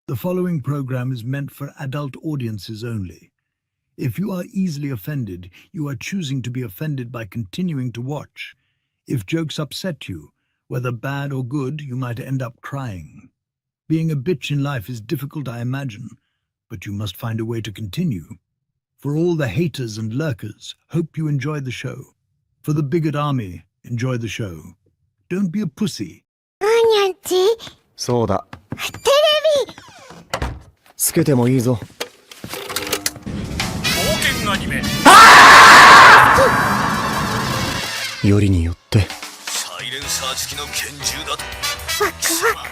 The following program is meant for adult audiences only. If you are easily offended, you are choosing to be offended by continuing to watch. If jokes upset you, whether bad or good, you might end up crying. Being a bitch in life is difficult, I imagine, but you must find a way to continue. For all the haters and lurkers, hope you enjoy the show. For the bigot army, enjoy the show. Don't be a pussy. そうだ。テレビつけてもいいぞ。冒険アニメ。よりによって。サイレンサー付きの拳銃だと。ワクワク。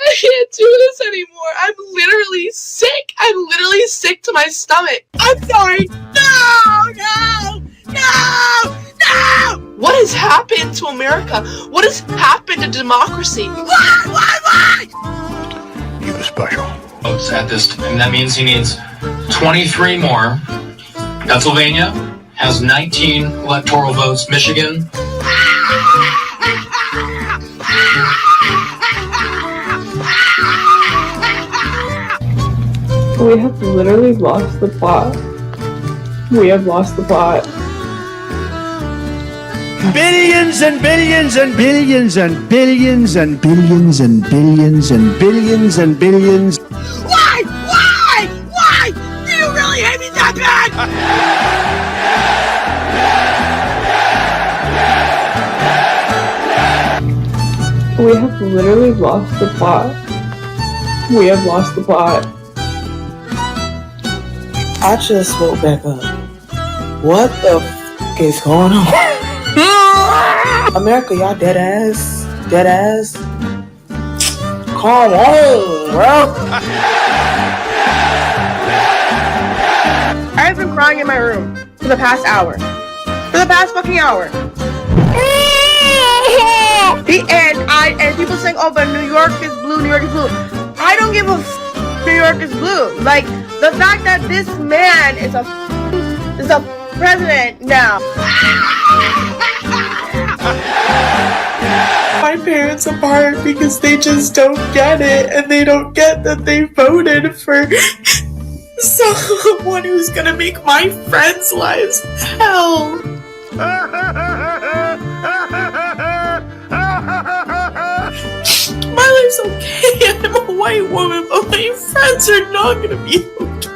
I can't do this anymore. I'm literally sick. I'm literally sick to my stomach. I'm sorry. No! What has happened to America? What has happened to democracy? Why? You were special. Votes at this, and that means he needs 23 more. Pennsylvania has 19 electoral votes. Michigan. We have literally lost the plot. We have lost the plot. Billions and billions and billions and billions and billions and billions and billions and billions. Why? Do you really hate me that bad? We have literally lost the plot. We have lost the plot. I just woke back up. What the f*** is going on? America, y'all dead ass? Come on, bro. I've been crying in my room for the past hour. For the past fucking hour. And people saying, oh, but New York is blue, New York is blue. I don't give a f*** New York is blue. Like, the fact that this man is a president now. My parents apart because they just don't get it, and they don't get that they voted for someone who's gonna make my friends' lives hell. My life's okay. I'm a white woman, but my friends are not gonna be okay.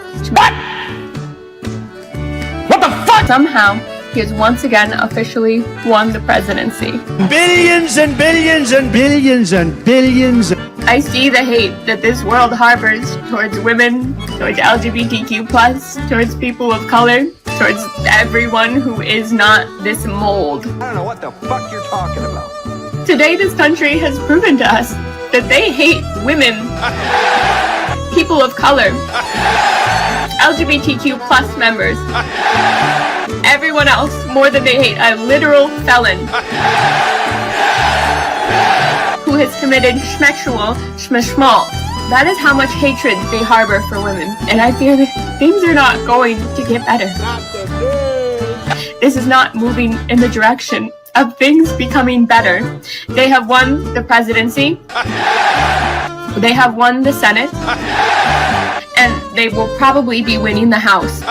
What the fuck? Somehow, he has once again officially won the presidency. Billions and billions and billions and billions. I see the hate that this world harbors towards women, towards LGBTQ+, towards people of color, towards everyone who is not this mold. I don't know what the fuck you're talking about. Today, this country has proven to us that they hate women, people of color, LGBTQ+ members, everyone else more than they hate a literal felon who has committed schmeshmal. That is how much hatred they harbor for women, and I fear that things are not going to get better. This is not moving in the direction of things becoming better. They have won the presidency, they have won the Senate, and they will probably be winning the House.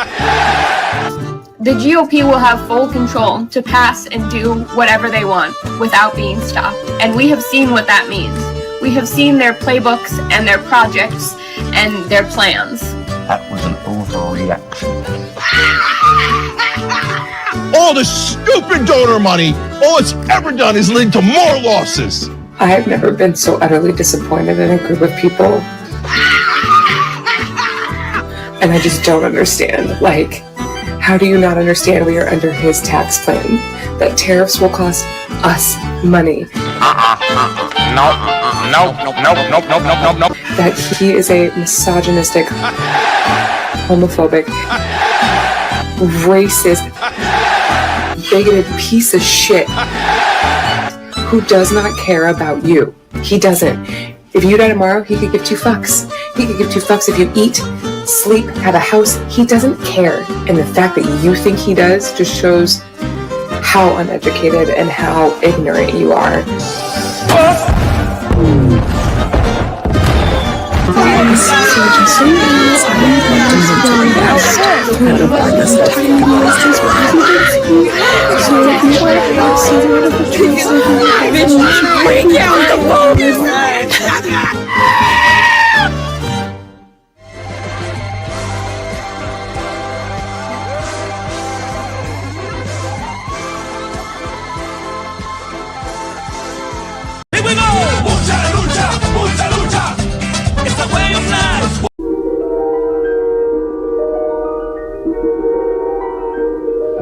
The GOP will have full control to pass and do whatever they want without being stopped. And we have seen what that means. We have seen their playbooks and their projects and their plans. That was an overreaction. All the stupid donor money, all it's ever done is lead to more losses. I have never been so utterly disappointed in a group of people. And I just don't understand. Like, how do you not understand we are under his tax plan? That tariffs will cost us money. No. That he is a misogynistic, homophobic, racist, bigoted piece of shit who does not care about you. He doesn't. If you die tomorrow, he could give 2 fucks. He could give 2 fucks if you eat, sleep, have a house. He doesn't care. And the fact that you think he does just shows how uneducated and how ignorant you are.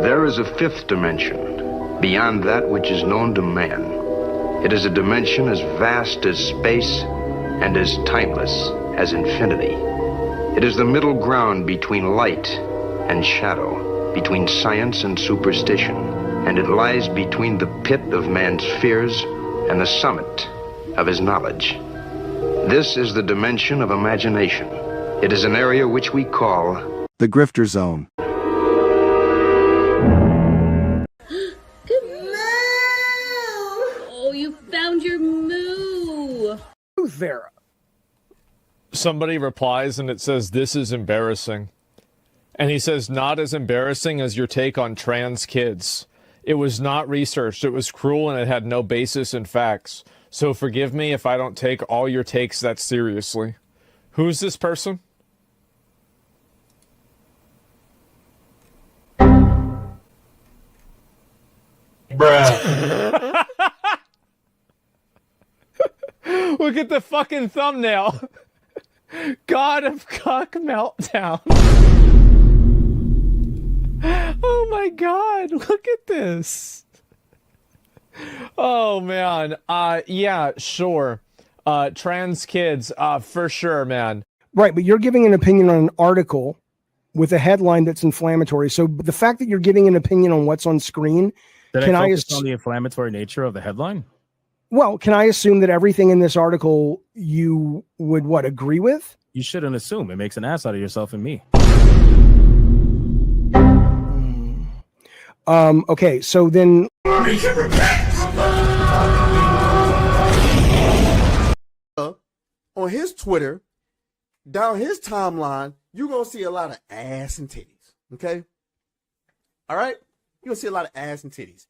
There is a 5th dimension, beyond that which is known to man. It is a dimension as vast as space and as timeless as infinity. It is the middle ground between light and shadow, between science and superstition, and it lies between the pit of man's fears and the summit of his knowledge. This is the dimension of imagination. It is an area which we call the Grifter Zone. Oh, you found your moo. Vara. Somebody replies and it says, "This is embarrassing." And he says, "Not as embarrassing as your take on trans kids. It was not researched. It was cruel and it had no basis in facts. So forgive me if I don't take all your takes that seriously." Who's this person? Bruh. Look at the fucking thumbnail. God of Cock Meltdown. Oh my god, look at this. Oh man, yeah, sure. Trans kids, for sure, man. Right, but you're giving an opinion on an article with a headline that's inflammatory. So the fact that you're giving an opinion on what's on screen, Can I focus on the inflammatory nature of the headline? Well, can I assume that everything in this article you would agree with? You shouldn't assume. It makes an ass out of yourself and me. Okay, so then on his Twitter, down his timeline, you're gonna see a lot of ass and titties. Okay? All right? You're gonna see a lot of ass and titties.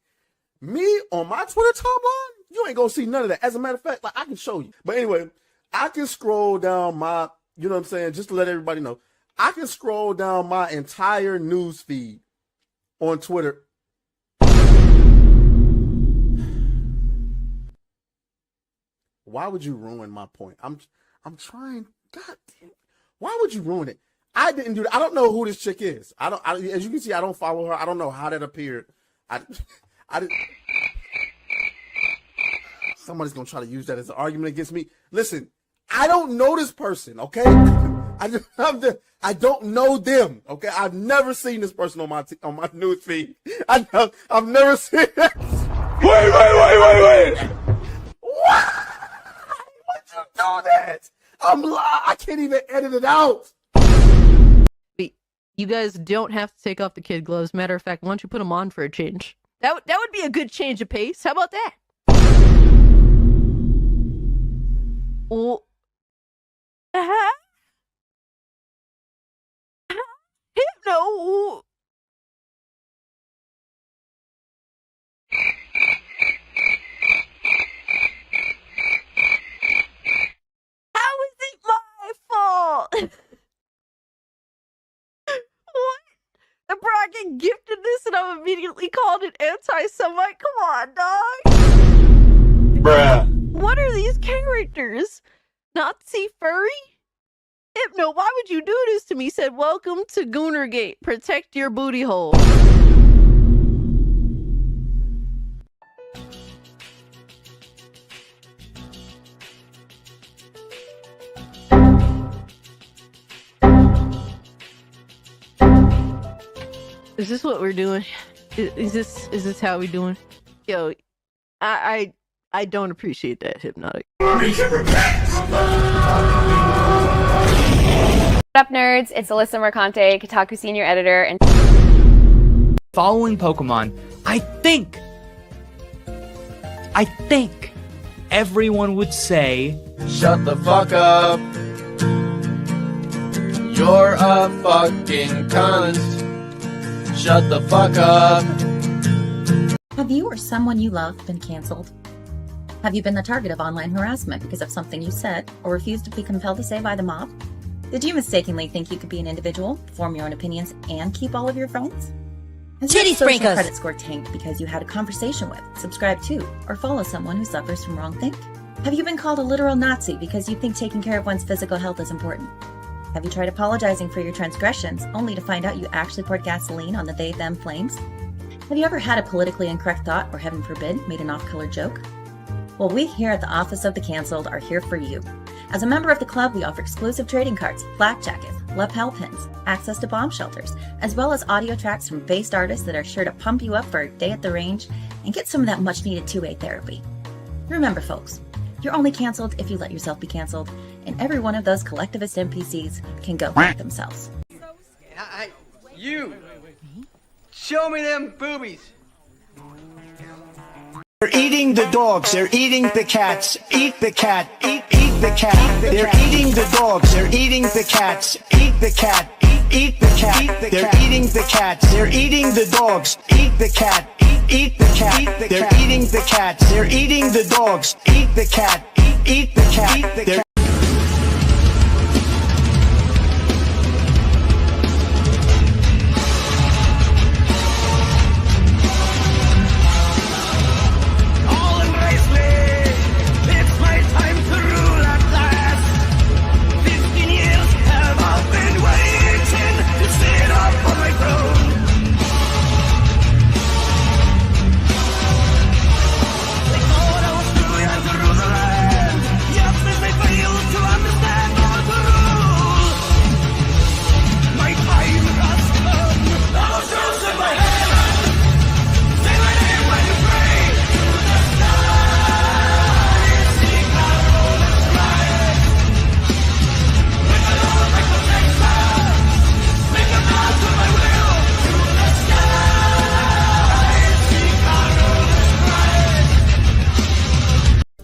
Me on my Twitter timeline, you ain't gonna see none of that. As a matter of fact, I can show you. But anyway, I can scroll down my, you know what I'm saying, just to let everybody know. I can scroll down my entire news feed on Twitter. Why would you ruin my point? I'm trying. God damn. Why would you ruin it? I didn't do that. I don't know who this chick is. As you can see, I don't follow her. I don't know how that appeared. I didn't. Somebody's gonna try to use that as an argument against me. Listen, I don't know this person. Okay, I don't know them. Okay, I've never seen this person on my news feed. I've never seen it. Wait. What? Why'd you do that? I can't even edit it out. You guys don't have to take off the kid gloves. Matter of fact, why don't you put them on for a change? That would be a good change of pace. How about that? Oh. Hypno. How is it my fault? What? The bracket gifted this and I'm immediately called it anti-Semite? Come on, dog. Bruh. What are these characters? Nazi furry? Hypno, why would you do this to me? Said, welcome to Goonergate. Protect your booty hole. Is this what we're doing? Is this how we doing? Yo, I I don't appreciate that, Hypnotic. What up, nerds? It's Alyssa Mercante, Kotaku senior editor, and following Pokemon, I think everyone would say, shut the fuck up. You're a fucking cunt. Shut the fuck up. Have you or someone you love been canceled? Have you been the target of online harassment because of something you said or refused to be compelled to say by the mob? Did you mistakenly think you could be an individual, form your own opinions, and keep all of your friends? Has your social credit score tanked because you had a conversation with, subscribe to, or follow someone who suffers from wrongthink? Have you been called a literal Nazi because you think taking care of one's physical health is important? Have you tried apologizing for your transgressions only to find out you actually poured gasoline on the they-them flames? Have you ever had a politically incorrect thought or, heaven forbid, made an off-color joke? Well, we here at the Office of the Cancelled are here for you. As a member of the club, we offer exclusive trading cards, black jackets, lapel pins, access to bomb shelters, as well as audio tracks from based artists that are sure to pump you up for a day at the range and get some of that much-needed two-way therapy. Remember, folks, you're only canceled if you let yourself be canceled, and every one of those collectivist NPCs can go fuck themselves. You! Show me them boobies! They're eating the dogs, they're eating the cats. Eat the cat, eat the cat. They're eating the dogs, they're eating the cats. Eat the cat, eat the cat. They're eating the cats, they're eating the dogs. Eat the cat, eat the cat. They're eating the cats, they're eating the dogs. Eat the cat, eat the cat. They're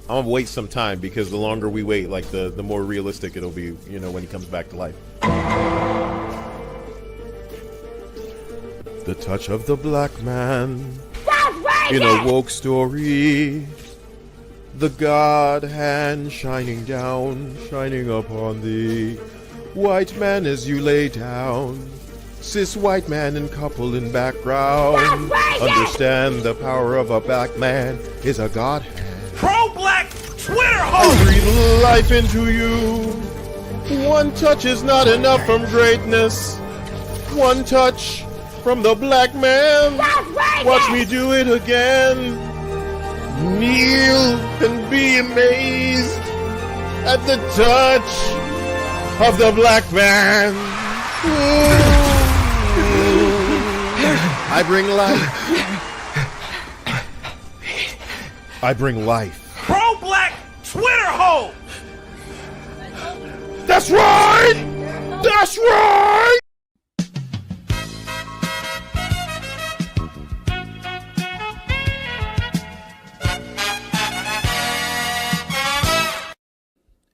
I'm gonna wait some time because the longer we wait, like the more realistic it'll be, you know, when he comes back to life. The touch of the black man in a woke story. The God hand shining down, shining upon thee. White man as you lay down. Cis white man and couple in background. Understand the power of a black man is a God hand. Pro-black Twitter I host! breathe life into you. One touch is not enough from greatness. One touch from the black man. Watch me do it again. Kneel and be amazed at the touch of the black man. I bring life. I bring life. Pro-black Twitter host! That's right! That's right!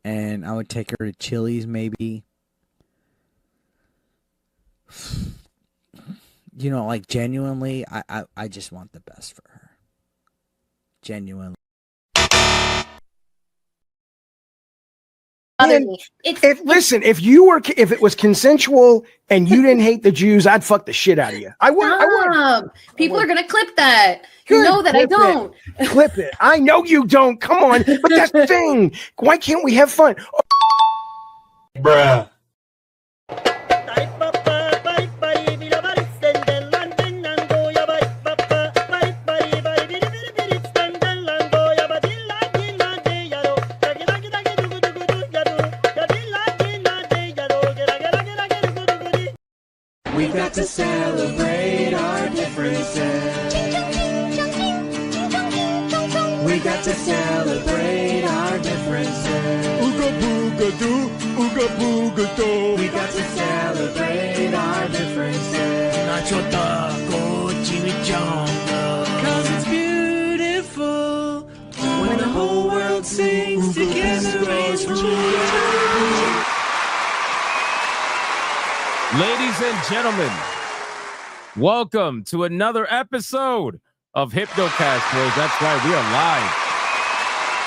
And I would take her to Chili's, maybe. You know, like, genuinely, I just want the best for her. Genuinely. Listen, if it was consensual and you didn't hate the Jews, I'd fuck the shit out of you. I would. People are gonna clip that. Good, You know that I clip don't. it. Clip it. I know you don't. Come on. But that's the thing. Why can't we have fun? Bruh. We've got to celebrate our differences. We got to celebrate our differences. Ooga booga doo, ooga booga doo. We got to celebrate our differences. Nacho taco, chimichanga. Cause it's beautiful when the whole world sings together as one. Ladies and gentlemen, welcome to another episode of Hypnocast, boys. That's right, we are live.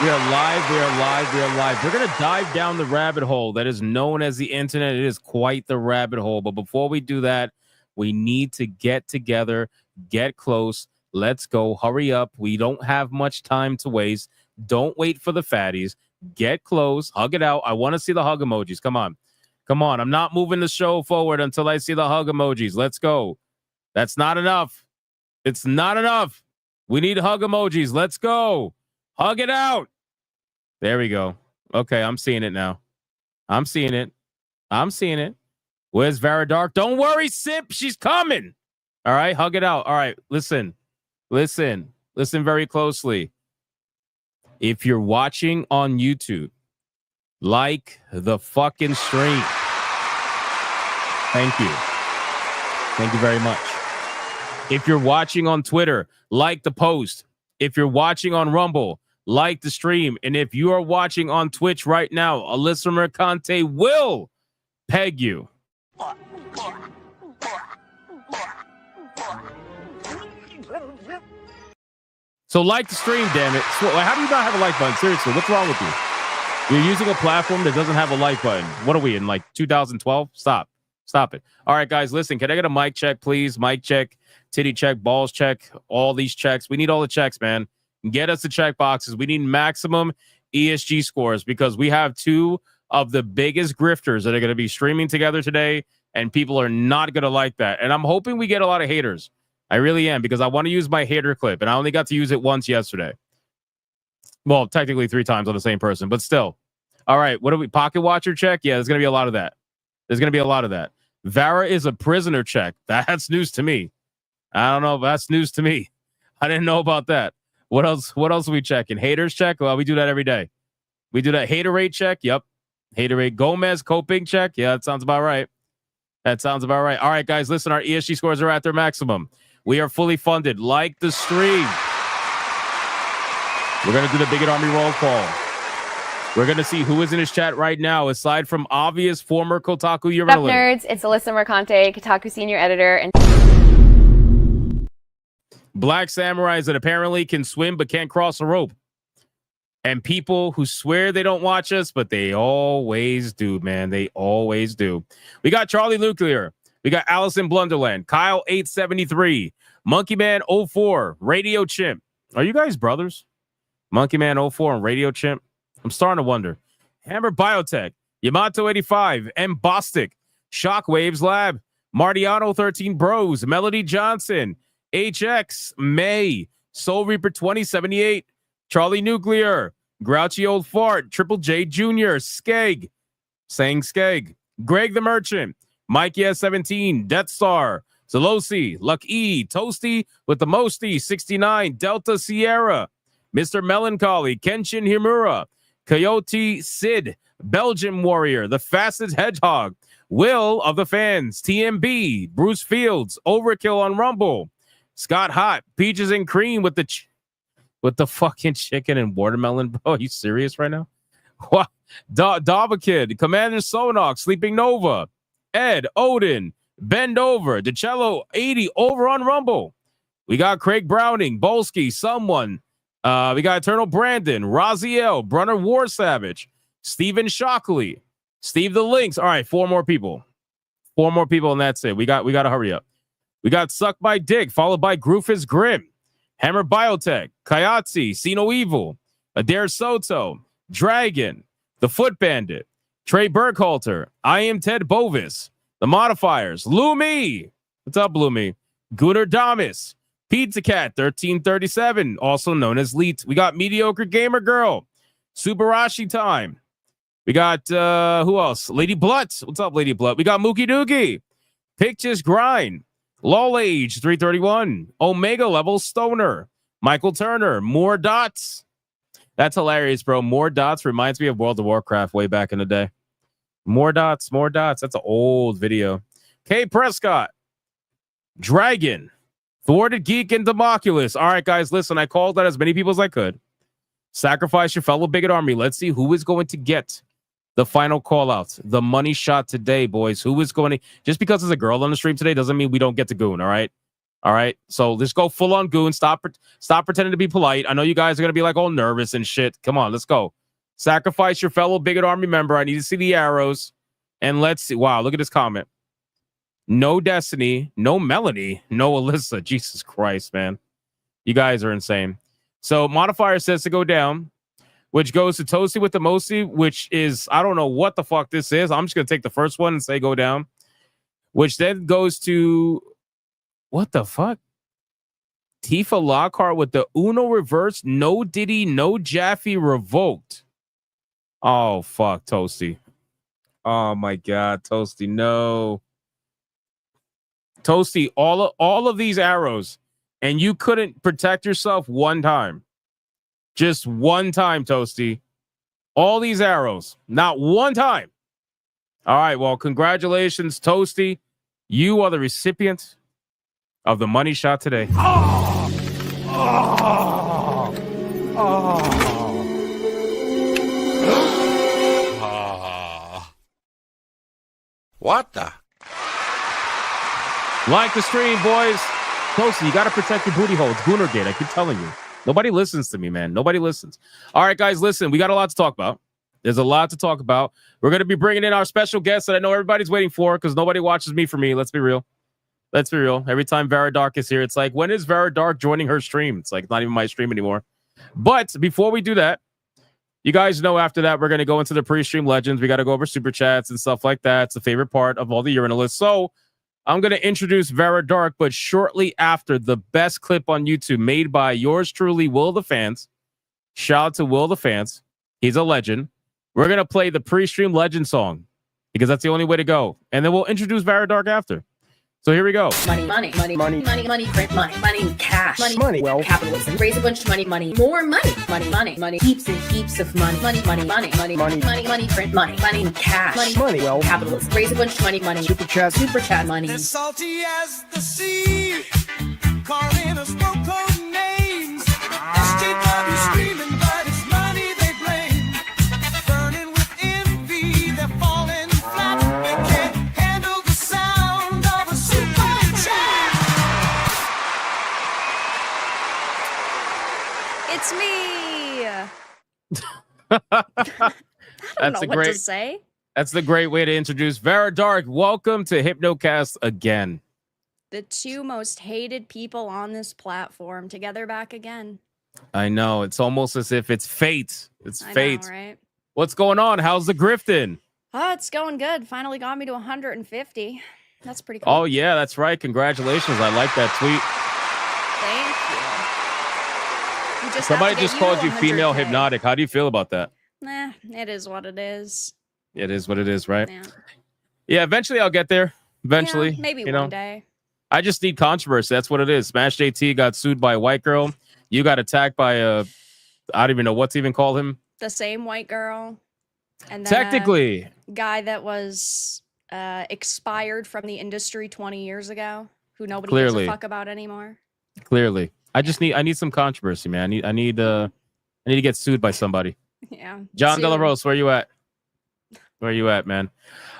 We are live, we are live, we are live. We're going to dive down the rabbit hole that is known as the internet. It is quite the rabbit hole. But before we do that, we need to get together, get close. Let's go. Hurry up. We don't have much time to waste. Don't wait for the fatties. Get close. Hug it out. I want to see the hug emojis. Come on. Come on. I'm not moving the show forward until I see the hug emojis. Let's go. That's not enough. It's not enough. We need hug emojis. Let's go. Hug it out. There we go. Okay, I'm seeing it now. I'm seeing it. I'm seeing it. Where's Vara Dark? Don't worry, Sip. She's coming. All right, hug it out. All right, listen. Listen. Listen very closely. If you're watching on YouTube, like the fucking stream. Thank you. Thank you very much. If you're watching on Twitter, like the post. If you're watching on Rumble, like the stream. And if you are watching on Twitch right now, Alyssa Mercante will peg you. So like the stream, damn it. So, how do you not have a like button? Seriously, what's wrong with you? You're using a platform that doesn't have a like button. What are we in, like 2012? Stop. Stop it. All right, guys, listen. Can I get a mic check, please? Mic check, titty check, balls check, all these checks. We need all the checks, man. Get us the check boxes. We need maximum ESG scores because we have two of the biggest grifters that are going to be streaming together today, and people are not going to like that. And I'm hoping we get a lot of haters. I really am, because I want to use my hater clip, and I only got to use it once yesterday. Well, technically 3 times on the same person, but still. All right, what do we, pocket watcher check? Yeah, there's going to be a lot of that. There's going to be a lot of that. Vara is a prisoner check. That's news to me. I don't know if that's news to me. I didn't know about that. What else? What else are we checking? Haters check? Well, we do that every day. We do that. Hater rate check? Yep. Hater rate. Gomez coping check? Yeah, that sounds about right. That sounds about right. All right, guys, listen, our ESG scores are at their maximum. We are fully funded. Like the stream. We're going to do the Bigot Army roll call. We're going to see who is in his chat right now, aside from obvious former Kotaku What's up, nerds? It's Alyssa Mercante, Kotaku senior editor, and Black samurais that apparently can swim but can't cross a rope. And people who swear they don't watch us, but they always do, man. They always do. We got Charlie Nuclear. We got Allison Blunderland, Kyle 873, Monkey Man 04, Radio Chimp. Are you guys brothers? Monkey Man 04 and Radio Chimp. I'm starting to wonder. Hammer Biotech, Yamato 85, M Bostic, Shockwaves Lab, Martiano 13 Bros, Melody Johnson, HX, May, Soul Reaper 2078, Charlie Nuclear, Grouchy Old Fart, Triple J Jr., Skeg, saying Skeg, Greg the Merchant, Mikey S17, Death Star, Zalosi, Luck E, Toasty with the Mosty, 69, Delta Sierra, Mr. Melancholy, Kenshin Himura, Coyote Sid, Belgian Warrior, The Fastest Hedgehog, Will of the Fans, TMB, Bruce Fields, Overkill on Rumble, Scott Hot, Peaches and Cream with the fucking chicken and watermelon, bro. Are you serious right now? What? Dava Kid, Commander Sonox, Sleeping Nova, Ed, Odin, Bend Over, DeCello 80 over on Rumble. We got Craig Browning, Bolsky, Someone. We got Eternal Brandon, Raziel, Brunner War Savage, Stephen Shockley, Steve the Lynx. All right, 4 more people. 4 more people, and that's it. We got to hurry up. We got Suck by Dick, followed by Groofus Grim, Hammer Biotech, Kayatsi, See No Evil, Adair Soto, Dragon, The Foot Bandit, Trey Burkhalter, I Am Ted Bovis, The Modifiers, Lumi. What's up, Lumi? Gunnar Damas, Pizza Cat 1337, also known as Leet. We got Mediocre Gamer Girl, Subarashi Time. We got who else? Lady Blutt. What's up, Lady Blutt? We got Mookie Doogie, Pictures Grind, Lol Age 331, Omega Level Stoner, Michael Turner, More Dots, That's hilarious, bro. More dots reminds me of World of Warcraft way back in the day. More dots, more dots. That's an old video. K. Prescott. Dragon. Thwarted Geek and Democulus. All right, guys, listen. I called out as many people as I could. Sacrifice your fellow bigot army. Let's see who is going to get the final call out. The money shot today, boys. Who is going to... Just because there's a girl on the stream today doesn't mean we don't get to goon, all right? All right? So let's go full on goon. Stop pretending to be polite. I know you guys are going to be like all nervous and shit. Come on, let's go. Sacrifice your fellow bigot army member. I need to see the arrows. And let's see. Wow, look at this comment. No Destiny, no Melanie, no Alyssa. Jesus Christ, man. You guys are insane. So modifier says to go down, which goes to Toasty with the Mosey, which is, I don't know what the fuck this is. I'm just going to take the first one and say go down, which then goes to, what the fuck? Tifa Lockhart with the Uno reverse, no Diddy, no Jaffe revoked. Oh, fuck, Toasty. Oh, my God, Toasty, no. Toasty, all of these arrows, and you couldn't protect yourself one time. Just one time, Toasty. All these arrows, not one time. All right, well, congratulations, Toasty. You are the recipient of the money shot today. Oh! What the? Like the stream, boys. Toasty, you got to protect your booty hole. It's Goonergate. I keep telling you. Nobody listens to me, man. Nobody listens. All right, guys, listen. We got a lot to talk about. There's a lot to talk about. We're going to be bringing in our special guest that I know everybody's waiting for because nobody watches me for me. Let's be real. Let's be real. Every time Vara Dark is here, it's like, when is Vara Dark joining her stream? It's like not even my stream anymore. But before we do that, you guys know after that, we're going to go into the pre-stream legends. We got to go over super chats and stuff like that. It's the favorite part of all the urinalists. So I'm going to introduce Vara Dark, but shortly after the best clip on YouTube made by yours truly, Will the Fans. Shout out to Will the Fans. He's a legend. We're going to play the pre-stream legend song because that's the only way to go. And then we'll introduce Vara Dark after. So here we go. Money, money, money, money, money, money, print money, money, cash, money, well, capitalism, raise a bunch of money, money, more money, money, money, money, heaps and heaps of money, money, money, money, money, money, money, money, print money, money, cash, money, well, capitalism, raise a bunch of money, money, super chat money. As salty as the sea, calling us no code names. SJW screaming, but it's money they blame. Burning with envy, they're falling flat. They can't handle the sound of a super chat. It's me. That's know what to say. That's the great way to introduce Vara Dark. Welcome to Hypnocast again. The two most hated people on this platform together back again. I know. It's almost as if it's fate. It's fate. I know, right? What's going on? How's the grifting? Oh, it's going good. Finally got me to 150. That's pretty cool. Oh, yeah, that's right. Congratulations. I like that tweet. Thank you. You just Somebody have to just get called you 100K. female hypnotic. How do you feel about that? Nah, it is what it is. It is what it is, right? Yeah. Yeah, eventually I'll get there. Eventually. Yeah, maybe you one know? day. I just need controversy. That's what it is. Smash JT got sued by a white girl. You got attacked by a, I don't even know what to even call him. The same white girl. And then Technically. a guy that was expired from the industry 20 years ago, who nobody gives Clearly. a fuck about anymore. Clearly. I need some controversy, man. I need to get sued by somebody. Yeah. John soon. Delarose, where you at? Where you at, man?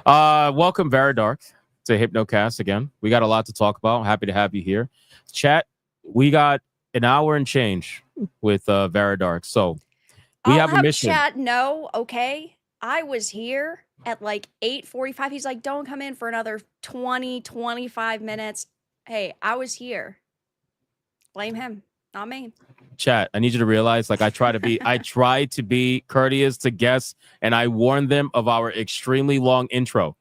Welcome, Vara Dark, to Hypnocast again. We got a lot to talk about. Happy to have you here. Chat, we got an hour and change with Vara Dark. So we have a mission. Chat, no, okay. I was here at like 8:45. He's like, don't come in for another 20, 25 minutes. Hey, I was here. Blame him, not me. Chat, I need you to realize, like, I try to be courteous to guests, and I warn them of our extremely long intro.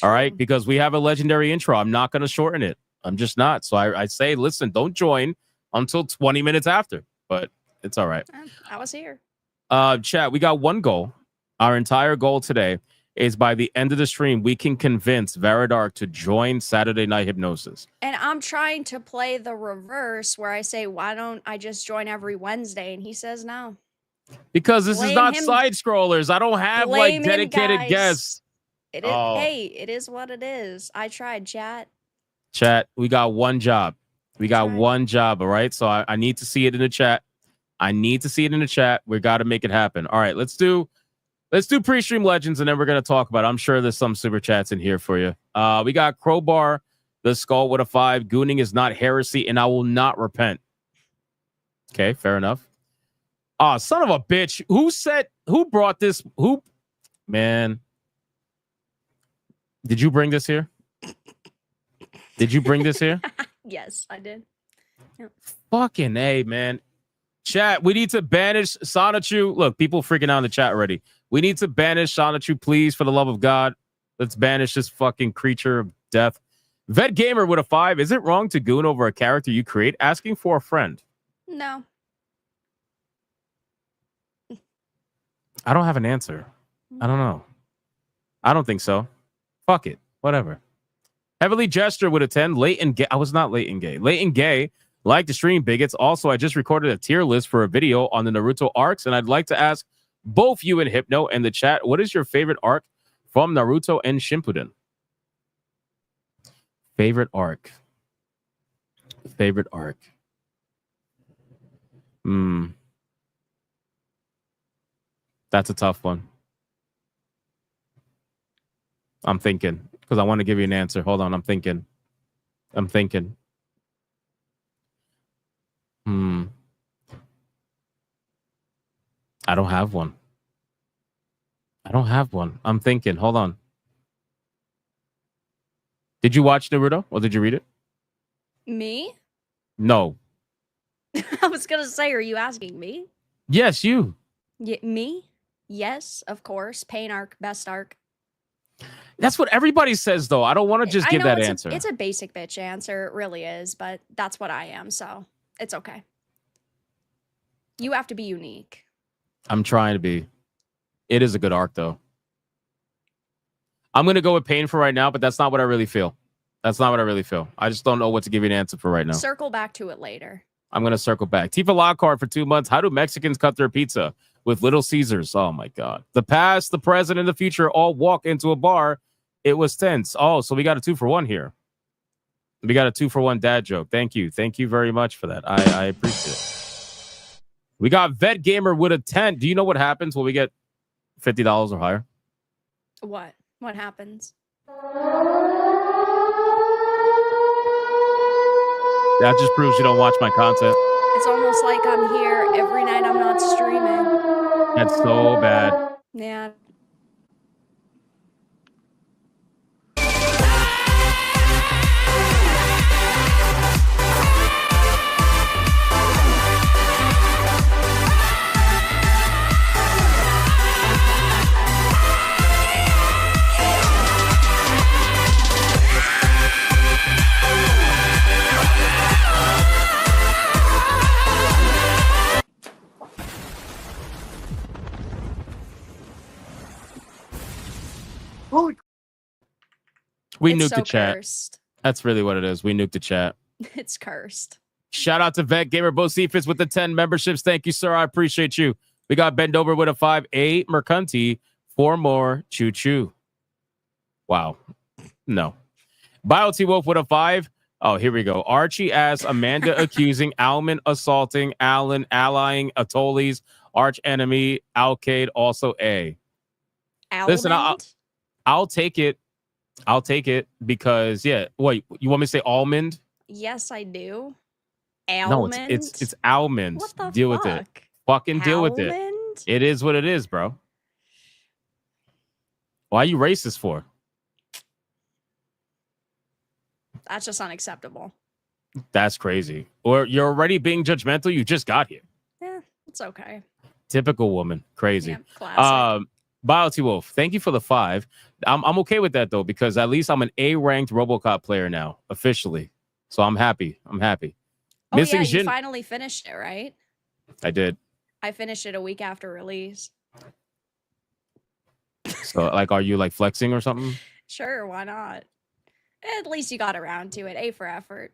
All right, because we have a legendary intro. I'm not going to shorten it. I'm just not. So I say, listen, don't join until 20 minutes after. But it's all right. I was here. Chat, we got one goal. Our entire goal today is by the end of the stream, we can convince Vara Dark to join Saturday Night Hypnosis. And I'm trying to play the reverse where I say, why don't I just join every Wednesday? And he says no. Because this is Blame not him. side scrollers. I don't have like Blame him, dedicated guys. guests. It is. Oh. Hey, it is what it is. I tried, chat. Chat, we got one job. We got one job, all right? So I need to see it in the chat. I need to see it in the chat. We got to make it happen. All right, let's do pre-stream legends, and then we're going to talk about it. I'm sure there's some super chats in here for you. We got Crowbar, the Skull with a 5. Gooning is not heresy, and I will not repent. Okay, fair enough. Son of a bitch. Who brought this? Man. Did you bring this here? Did you bring this here? Yes, I did. Yep. Fucking A, man. Chat, we need to banish Sonichu. Look, people freaking out in the chat already. We need to banish Sonichu, please, for the love of God. Let's banish this fucking creature of death. Vet Gamer with a 5. Is it wrong to goon over a character you create? Asking for a friend. No. I don't have an answer. I don't know. I don't think so. Fuck it. Whatever. Heavily Gesture with a 10. Late and gay. I was not late and gay. Late and gay. Like the stream bigots. Also, I just recorded a tier list for a video on the Naruto arcs, and I'd like to ask both you and Hypno and the chat, what is your favorite arc from Naruto and Shippuden? Favorite arc. Favorite arc. That's a tough one. I'm thinking, because I want to give you an answer. Hold on, I'm thinking. I don't have one. I'm thinking. Hold on. Did you watch Naruto or did you read it? Me? No. I was gonna say, are you asking me? Yes, you. Me? Yes, of course. Pain arc, best arc. That's what everybody says, though. I don't want to just give that answer. It's a basic bitch answer. It really is, but that's what I am, so it's okay. You have to be unique. I'm trying to be. It is a good arc, though. I'm going to go with Pain for right now, but that's not what I really feel. I just don't know what to give you an answer for right now. Circle back to it later. I'm going to circle back. Tifa Lockhart for 2 months. How do Mexicans cut their pizza? With Little Caesars. Oh, my God. The past, the present, and the future all walk into a bar. It was tense. Oh, so we got a 2-for-1 here. We got a 2-for-1 dad joke. Thank you. Thank you very much for that. I appreciate it. We got Vet Gamer with a 10. Do you know what happens when we get $50 or higher? What? What happens? That just proves you don't watch my content. It's almost like I'm here every night I'm not streaming. That's so bad. Yeah. We It's nuked so the chat. cursed. That's really what it is. We nuked the chat. It's cursed. Shout out to Vet Gamer Bocephus with the 10 memberships. Thank you, sir. I appreciate you. We got Bend Over with a 5. 8 Mercanti. 4 more. Choo choo. Wow. No. BioT Wolf with a 5. Oh, here we go. Archie asks Amanda accusing Alman assaulting Alan, allying Atolis, arch enemy, Alcade, also A. Listen, I'll take it. I'll take it because, yeah. Wait, you want me to say almond? Yes, I do. No, Almond? it's almond. What the Deal with it. Fucking deal with it. Almond? It is what it is, bro. Why are you racist for? That's just unacceptable. That's crazy. Or you're already being judgmental. You just got here. Yeah, it's okay. Typical woman. Crazy. Yeah, classic. BioT Wolf, thank you for the 5. I'm okay with that, though, because at least I'm an A-ranked RoboCop player now, officially. So I'm happy. Oh, yeah, you finally finished it, right? I did. I finished it a week after release. So, like, are you, like, flexing or something? Sure, why not? At least you got around to it. A for effort.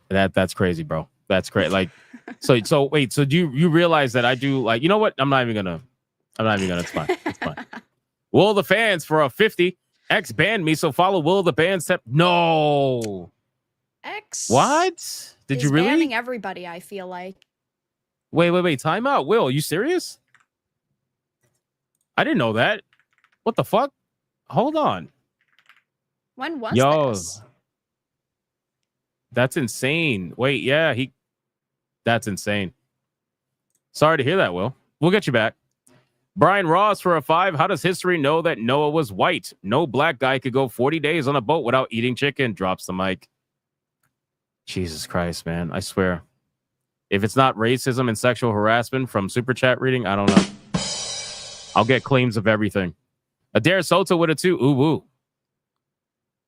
That's crazy, bro. That's great. Like, so wait. So do you realize that I do like? You know what? I'm not even gonna. It's fine. It's fine. Will the fans for a 50. X banned me, so follow Will the band step. No. X. What? Did you really? Banning everybody, I feel like. Wait. Time out. Will, you serious? I didn't know that. What the fuck? Hold on. When was this? That's insane. Wait, yeah, that's insane. Sorry to hear that, Will. We'll get you back. Brian Ross for a 5. How does history know that Noah was white? No black guy could go 40 days on a boat without eating chicken. Drops the mic. Jesus Christ, man. I swear. If it's not racism and sexual harassment from Superchat Reading, I don't know. I'll get claims of everything. Adair Soto with a 2. Ooh, woo.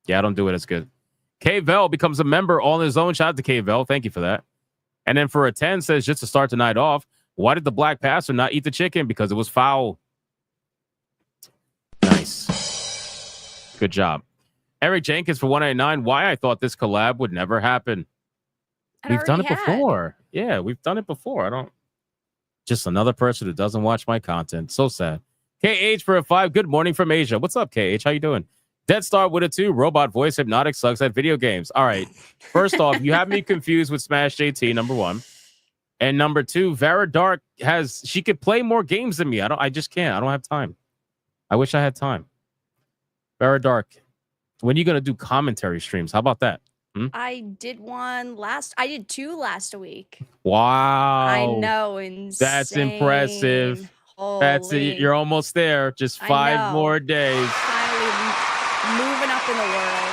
Yeah, I don't do it as good. K Vel becomes a member all on his own. Shout out to K Vel. Thank you for that. And then for a 10 says, just to start the night off, why did the black pastor not eat the chicken? Because it was foul. Nice. Good job. Eric Jenkins for 189. Why I thought this collab would never happen. We've done it before. Yeah, we've done it before. I don't. Just another person who doesn't watch my content. So sad. KH for a 5. Good morning from Asia. What's up, KH? How you doing? Dead Star with a 2. Robot voice Hypnotic sucks at video games. All right. First off, you have me confused with Smash JT, number 1. And number 2, Vara Dark she could play more games than me. I just can't. I don't have time. I wish I had time. Vara Dark, when are you going to do commentary streams? How about that? I did I did 2 last week. Wow. I know. Insane. That's impressive. That's it. You're almost there. Just 5 more days. Finally moving up in the world.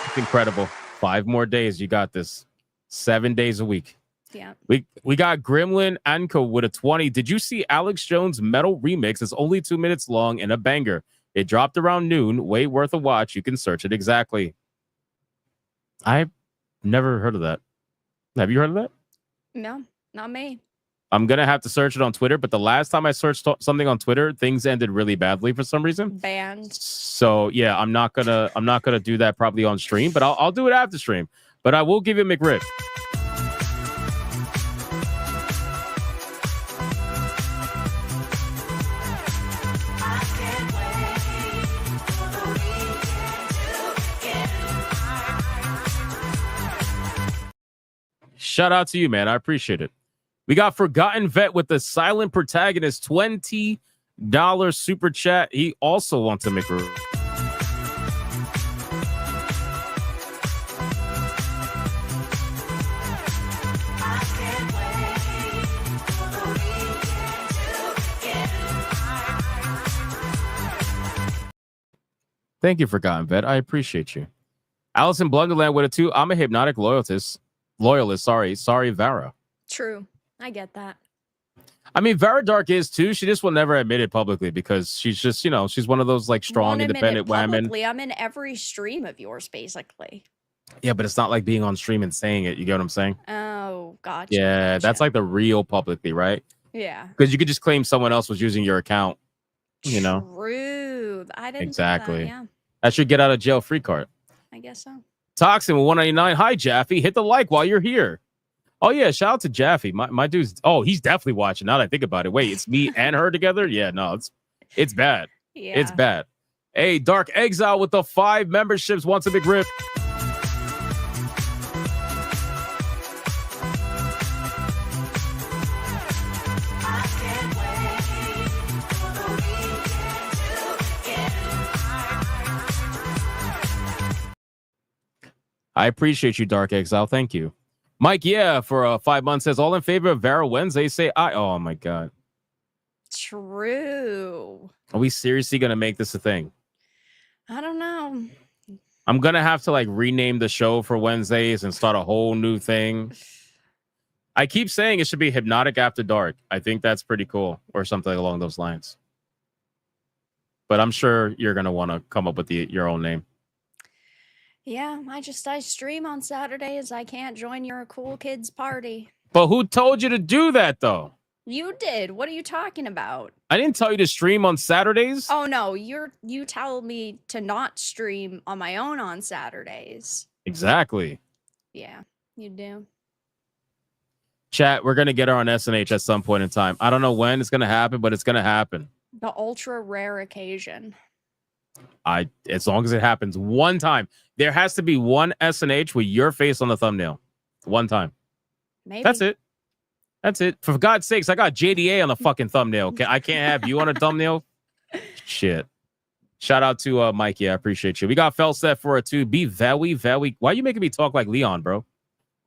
It's incredible. 5 more days. You got this. 7 days a week. Yeah. We got Gremlin Anko with a 20. Did you see Alex Jones' Metal remix? It's only 2 minutes long and a banger. It dropped around noon. Way worth a watch. You can search it exactly. I've never heard of that. Have you heard of that? No, not me. I'm gonna have to search it on Twitter, but the last time I searched something on Twitter, things ended really badly for some reason. Banned. So yeah, I'm not gonna do that probably on stream, but I'll do it after stream. But I will give you McRib. Shout out to you, man. I appreciate it. We got Forgotten Vet with the silent protagonist, $20 super chat. He also wants a McRib. Thank you, Forgotten Vet. I appreciate you. Allison Blunderland with a 2. I'm a Hypnotic loyalist. Sorry, Vara. True. I get that. I mean, Vara Dark is too. She just will never admit it publicly because she's just, she's one of those like strong, independent women. I'm in every stream of yours, basically. Yeah, but it's not like being on stream and saying it. You get what I'm saying? Oh, gotcha. Yeah, that's like the real publicly, right? Yeah. Because you could just claim someone else was using your account. True. I didn't exactly. That, yeah. That's your get out of jail free card. I guess so. Toxin with 199. Hi, Jaffe. Hit the like while you're here. Oh, yeah. Shout out to Jaffe. My dude's. Oh, he's definitely watching now that I think about it. Wait, it's me and her together? Yeah, no, it's bad. Yeah. It's bad. Hey, Dark Exile with the 5 memberships wants a big rip. I appreciate you, Dark Exile. Thank you. Mike, yeah, for 5 months says, all in favor of Vara Wednesday, say I. Oh, my God. True. Are we seriously going to make this a thing? I don't know. I'm going to have to like rename the show for Wednesdays and start a whole new thing. I keep saying it should be Hypnotic After Dark. I think that's pretty cool or something along those lines. But I'm sure you're going to want to come up with your own name. Yeah, I stream on Saturdays. I can't join your cool kids party. But who told you to do that, though? You did. What are you talking about? I didn't tell you to stream on Saturdays. Oh no, you tell me to not stream on my own on Saturdays. Exactly. Yeah. You do. Chat, we're gonna get her on SNH at some point in time. I don't know when it's gonna happen, but it's gonna happen. The ultra rare occasion. As long as it happens one time, there has to be one SNH with your face on the thumbnail. One time. Maybe. That's it. That's it. For God's sakes, I got JDA on the fucking thumbnail. I can't have you on a thumbnail. Shit. Shout out to Mikey. I appreciate you. We got Felstep for it too. Be very, very. Why are you making me talk like Leon, bro?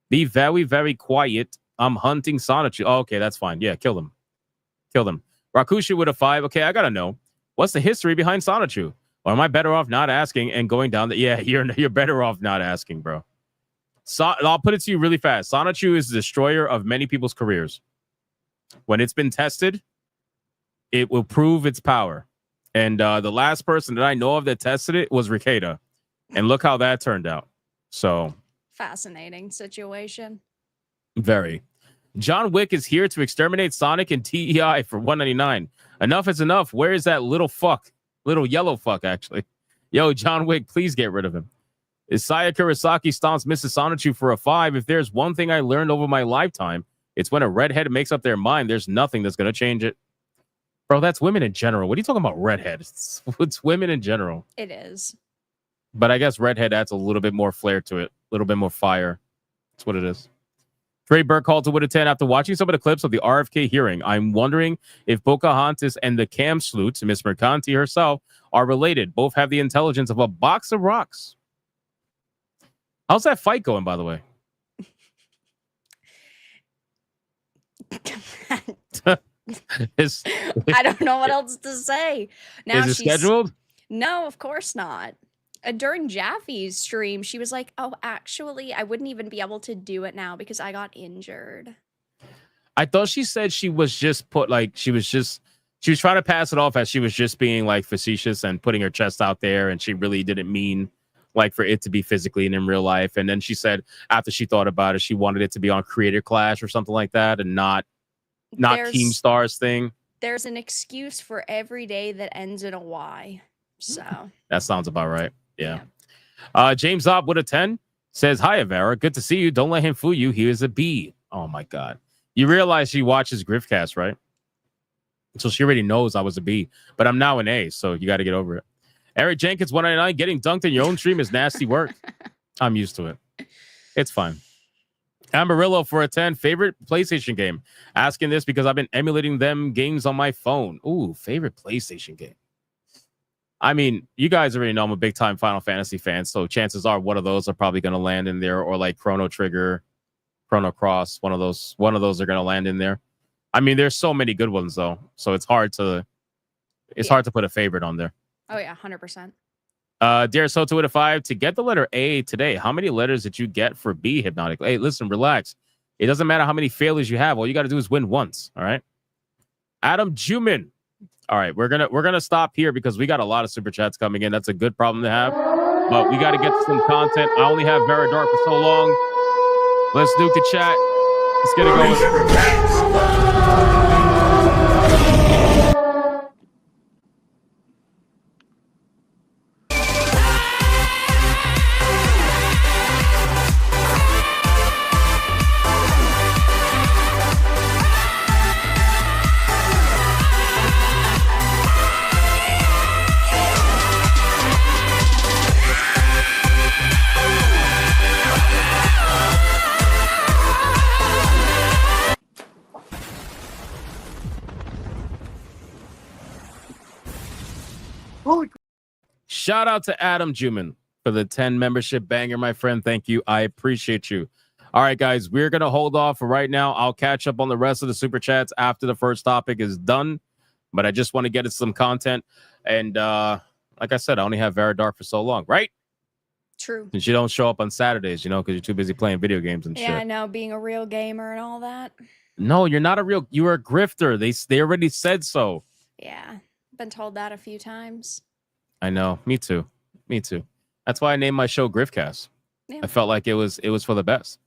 Be very, very quiet. I'm hunting Sonichu. Oh, okay, that's fine. Yeah, kill them. Kill them. Rakusha with a 5. Okay, I gotta know. What's the history behind Sonichu? Or am I better off not asking and going down the... Yeah, you're better off not asking, bro. I'll put it to you really fast. Sonichu is the destroyer of many people's careers. When it's been tested, it will prove its power. And the last person that I know of that tested it was Rikeda. And look how that turned out. So... Fascinating situation. Very. John Wick is here to exterminate Sonic and TEI for $199. Enough is enough. Where is that little fuck? Little yellow fuck, actually. Yo, John Wick, please get rid of him. Isaya Kurosaki stomps Mrs. Sonichu for a 5. If there's one thing I learned over my lifetime, it's when a redhead makes up their mind, there's nothing that's going to change it. Bro, that's women in general. What are you talking about, redhead? It's women in general. It is. But I guess redhead adds a little bit more flair to it. A little bit more fire. That's what it is. Trey Burke called to Wood a 10 after watching some of the clips of the RFK hearing. I'm wondering if Pocahontas and the Cam Sleuth, Miss Mercanti herself, are related. Both have the intelligence of a box of rocks. How's that fight going, by the way? I don't know what else to say. Now is it scheduled? No, of course not. During Jaffe's stream, she was like, "Oh, actually, I wouldn't even be able to do it now because I got injured." I thought she said she was just she was trying to pass it off as she was just being like facetious and putting her chest out there, and she really didn't mean like for it to be physically and in real life. And then she said after she thought about it, she wanted it to be on Creator Clash or something like that, and not Team Stars thing. There's an excuse for every day that ends in a Y. So that sounds about right. Yeah. James Opp with a 10 says, "Hi, Vara. Good to see you. Don't let him fool you. He is a B." Oh my God. You realize she watches Griffcast, right? So she already knows I was a B, but I'm now an A. So you got to get over it. Eric Jenkins 199, getting dunked in your own stream is nasty work. I'm used to it. It's fine. Amarillo for a 10, favorite PlayStation game. Asking this because I've been emulating them games on my phone. Ooh, favorite PlayStation game. I mean, you guys already know I'm a big time Final Fantasy fan, so chances are one of those are probably going to land in there, or like Chrono Trigger, Chrono Cross. One of those are going to land in there. I mean, there's so many good ones though, so it's hard to put a favorite on there. Oh yeah, 100%. Dear Soto with a 5, to get the letter A today, how many letters did you get for B, Hypnotic? Hey, listen, relax. It doesn't matter how many failures you have. All you got to do is win once. All right. Adam Juman. All right, we're gonna stop here because we got a lot of super chats coming in. That's a good problem to have, but we got to get to some content. I only have Vera Dark for so long. Let's nuke the chat. Let's get it going. Shout out to Adam Juman for the 10 membership banger, my friend. Thank you. I appreciate you. All right, guys, we're going to hold off for right now. I'll catch up on the rest of the super chats after the first topic is done. But I just want to get us some content. And like I said, I only have Vera Dark for so long, right? True. And she don't show up on Saturdays, because you're too busy playing video games and shit. Yeah, I know, being a real gamer and all that. No, you're not you're a grifter. They already said so. Yeah, been told that a few times. I know. Me too. That's why I named my show Griffcast. Yeah. I felt like it was for the best.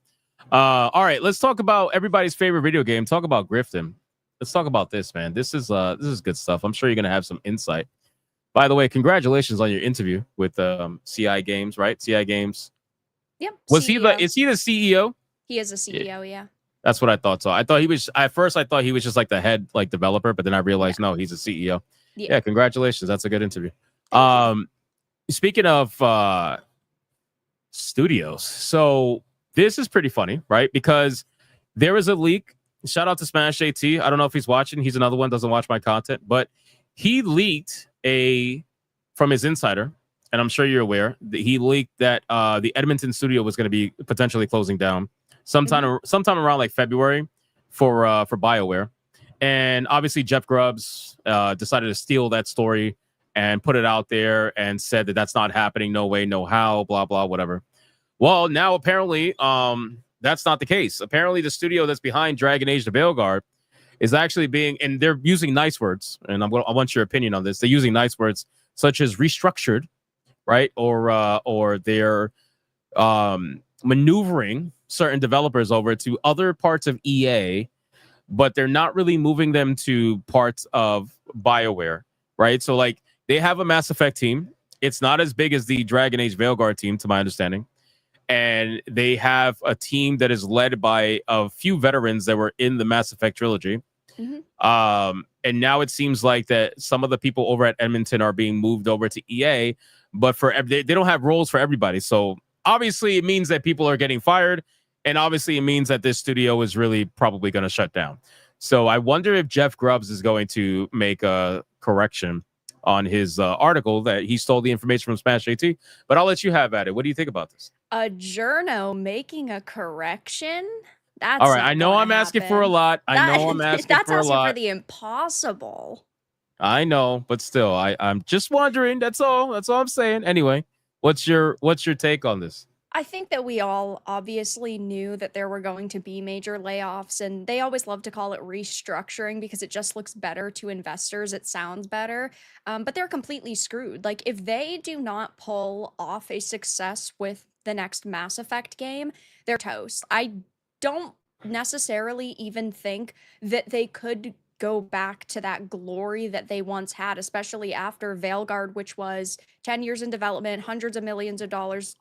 All right, let's talk about everybody's favorite video game. Talk about grifting. Let's talk about this, man. This is good stuff. I'm sure you're gonna have some insight. By the way, congratulations on your interview with CI Games, right? CI Games. Yep. Is he the CEO? He is a CEO, yeah. That's what I thought. So I thought he was, at first I thought he was just like the head like developer, but then I realized no, he's a CEO. Yeah, congratulations. That's a good interview. Speaking of studios, so this is pretty funny, right? Because there was a leak. Shout out to Smash AT. I don't know if he's watching. He's another one, doesn't watch my content, but he leaked from his insider, and I'm sure you're aware that he leaked that the Edmonton studio was going to be potentially closing down sometime around like February for BioWare. And obviously Jeff Grubbs decided to steal that story and put it out there and said that that's not happening. No way, no how, blah, blah, whatever. Well, now apparently that's not the case. Apparently the studio that's behind Dragon Age the Veilguard is actually and they're using nice words, and I want your opinion on this. They're using nice words such as restructured, right? Or they're maneuvering certain developers over to other parts of EA, but they're not really moving them to parts of BioWare, right? So like they have a Mass Effect team. It's not as big as the Dragon Age Veilguard team, to my understanding. And they have a team that is led by a few veterans that were in the Mass Effect trilogy. And now it seems like that some of the people over at Edmonton are being moved over to EA, but they don't have roles for everybody. So obviously it means that people are getting fired, and obviously it means that this studio is really probably going to shut down. So I wonder if Jeff Grubbs is going to make a correction on his article that he stole the information from Smash AT, but I'll let you have at it. What do you think about this? A journo making a correction? That's all right. I know I'm asking for a lot. I know I'm asking for a lot. That's asking for the impossible. I know, but still, I'm just wondering. That's all. That's all I'm saying. Anyway, what's your take on this? I think that we all obviously knew that there were going to be major layoffs, and they always love to call it restructuring because it just looks better to investors. It sounds better, but they're completely screwed. Like, if they do not pull off a success with the next Mass Effect game, they're toast. I don't necessarily even think that they could go back to that glory that they once had, especially after Veilguard, which was 10 years in development, hundreds of millions of dollars,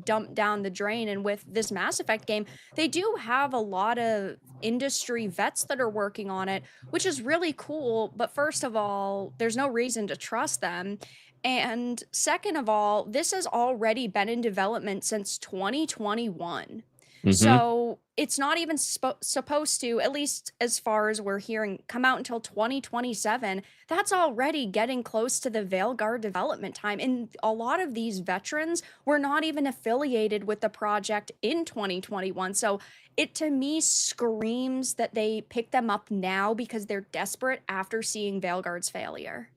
dumped down the drain. And with this Mass Effect game, they do have a lot of industry vets that are working on it, which is really cool. But first of all, there's no reason to trust them. And second of all, this has already been in development since 2021. So it's not even supposed to, at least as far as we're hearing, come out until 2027. That's already getting close to the Veilguard development time. And a lot of these veterans were not even affiliated with the project in 2021. So it, to me, screams that they pick them up now because they're desperate after seeing Veilguard's failure.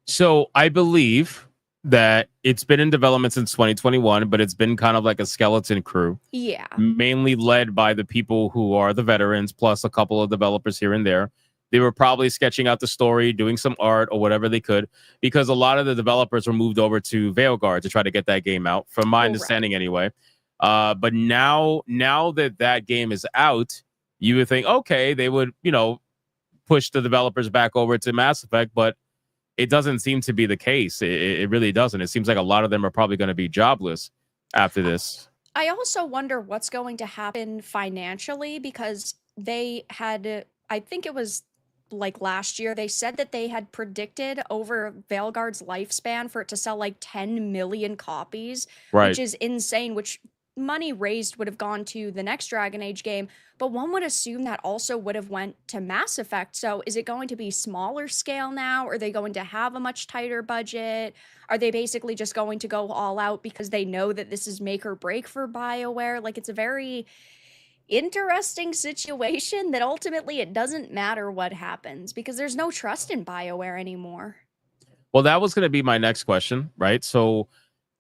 So I believe that it's been in development since 2021, but it's been kind of like a skeleton crew. Yeah. Mainly led by the people who are the veterans, plus a couple of developers here and there. They were probably sketching out the story, doing some art or whatever they could, because a lot of the developers were moved over to Veilguard to try to get that game out, from my understanding anyway. But now that game is out, you would think, okay, they would, push the developers back over to Mass Effect, but it doesn't seem to be the case. It really doesn't. It seems like a lot of them are probably going to be jobless after this. I also wonder what's going to happen financially, because they had, I think it was like last year, they said that they had predicted over Veilguard's lifespan for it to sell like 10 million copies, which is insane, which money raised would have gone to the next Dragon Age game, but one would assume that also would have went to Mass Effect. So is it going to be smaller scale now? Are they going to have a much tighter budget? Are they basically just going to go all out because they know that this is make or break for BioWare? Like, it's a very interesting situation that ultimately it doesn't matter what happens because there's no trust in BioWare anymore. Well, that was going to be my next question, right? So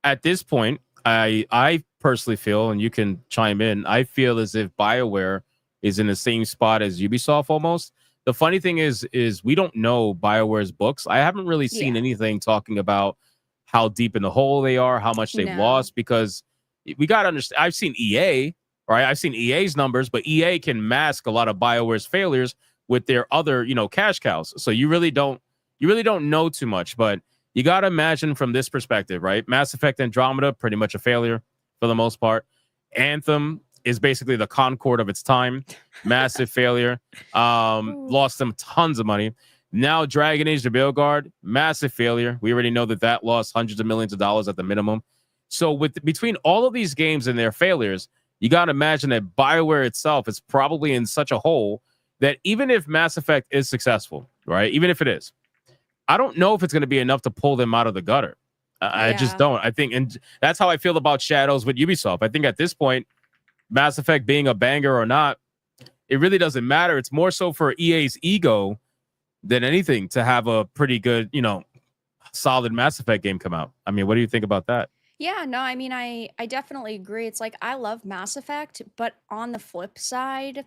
at this point, I personally feel, and you can chime in, I feel as if BioWare is in the same spot as Ubisoft almost. The funny thing is we don't know BioWare's books. I haven't really seen anything talking about how deep in the hole they are, how much they've lost, because we got to understand. I've seen EA, right? I've seen EA's numbers, but EA can mask a lot of BioWare's failures with their other, cash cows. So you really don't know too much, but you got to imagine from this perspective, right? Mass Effect Andromeda, pretty much a failure for the most part. Anthem is basically the Concorde of its time. Massive failure. Lost them tons of money. Now Dragon Age: The Veilguard, massive failure. We already know that lost hundreds of millions of dollars at the minimum. So between all of these games and their failures, you got to imagine that BioWare itself is probably in such a hole that even if Mass Effect is successful, right? Even if it is, I don't know if it's going to be enough to pull them out of the gutter. I just don't. I think, and that's how I feel about Shadows with Ubisoft. I think at this point, Mass Effect being a banger or not, it really doesn't matter. It's more so for EA's ego than anything to have a pretty good, solid Mass Effect game come out. I mean, what do you think about that? Yeah, no, I mean, I definitely agree. It's like, I love Mass Effect, but on the flip side,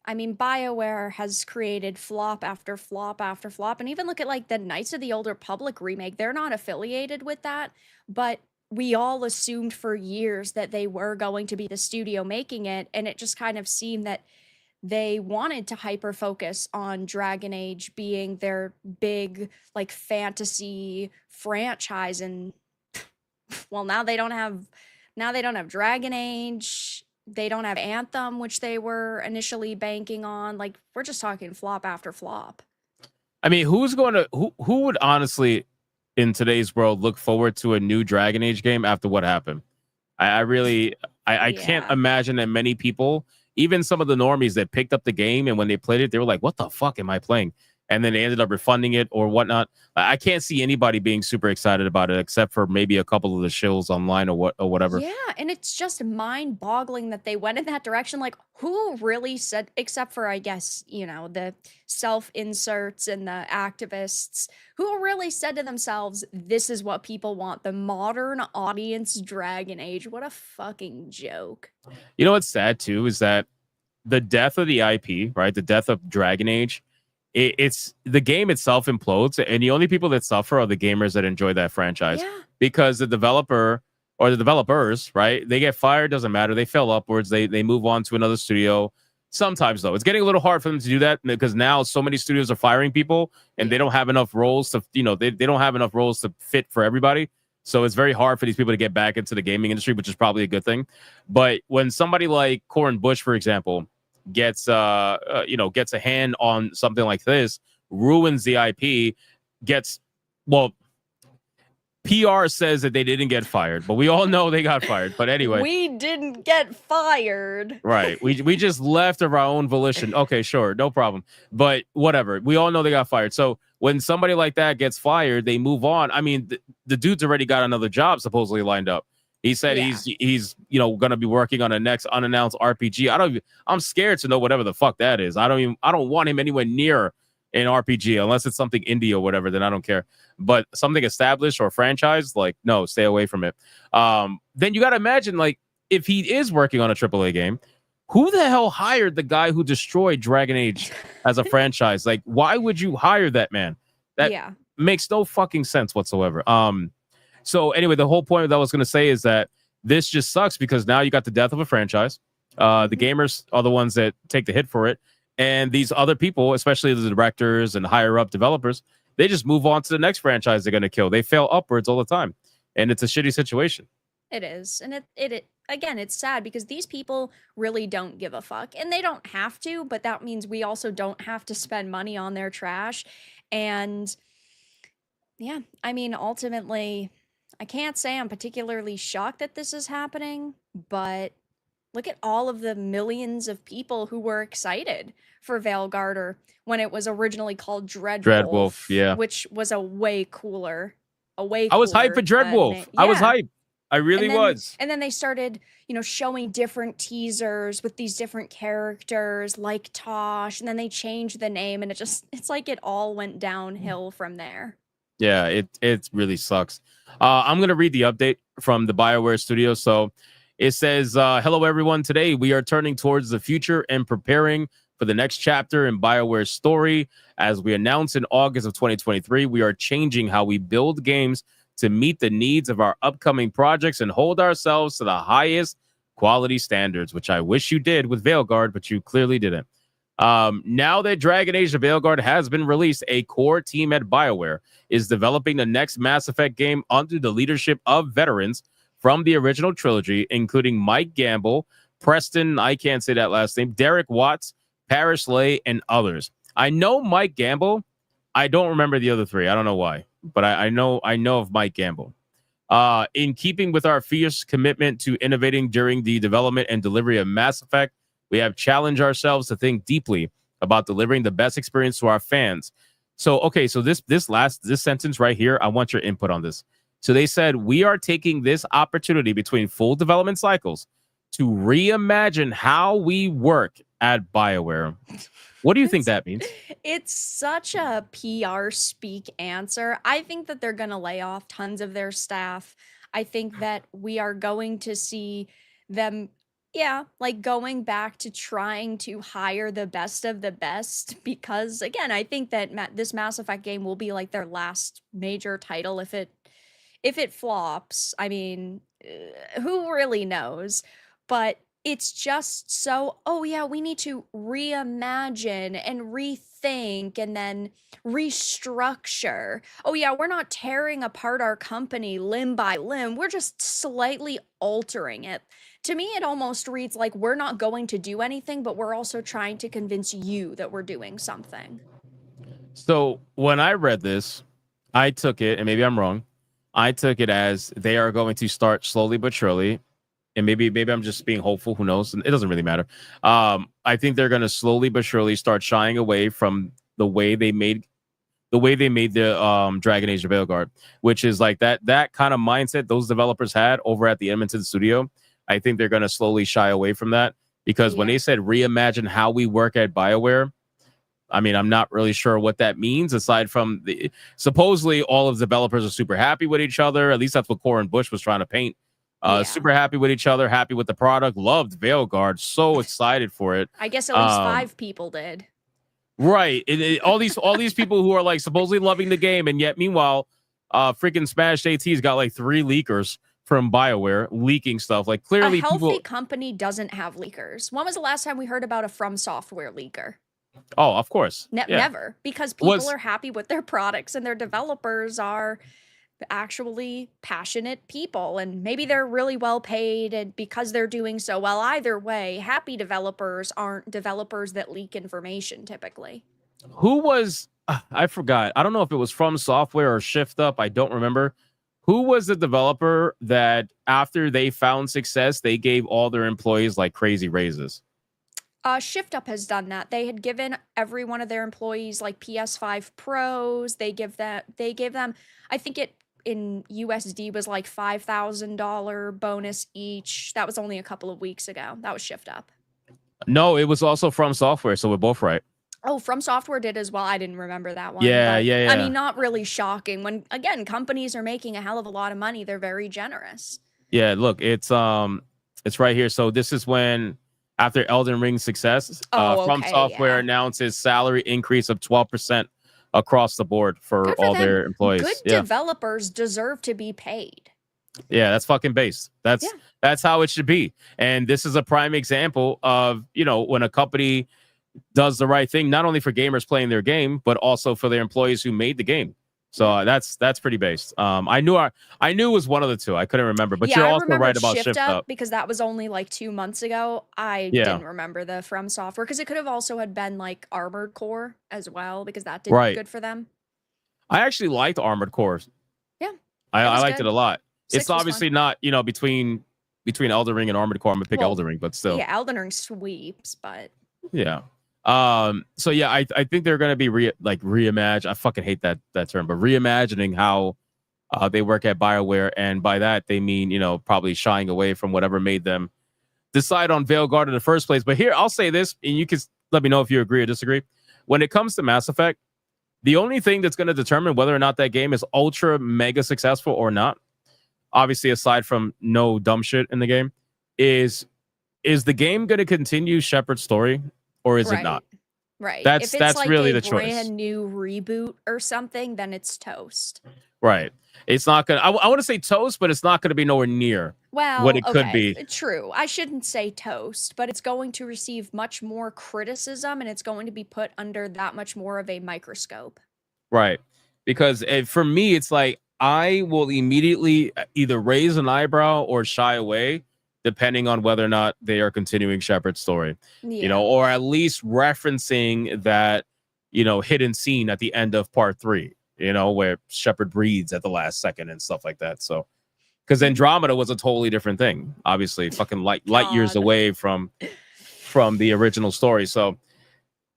I mean, BioWare has created flop after flop after flop. And even look at like the Knights of the Old Republic remake. They're not affiliated with that, but we all assumed for years that they were going to be the studio making it. And it just kind of seemed that they wanted to hyper focus on Dragon Age being their big like fantasy franchise. And well, now they don't have Dragon Age. They don't have Anthem, which they were initially banking on. Like, we're just talking flop after flop. I mean, who would honestly in today's world look forward to a new Dragon Age game after what happened? I can't imagine that many people, even some of the normies that picked up the game and when they played it, they were like, what the fuck am I playing? And then they ended up refunding it or whatnot. I can't see anybody being super excited about it except for maybe a couple of the shills online or whatever. Yeah, and it's just mind-boggling that they went in that direction. Like, who really said, except for, I guess, the self-inserts and the activists, who really said to themselves, this is what people want, the modern audience Dragon Age? What a fucking joke. You know what's sad, too, is that the death of the IP, right, the death of Dragon Age, it's the game itself implodes, and the only people that suffer are the gamers that enjoy that franchise. Yeah. Because the developer or the developers, right, they get fired, doesn't matter, they fell upwards, they move on to another studio. Sometimes though, it's getting a little hard for them to do that because now so many studios are firing people and they don't have enough roles to, they don't have enough roles to fit for everybody. So it's very hard for these people to get back into the gaming industry, which is probably a good thing. But when somebody like Corin Bush, for example, gets a hand on something like this, ruins the IP, PR says that they didn't get fired, but we all know they got fired. But anyway, we didn't get fired. Right. We just left of our own volition. Okay, sure, no problem. But whatever. We all know they got fired. So when somebody like that gets fired, they move on. I mean, the dude's already got another job supposedly lined up. He said he's going to be working on a next unannounced RPG. I'm scared to know whatever the fuck that is. I don't want him anywhere near an RPG unless it's something indie or whatever. Then I don't care. But something established or franchise, like, no, stay away from it. Then you got to imagine, like, if he is working on a AAA game, who the hell hired the guy who destroyed Dragon Age as a franchise? Like, why would you hire that man? That makes no fucking sense whatsoever. So anyway, the whole point that I was going to say is that this just sucks because now you got the death of a franchise. The gamers are the ones that take the hit for it. And these other people, especially the directors and higher up developers, they just move on to the next franchise they're going to kill. They fail upwards all the time. And it's a shitty situation. It is. And it again, it's sad because these people really don't give a fuck. And they don't have to, but that means we also don't have to spend money on their trash. And yeah, I mean, ultimately, I can't say I'm particularly shocked that this is happening, but look at all of the millions of people who were excited for Veilguard when it was originally called Dreadwolf, which was a way cooler. I was hyped for Dreadwolf. I was hyped. I really was. And then they started, showing different teasers with these different characters like Tosh, and then they changed the name, and it's like it all went downhill from there. Yeah, it really sucks. I'm going to read the update from the BioWare studio. So it says, hello, everyone. Today, we are turning towards the future and preparing for the next chapter in BioWare's story. As we announced in August of 2023, we are changing how we build games to meet the needs of our upcoming projects and hold ourselves to the highest quality standards, which I wish you did with Veilguard, but you clearly didn't. Now that Dragon Age: The Veilguard has been released, a core team at BioWare is developing the next Mass Effect game under the leadership of veterans from the original trilogy, including Mike Gamble, Preston, I can't say that last name, Derek Watts, Parrish Lay, and others. I know Mike Gamble. I don't remember the other three. I don't know why, but I know of Mike Gamble. In keeping with our fierce commitment to innovating during the development and delivery of Mass Effect, we have challenged ourselves to think deeply about delivering the best experience to our fans. So, okay, so this sentence right here, I want your input on this. So they said, we are taking this opportunity between full development cycles to reimagine how we work at BioWare. What do you think that means? It's such a PR speak answer. I think that they're going to lay off tons of their staff. I think that we are going to see them, like going back to trying to hire the best of the best. Because again, I think that this Mass Effect game will be like their last major title if it flops. I mean, who really knows? But it's just so, we need to reimagine and rethink and then restructure. We're not tearing apart our company limb by limb. We're just slightly altering it. To me, it almost reads like we're not going to do anything, but we're also trying to convince you that we're doing something. So when I read this, I took it, and maybe I'm wrong, I took it as they are going to start slowly but surely. And maybe I'm just being hopeful. Who knows? It doesn't really matter. I think they're going to slowly but surely start shying away from the way they made the Dragon Age of Veilguard, which is like that kind of mindset those developers had over at the Edmonton studio. I think they're going to slowly shy away from that because when they said reimagine how we work at BioWare, I mean, I'm not really sure what that means aside from supposedly all of the developers are super happy with each other. At least that's what Corin Bush was trying to paint. Super happy with each other, happy with the product, loved Veilguard, so excited for it. I guess at least 5 people did. Right. All these people who are like supposedly loving the game, and yet meanwhile, freaking Smash AT's got like 3 leakers from BioWare leaking stuff. Like clearly, a healthy company doesn't have leakers. When was the last time we heard about a From Software leaker? Oh, of course. Never, because people are happy with their products and their developers are actually passionate people, and maybe they're really well paid, and because they're doing so well, either way, happy developers aren't developers that leak information typically. Who was I forgot. I don't know if it was From Software or Shift Up. I don't remember. Who was the developer that after they found success, they gave all their employees like crazy raises? Shift Up has done that. They had given every one of their employees like PS5 Pros. They gave them, I think it in USD was like $5,000 bonus each. That was only a couple of weeks ago. That was Shift Up. No, it was also From Software, so we're both right. Oh, From Software did as well. I didn't remember that one. Yeah. I mean, not really shocking. When, again, companies are making a hell of a lot of money, they're very generous. Yeah, look, it's right here. So this is when, after Elden Ring's success, From Software announces salary increase of 12% across the board for all their employees. Good developers deserve to be paid. Yeah, that's fucking based. That's how it should be. And this is a prime example of, when a company does the right thing, not only for gamers playing their game, but also for their employees who made the game. So that's pretty based. I knew it was one of the two. I couldn't remember, but you're also right about Shift Up because that was only like 2 months ago. I didn't remember the From Software because it could have also had been like Armored Core as well because that did good for them. I actually liked Armored Core. Yeah, I liked it a lot. 6 it's obviously not between Elden Ring and Armored Core. I'm gonna pick Elden Ring, but still. Yeah, Elden Ring sweeps, but yeah. So yeah, I think they're gonna be reimagine. I fucking hate that term, but reimagining how they work at BioWare, and by that they mean probably shying away from whatever made them decide on Veilguard in the first place. But here, I'll say this, and you can let me know if you agree or disagree. When it comes to Mass Effect, the only thing that's going to determine whether or not that game is ultra mega successful or not, obviously aside from no dumb shit in the game, is the game going to continue Shepard's story? Or is it not? Right. That's if it's like really a the choice. Brand new reboot or something, then it's toast. Right. It's not gonna. I want to say toast, but it's not going to be nowhere near what it could be. True. I shouldn't say toast, but it's going to receive much more criticism, and it's going to be put under that much more of a microscope. Right. Because for me, it's like I will immediately either raise an eyebrow or shy away, depending on whether or not they are continuing Shepard's story, Yeah. or at least referencing that, hidden scene at the end of part 3, where Shepard breathes at the last second and stuff like that. So, because Andromeda was a totally different thing, obviously, fucking light years away from the original story. So,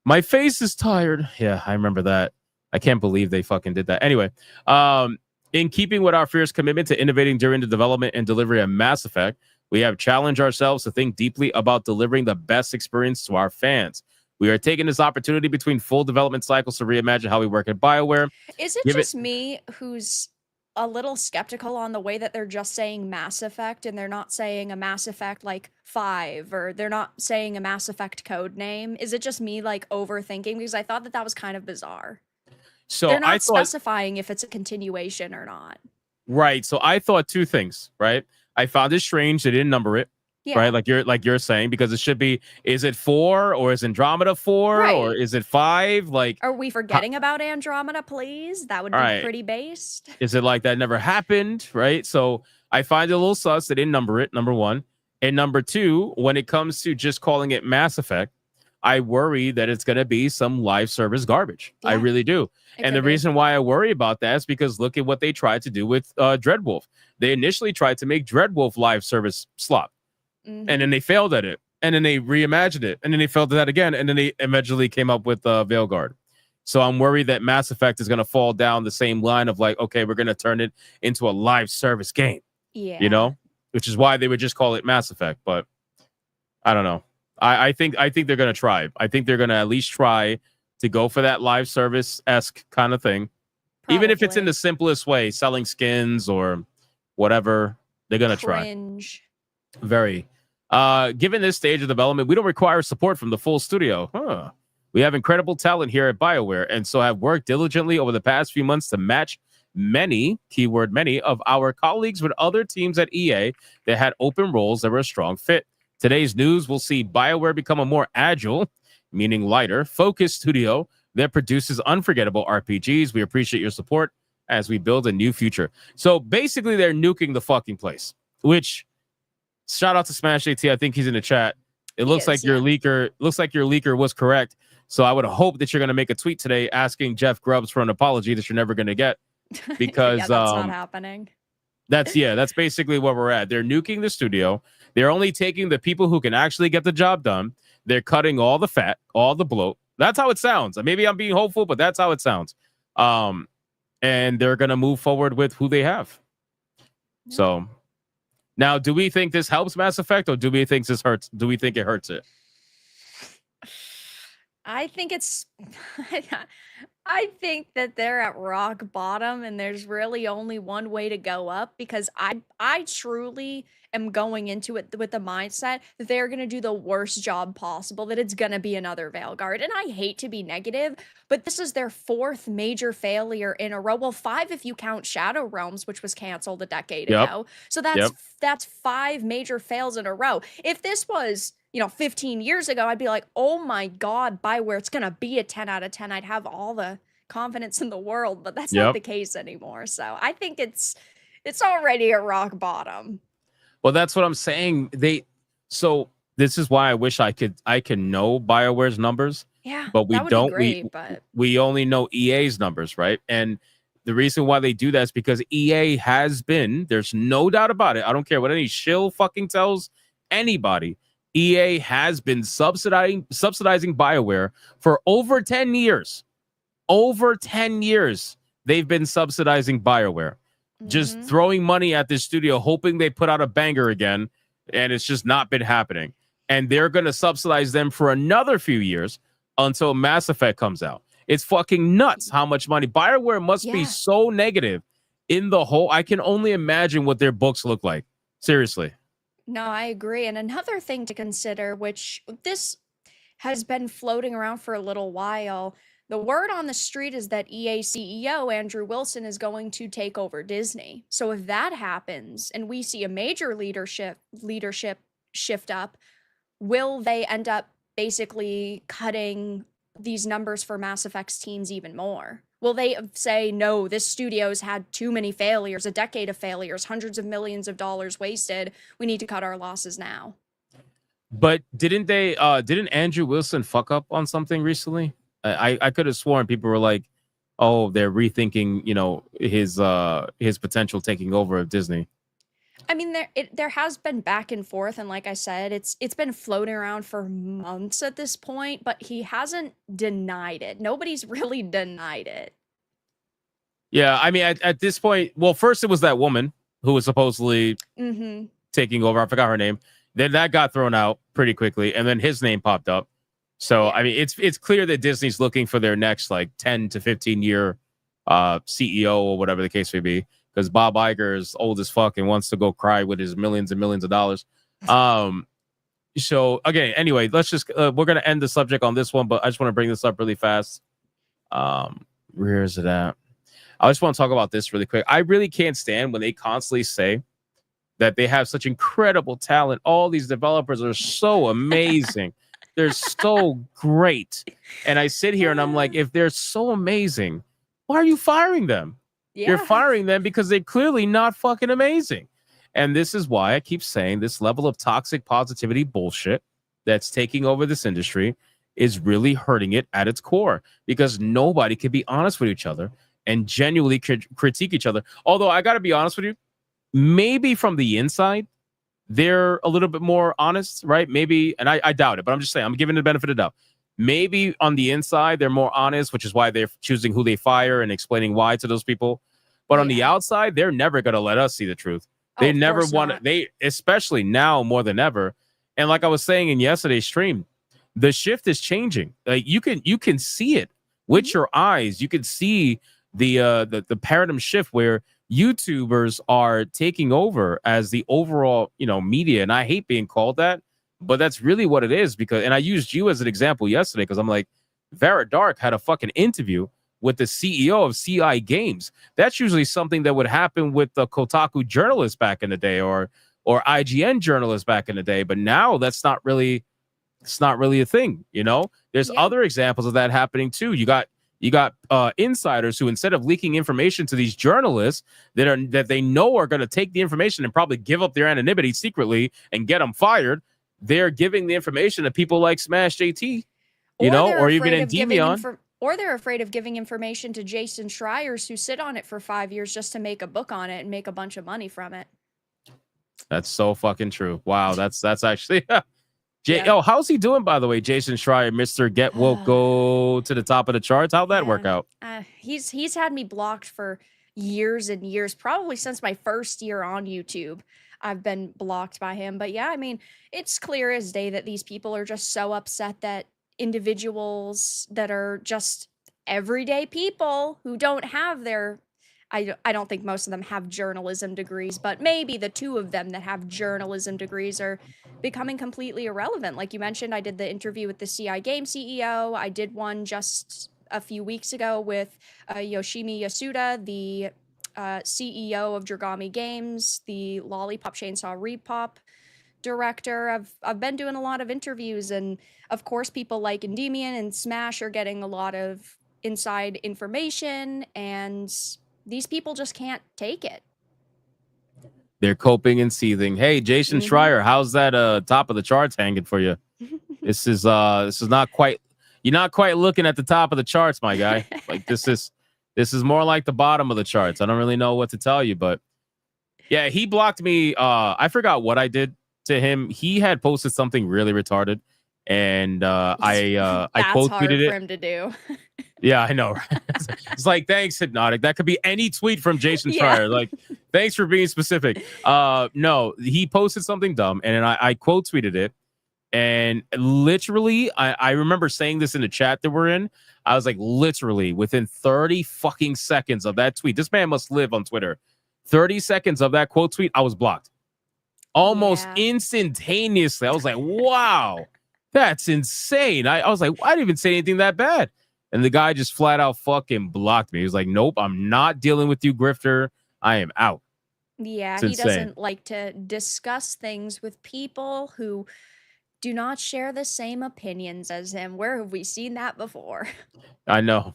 my face is tired. Yeah, I remember that. I can't believe they fucking did that. Anyway, in keeping with our fierce commitment to innovating during the development and delivery of Mass Effect, we have challenged ourselves to think deeply about delivering the best experience to our fans. We are taking this opportunity between full development cycles to reimagine how we work at BioWare. Is it just me who's a little skeptical on the way that they're just saying Mass Effect and they're not saying a Mass Effect like 5, or they're not saying a Mass Effect code name? Is it just me like overthinking? Because I thought that was kind of bizarre. So they're not I thought, specifying if it's a continuation or not. right. So I thought 2 things, right? I found it strange they didn't number it, Yeah. right? Like you're saying, because it should be, is it 4 or is Andromeda 4 Right. or is it 5? Like, Are we forgetting about Andromeda, please? That would be Alright. pretty based. is it like that never happened, right? So I find it a little sus they didn't number it, number 1. And number 2, when it comes to just calling it Mass Effect, I worry that it's going to be some live service garbage. I really do. And the reason why I worry about that is because look at what they tried to do with Dreadwolf. They initially tried to make Dreadwolf live service slop. And then they failed at it. And then they reimagined it. And then they failed at that again. And then they eventually came up with Veilguard. So I'm worried that Mass Effect is going to fall down the same line of like, okay, we're going to turn it into a live service game. Yeah. Which is why they would just call it Mass Effect. But I don't know. I think they're going to try. I think they're going to at least try to go for that live service-esque kind of thing. Even if it's in the simplest way, selling skins or whatever, they're going to try. Cringe. Very. Given this stage of development, we don't require support from the full studio. We have incredible talent here at BioWare, and so have worked diligently over the past few months to match many, keyword many, of our colleagues with other teams at EA that had open roles that were a strong fit. Today's news will see BioWare become a more agile, meaning lighter, focused studio that produces unforgettable RPGs. We appreciate your support as we build a new future. So basically, they're nuking the fucking place, which shout out to Smash AT. I think he's in the chat. It looks like your leaker was correct. So I would hope that you're going to make a tweet today asking Jeff Grubbs for an apology that you're never going to get, because that's not happening. That's basically where we're at. They're nuking the studio. They're only taking the people who can actually get the job done. They're cutting all the fat, all the bloat. That's how it sounds. Maybe I'm being hopeful, but that's how it sounds. And they're going to move forward with who they have. So now, do we think this helps Mass Effect, or do we think this hurts? Do we think it hurts it? I think it's I think that they're at rock bottom and there's really only one way to go up, because I truly am going into it with the mindset that they're going to do the worst job possible, that it's going to be another Veilguard. And I hate to be negative, but this is their 4th major failure in a row. Well, 5 if you count Shadow Realms, which was canceled a decade ago. So that's 5 major fails in a row. If this was 15 years ago, I'd be like, oh my God, Bioware, it's going to be a 10 out of 10. I'd have all the confidence in the world, but that's not the case anymore. So I think it's already a rock bottom. Well, that's what I'm saying. So this is why I wish I can know BioWare's numbers. Yeah, but we that would don't. Be great, but we only know EA's numbers, right? And the reason why they do that is because EA has been, there's no doubt about it. I don't care what any shill fucking tells anybody. EA has been subsidizing BioWare for over 10 years. Over 10 years, they've been subsidizing BioWare. Just throwing money at this studio, hoping they put out a banger again, and it's just not been happening. And they're going to subsidize them for another few years until Mass Effect comes out. It's fucking nuts how much money. BioWare must be so negative in the whole. I can only imagine what their books look like. Seriously. No, I agree. And another thing to consider, which this has been floating around for a little while, the word on the street is that EA CEO Andrew Wilson is going to take over Disney. So if that happens and we see a major leadership shift up, will they end up basically cutting these numbers for Mass Effect's teams even more? Will they say, no, this studio's had too many failures, a decade of failures, hundreds of millions of dollars wasted. We need to cut our losses now. But didn't Andrew Wilson fuck up on something recently? I could have sworn people were like, oh, they're rethinking, his potential taking over of Disney. I mean, there has been back and forth, and like I said, it's been floating around for months at this point, but he hasn't denied it. Nobody's really denied it. Yeah, I mean, at this point, well, first it was that woman who was supposedly taking over. I forgot her name. Then that got thrown out pretty quickly, and then his name popped up. So, I mean, it's clear that Disney's looking for their next, 10 to 15 year CEO or whatever the case may be. Because Bob Iger is old as fuck and wants to go cry with his millions and millions of dollars. So again, anyway, let's just we're gonna end the subject on this one, but I just want to bring this up really fast. Where is it at? I just want to talk about this really quick. I really can't stand when they constantly say that they have such incredible talent. All these developers are so amazing. They're so great. And I sit here and I'm like, if they're so amazing, why are you firing them? Yeah. You're firing them because they're clearly not fucking amazing. And this is why I keep saying this level of toxic positivity bullshit that's taking over this industry is really hurting it at its core, because nobody can be honest with each other and genuinely critique each other. Although I got to be honest with you, maybe from the inside, they're a little bit more honest, right? Maybe, and I doubt it, but I'm just saying, I'm giving the benefit of the doubt. Maybe on the inside, they're more honest, which is why they're choosing who they fire and explaining why to those people. But on the outside, they're never going to let us see the truth. They never want to, they, especially now more than ever. And like I was saying in yesterday's stream, the shift is changing. Like you can see it with your eyes. You can see the paradigm shift where YouTubers are taking over as the overall, media. And I hate being called that, but that's really what it is. Because, and I used you as an example yesterday, because I'm like, Vara Dark had a fucking interview with the CEO of CI Games. That's usually something that would happen with the Kotaku journalists back in the day, or IGN journalists back in the day. But now it's not really a thing. There's other examples of that happening too. You got insiders who, instead of leaking information to these journalists that they know are going to take the information and probably give up their anonymity secretly and get them fired, they're giving the information to people like Smash JT, or even Endymion. Or they're afraid of giving information to Jason Schreiers, who sit on it for 5 years just to make a book on it and make a bunch of money from it. That's so fucking true. Wow, that's actually Oh, how's he doing, by the way, Jason Schreier, Mr. Get Woke, go to the top of the charts? How'd that work out? He's had me blocked for years and years, probably since my first year on YouTube. I've been blocked by him. But yeah, I mean, it's clear as day that these people are just so upset that individuals that are just everyday people who don't have their, I don't think most of them have journalism degrees, but maybe the two of them that have journalism degrees are becoming completely irrelevant. Like you mentioned, I did the interview with the CI Game CEO. I did one just a few weeks ago with Yoshimi Yasuda, the CEO of Dragami Games, the Lollipop Chainsaw Repop director. I've been doing a lot of interviews, and of course people like Endymion and Smash are getting a lot of inside information, and these people just can't take it. They're coping and seething. Hey, Jason Schreier, how's that top of the charts hanging for you? This is not quite, you're not quite looking at the top of the charts, my guy. Like this is more like the bottom of the charts. I don't really know what to tell you, but yeah, he blocked me. I forgot what I did to him. He had posted something really retarded, and I quote tweeted it. For him to do. Yeah, I know. It's like, thanks, Hypnotic. That could be any tweet from Jason Schreier. Like, thanks for being specific. No, he posted something dumb, and I quote tweeted it. And literally, I remember saying this in the chat that we're in. I was like, literally, within 30 fucking seconds of that tweet, this man must live on Twitter. 30 seconds of that quote tweet, I was blocked. Almost instantaneously. I was like, wow, that's insane. I was like, I didn't even say anything that bad. And the guy just flat out fucking blocked me. He was like, nope, I'm not dealing with you, grifter. I am out. Yeah, he doesn't like to discuss things with people who Do not share the same opinions as him. Where have we seen that before? I know.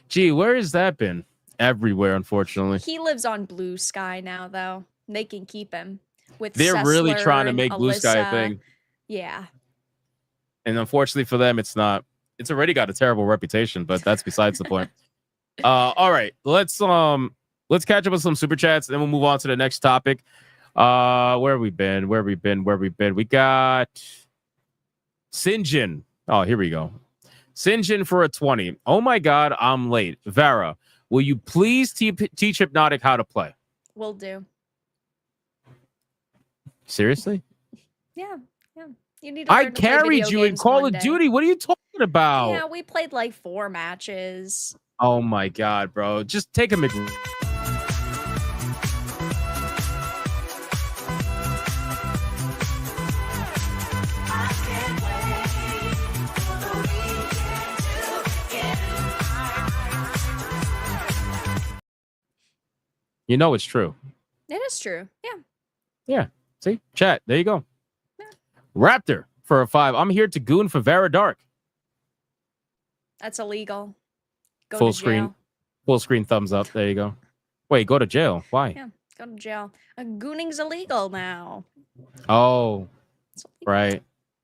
Gee, where has that been? Everywhere, unfortunately. He lives on Blue Sky now, though. They can keep him with They're really Sessler trying to and make Blue Sky a Alyssa. thing. Yeah. And unfortunately for them, it's not. It's already got a terrible reputation, but that's besides the point. All right. Let's catch up with some super chats, and then we'll move on to the next topic. Where have we been? We got Sinjin. Oh, here we go. Sinjin for a 20. Oh my God, I'm late. Vara, will you please teach Hypnotic how to play? Will do. Seriously? Yeah. You need to I learn to play carried video you in games Call one of day. Duty. What are you talking about? Yeah, we played like 4 matches. Oh my God, bro. Just take a You know it's true. It is true. Yeah. Yeah. See? Chat. There you go. Raptor for a 5. I'm here to goon for Vara Dark. That's illegal. Go Full to screen. jail. Full screen thumbs up. There you go. Wait, go to jail. Why? Yeah, go to jail. Gooning's illegal now. Oh. Right.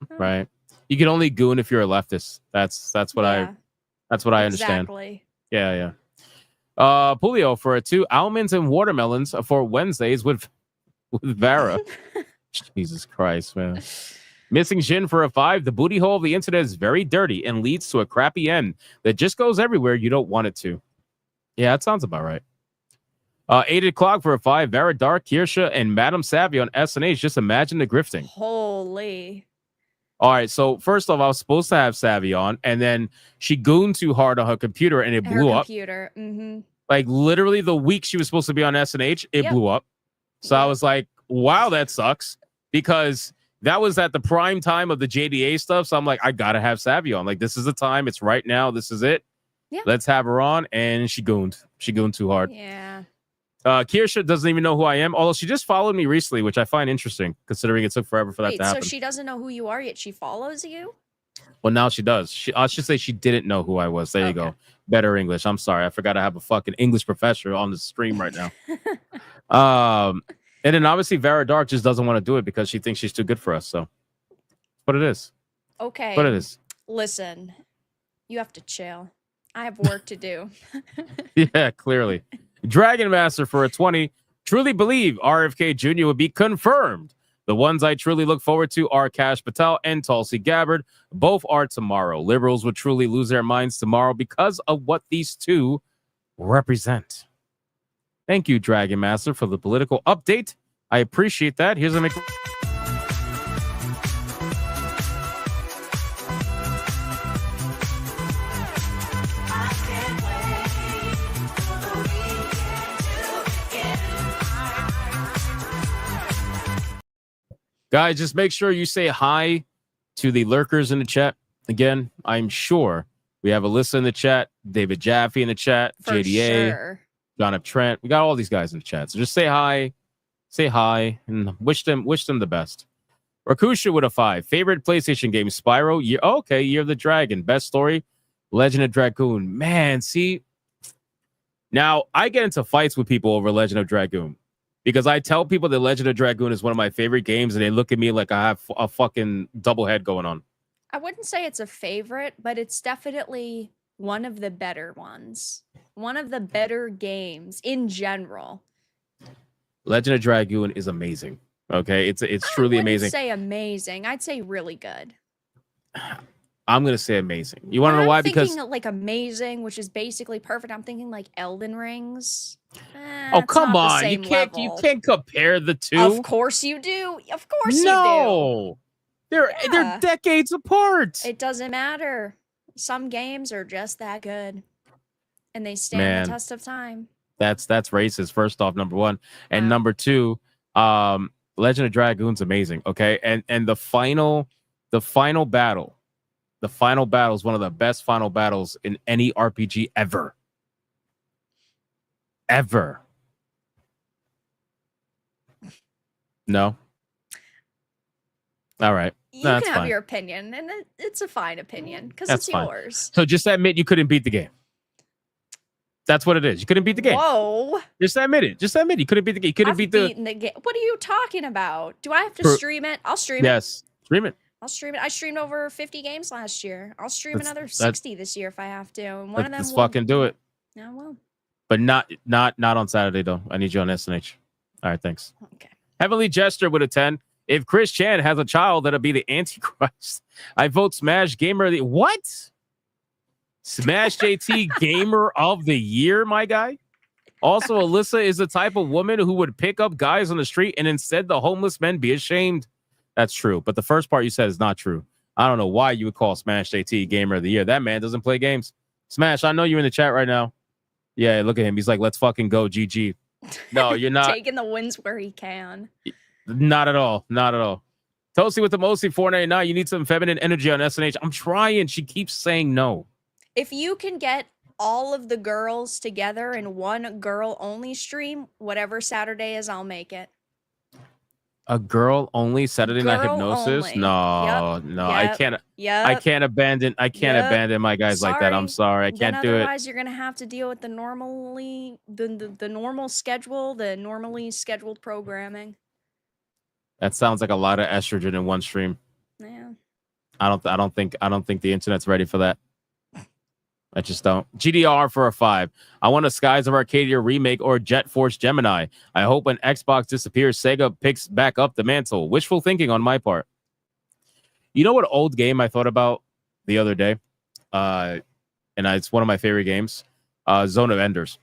Right. You can only goon if you're a leftist. That's what I understand. Exactly. Yeah. Pulio for a 2. Almonds and watermelons for Wednesdays with Vara. Jesus Christ, man. Missing Jin for a 5. The booty hole of the internet is very dirty and leads to a crappy end that just goes everywhere you don't want it to. Yeah, that sounds about right. 8 o'clock for a 5. Vara Dark, Kirsha, and Madame Savvy on SNH. Just imagine the grifting. Holy. All right, so first off, I was supposed to have Savvy on, and then she gooned too hard on her computer, and it blew up. Computer. Mm-hmm. Like, literally the week she was supposed to be on SNH, it blew up. So I was like, wow, that sucks. Because that was at the prime time of the JDA stuff. So I'm like, I got to have Savvy on. Like, this is the time. It's right now. This is it. Yeah. Let's have her on. And she gooned. She gooned too hard. Yeah. Kirsha doesn't even know who I am, although she just followed me recently, which I find interesting, considering it took forever for that to happen. So she doesn't know who you are yet. She follows you? Well, now she does. I should say she didn't know who I was. There you go. Better English. I'm sorry. I forgot I have a fucking English professor on the stream right now. And then obviously Vara Dark just doesn't want to do it because she thinks she's too good for us. So, what it is. Okay. What it is. Listen, you have to chill. I have work to do. Yeah, clearly. Dragon Master for a 20. Truly believe RFK Jr. would be confirmed. The ones I truly look forward to are Kash Patel and Tulsi Gabbard. Both are tomorrow. Liberals would truly lose their minds tomorrow because of what these two represent. Thank you, Dragon Master, for the political update. I appreciate that. Here's a Guys, just make sure you say hi to the lurkers in the chat. Again, I'm sure we have Alyssa in the chat, David Jaffe in the chat, For JDA, sure. John F. Trent. We got all these guys in the chat. So just say hi, and wish them the best. Rakusha with a 5. Favorite PlayStation game, Spyro. Year of the Dragon. Best story, Legend of Dragoon. Man, see, now I get into fights with people over Legend of Dragoon. Because I tell people that Legend of Dragoon is one of my favorite games, and they look at me like I have a fucking double head going on. I wouldn't say it's a favorite, but it's definitely one of the better ones. One of the better games in general. Legend of Dragoon is amazing. Okay, it's truly amazing. I wouldn't say amazing. I'd say really good. I'm gonna say amazing. You want to know why? Because like amazing, which is basically perfect. I'm thinking like Elden Rings. Oh, come on. You can't compare the two. Of course you do. Of course you do. No. They're decades apart. It doesn't matter. Some games are just that good. And they stand the test of time. That's racist, first off, number one. And number two, Legend of Dragoon's amazing. Okay. And the final battle is one of the best final battles in any RPG ever. Ever. No? All right. You No, that's can have fine. your opinion, and it's a fine opinion because That's it's fine. yours. So just admit you couldn't beat the game. That's what it is. You couldn't beat the game. Whoa. Just admit it. Just admit it. You couldn't beat the game. You couldn't beat the. Beaten the game. What are you talking about? Do I have to For- stream it? I'll stream it. Yes, stream it. I'll stream it. I streamed over 50 games last year. I'll stream That's- another that- 60 this year if I have to. And one of them Let's will... fucking do it. I will. But not on Saturday though. I need you on SNH. All right, thanks. Okay. Heavenly Gesture with a 10. If Chris Chan has a child, that'll be the Antichrist. I vote Smash Gamer of the what? Smash JT Gamer of the Year, my guy. Also, Alyssa is the type of woman who would pick up guys on the street and instead the homeless men be ashamed. That's true. But the first part you said is not true. I don't know why you would call Smash JT Gamer of the Year. That man doesn't play games. Smash, I know you're in the chat right now. Yeah, look at him. He's like, let's fucking go, GG. No, you're not. Taking the wins where he can. Not at all. Not at all. Toasty with the mostly 499. You need some feminine energy on SNH. I'm trying. She keeps saying no. If you can get all of the girls together in one girl only stream, whatever Saturday is, I'll make it. A girl only Saturday night Girl hypnosis? only. No, Yep. no, I Yep. can't. Yep. I can't abandon. I can't Yep. abandon my guys like that. I'm sorry. I can't do it. Otherwise, you're gonna have to deal with the normal schedule, the normally scheduled programming. That sounds like a lot of estrogen in one stream. Yeah. I don't think the internet's ready for that. I just don't. GDR for a 5. I want a Skies of Arcadia remake or Jet Force Gemini. I hope when Xbox disappears, Sega picks back up the mantle. Wishful thinking on my part. You know what old game I thought about the other day? It's one of my favorite games. Zone of Enders.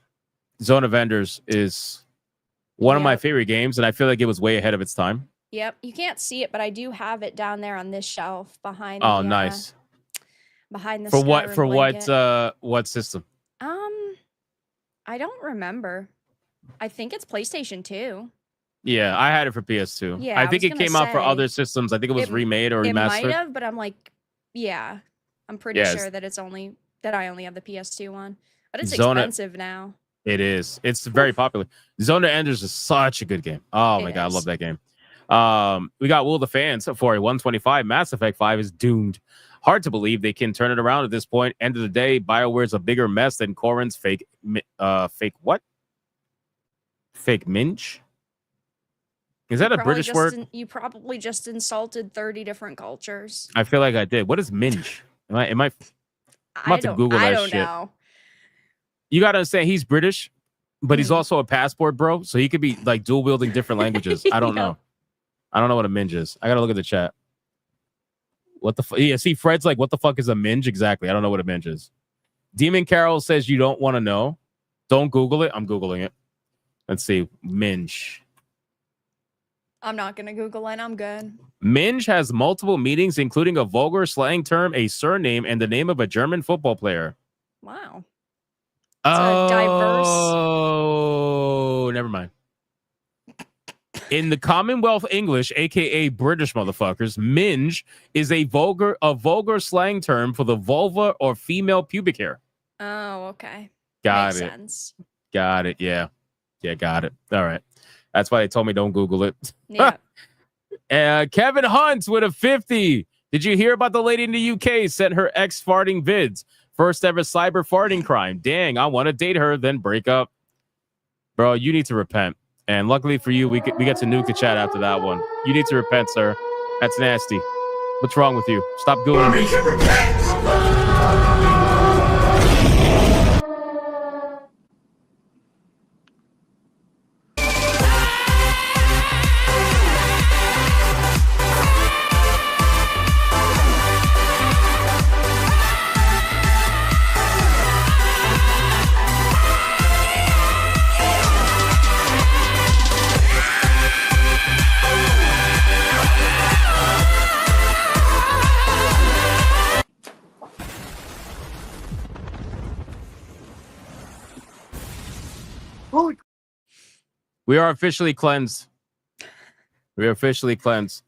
Zone of Enders is one of my favorite games, and I feel like it was way ahead of its time. Yep. You can't see it, but I do have it down there on this shelf behind. Oh, the, nice. Behind the For what? Skyrim For blanket. what system? I don't remember. I think it's PlayStation 2. Yeah, I had it for PS2. Yeah, I I think was it came out for gonna other systems. I think it was remade or It remastered. might have, but I'm like, yeah, I'm pretty Yes. sure that I only have the PS2 one. But it's Zona- expensive now. It is. It's very popular. Zone of Enders is such a good game. Oh my It god, I is. love that game. We got Will the Fans for a 125. Mass Effect 5 is doomed. Hard to believe they can turn it around at this point. End of the day, BioWare's a bigger mess than Corrin's fake what? Fake minge? Is that a British word? You probably just insulted 30 different cultures. I feel like I did. What is minge? Am I I'm I about to Google that I don't shit. know. You gotta understand he's British, but he's also a passport bro, so he could be like dual wielding different languages. I don't know. I don't know what a minge is. I gotta look at the chat. What the yeah, see, Fred's like, what the fuck is a minge? Exactly. I don't know what a minge is. Demon Carol says you don't want to know. Don't Google it. I'm Googling it. Let's see. Minge. I'm not gonna Google it. I'm good. Minge has multiple meanings, including a vulgar slang term, a surname, and the name of a German football player. Wow. Oh, never mind. In the Commonwealth English, aka British motherfuckers, minge is a vulgar slang term for the vulva or female pubic hair. Oh, okay. Got Makes it. sense. Got it. Yeah. Yeah, got it. All right. That's why they told me don't Google it. Yeah. Kevin Hunt with a 50. Did you hear about the lady in the UK sent her ex farting vids? First ever cyber farting crime. Dang, I want to date her, then break up. Bro, you need to repent. And luckily for you, we get to nuke the chat after that one. You need to repent, sir. That's nasty. What's wrong with you? Stop doing it. We are officially cleansed. We are officially cleansed.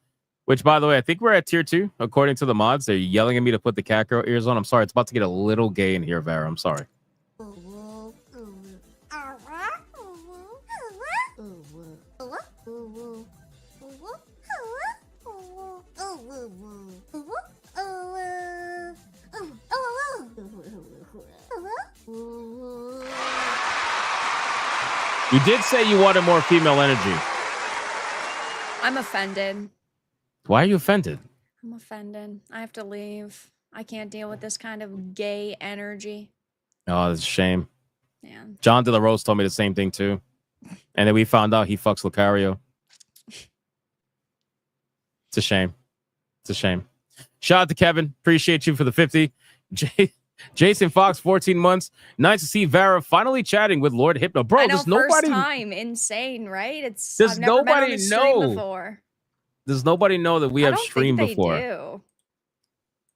Which, by the way, I think we're at tier 2, according to the mods. They're yelling at me to put the cat girl ears on. I'm sorry. It's about to get a little gay in here, Vara. I'm sorry. You did say you wanted more female energy. I'm offended. Why are you offended? I'm offended. I have to leave. I can't deal with this kind of gay energy. Oh, that's a shame. Yeah. John De La Rose told me the same thing too. And then we found out he fucks Lucario. It's a shame. It's a shame. Shout out to Kevin. Appreciate you for the 50. Jason Fox, 14 months. Nice to see Vara finally chatting with Lord Hypno. Bro, I know, does nobody... first time. Insane, right? It's Does I've never been on nobody this stream know? before. Does nobody know that we have streamed before? Do.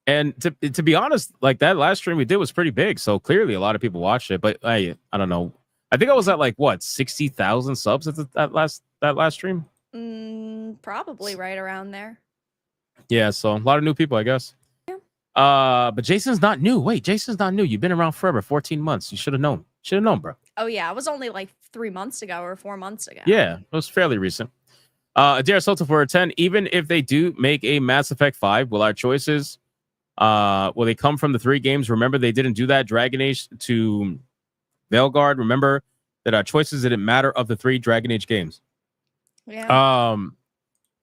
And to be honest, like that last stream we did was pretty big. So clearly a lot of people watched it. But I don't know. I think I was at like what 60,000 subs at that last stream. Probably right around there. Yeah, so a lot of new people, I guess. Yeah. But Jason's not new. Wait, Jason's not new. You've been around forever, 14 months. You should have known. Should have known, bro. Oh yeah, it was only like 3 months ago or 4 months ago. Yeah, it was fairly recent. Adair Soto for a 10. Even if they do make a Mass Effect 5, will our choices will they come from the 3 games? Remember, they didn't do that. Dragon Age to Veilguard. Remember that our choices didn't matter of the 3 Dragon Age games. Yeah.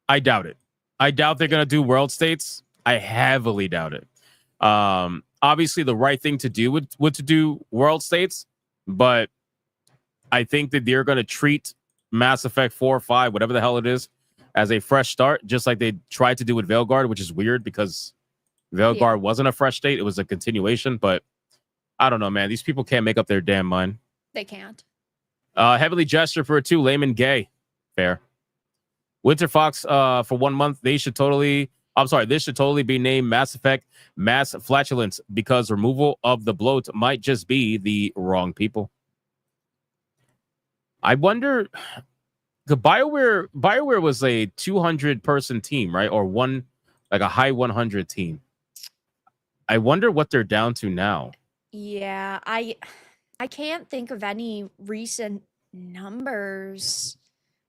I doubt it. I doubt they're gonna do world states. I heavily doubt it. Obviously, the right thing to do would to do world states, but I think that they're gonna treat Mass Effect 4 or 5, whatever the hell it is, as a fresh start, just like they tried to do with Veilguard, which is weird because Veilguard wasn't a fresh state. It was a continuation, but I don't know, man. These people can't make up their damn mind. They can't. Heavily gesture for a 2, layman gay. Fair. Winter Fox for 1 month. This should totally be named Mass Effect Mass Flatulence because removal of the bloat might just be the wrong people. I wonder, the Bioware was a 200-person team, right? Or a high 100 team. I wonder what they're down to now. Yeah, I can't think of any recent numbers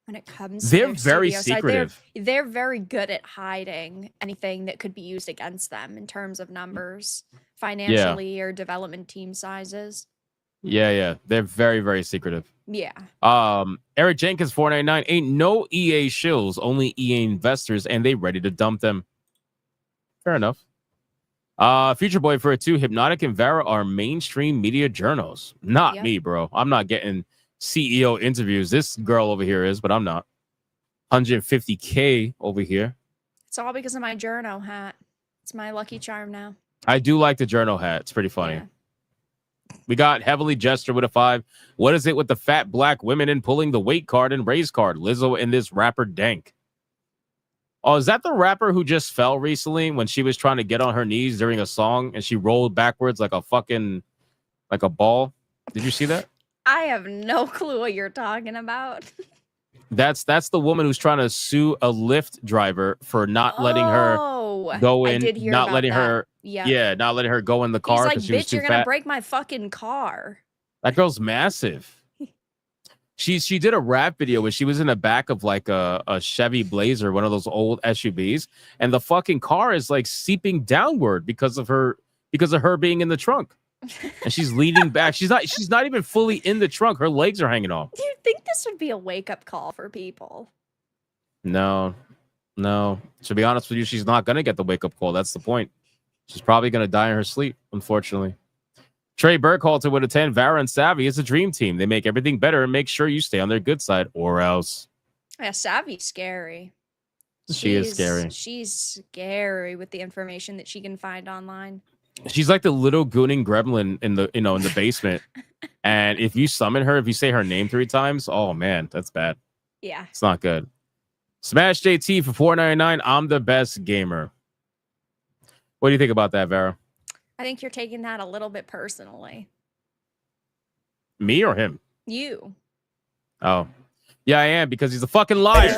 when it comes to They're their very studio side. secretive. They're very good at hiding anything that could be used against them in terms of numbers, financially or development team sizes. Yeah. They're very, very secretive. Yeah. Eric Jenkins 499 ain't no EA shills, only EA investors, and they ready to dump them. Fair enough. Future Boy for a 2, Hypnotic and Vara are mainstream media journals. Not me, bro. I'm not getting CEO interviews. This girl over here is, but I'm not. 150K over here. It's all because of my journo hat. It's my lucky charm now. I do like the journal hat. It's pretty funny. We got heavily gesture with a 5. What is it with the fat black women and pulling the weight card and raise card? Lizzo and this rapper Dank. Oh, is that the rapper who just fell recently when she was trying to get on her knees during a song and she rolled backwards like a ball? Did you see that? I have no clue what you're talking about. That's the woman who's trying to sue a Lyft driver for not letting her go in, I did hear not about letting that. her, not letting her go in the car He's because like, she was bitch, too you're gonna fat. break my fucking car. That girl's massive. She did a rap video where she was in the back of like a Chevy Blazer, one of those old SUVs, and the fucking car is like seeping downward because of her being in the trunk. And she's leaning back. She's not even fully in the trunk. Her legs are hanging off. Do you think this would be a wake-up call for people? No. To be honest with you, she's not gonna get the wake-up call. That's the point. She's probably gonna die in her sleep, unfortunately. Trey Burkhalter with a 10. Vara and Savvy is a dream team. They make everything better and make sure you stay on their good side, or else. Yeah, Savvy's scary. She is scary. She's scary with the information that she can find online. She's like the little gooning gremlin in the basement. And if you summon her, if you say her name 3 times, oh man, that's bad. Yeah. It's not good. Smash JT for 499. I'm the best gamer. What do you think about that, Vara? I think you're taking that a little bit personally. Me or him? You. Oh. Yeah, I am, because he's a fucking liar.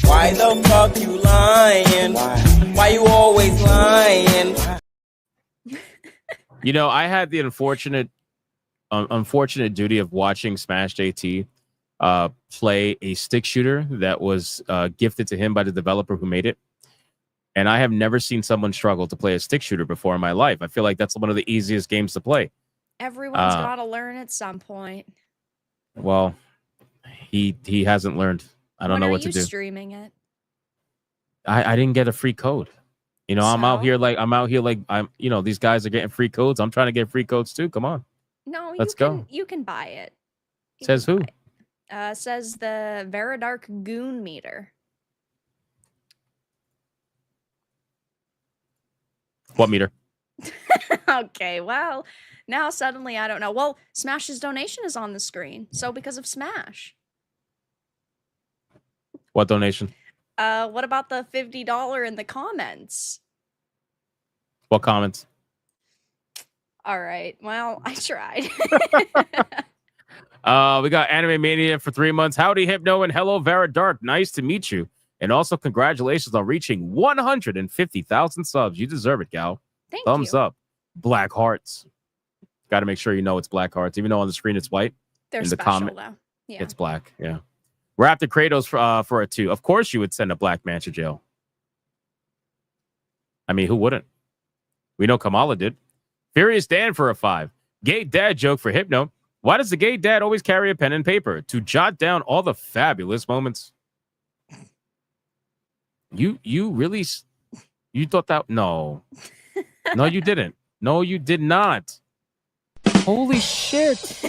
Why the fuck you lying? Why you always lying? You know, I had the unfortunate duty of watching Smash JT play a stick shooter that was gifted to him by the developer who made it. And I have never seen someone struggle to play a stick shooter before in my life. I feel like that's one of the easiest games to play. Everyone's got to learn at some point. Well, He hasn't learned. I don't know what to do. When are you streaming it? I didn't get a free code. You know, I'm out here like I'm these guys are getting free codes. I'm trying to get free codes too. Come on. No, Let's go. You can buy it. Says who? Says the Varadark Goon meter. What meter? Okay, well, now suddenly I don't know. Well, Smash's donation is on the screen. So because of Smash. What donation? What about the $50 in the comments? What comments? All right. Well, I tried. We got Anime Mania for 3 months. Howdy, Hypno, and hello, Varadark. Nice to meet you. And also, congratulations on reaching 150,000 subs. You deserve it, gal. Thumbs up. Black hearts. Got to make sure you know it's black hearts. Even though on the screen it's white. They're in the special, comment, though. Yeah. it's black. Yeah. Raptor Kratos for a 2. Of course you would send a black man to jail. I mean, who wouldn't? We know Kamala did. Furious Dan for a 5. Gay dad joke for Hypno. Why does the gay dad always carry a pen and paper? To jot down all the fabulous moments. You really... You thought that... No. No, you didn't. No, you did not. Holy shit.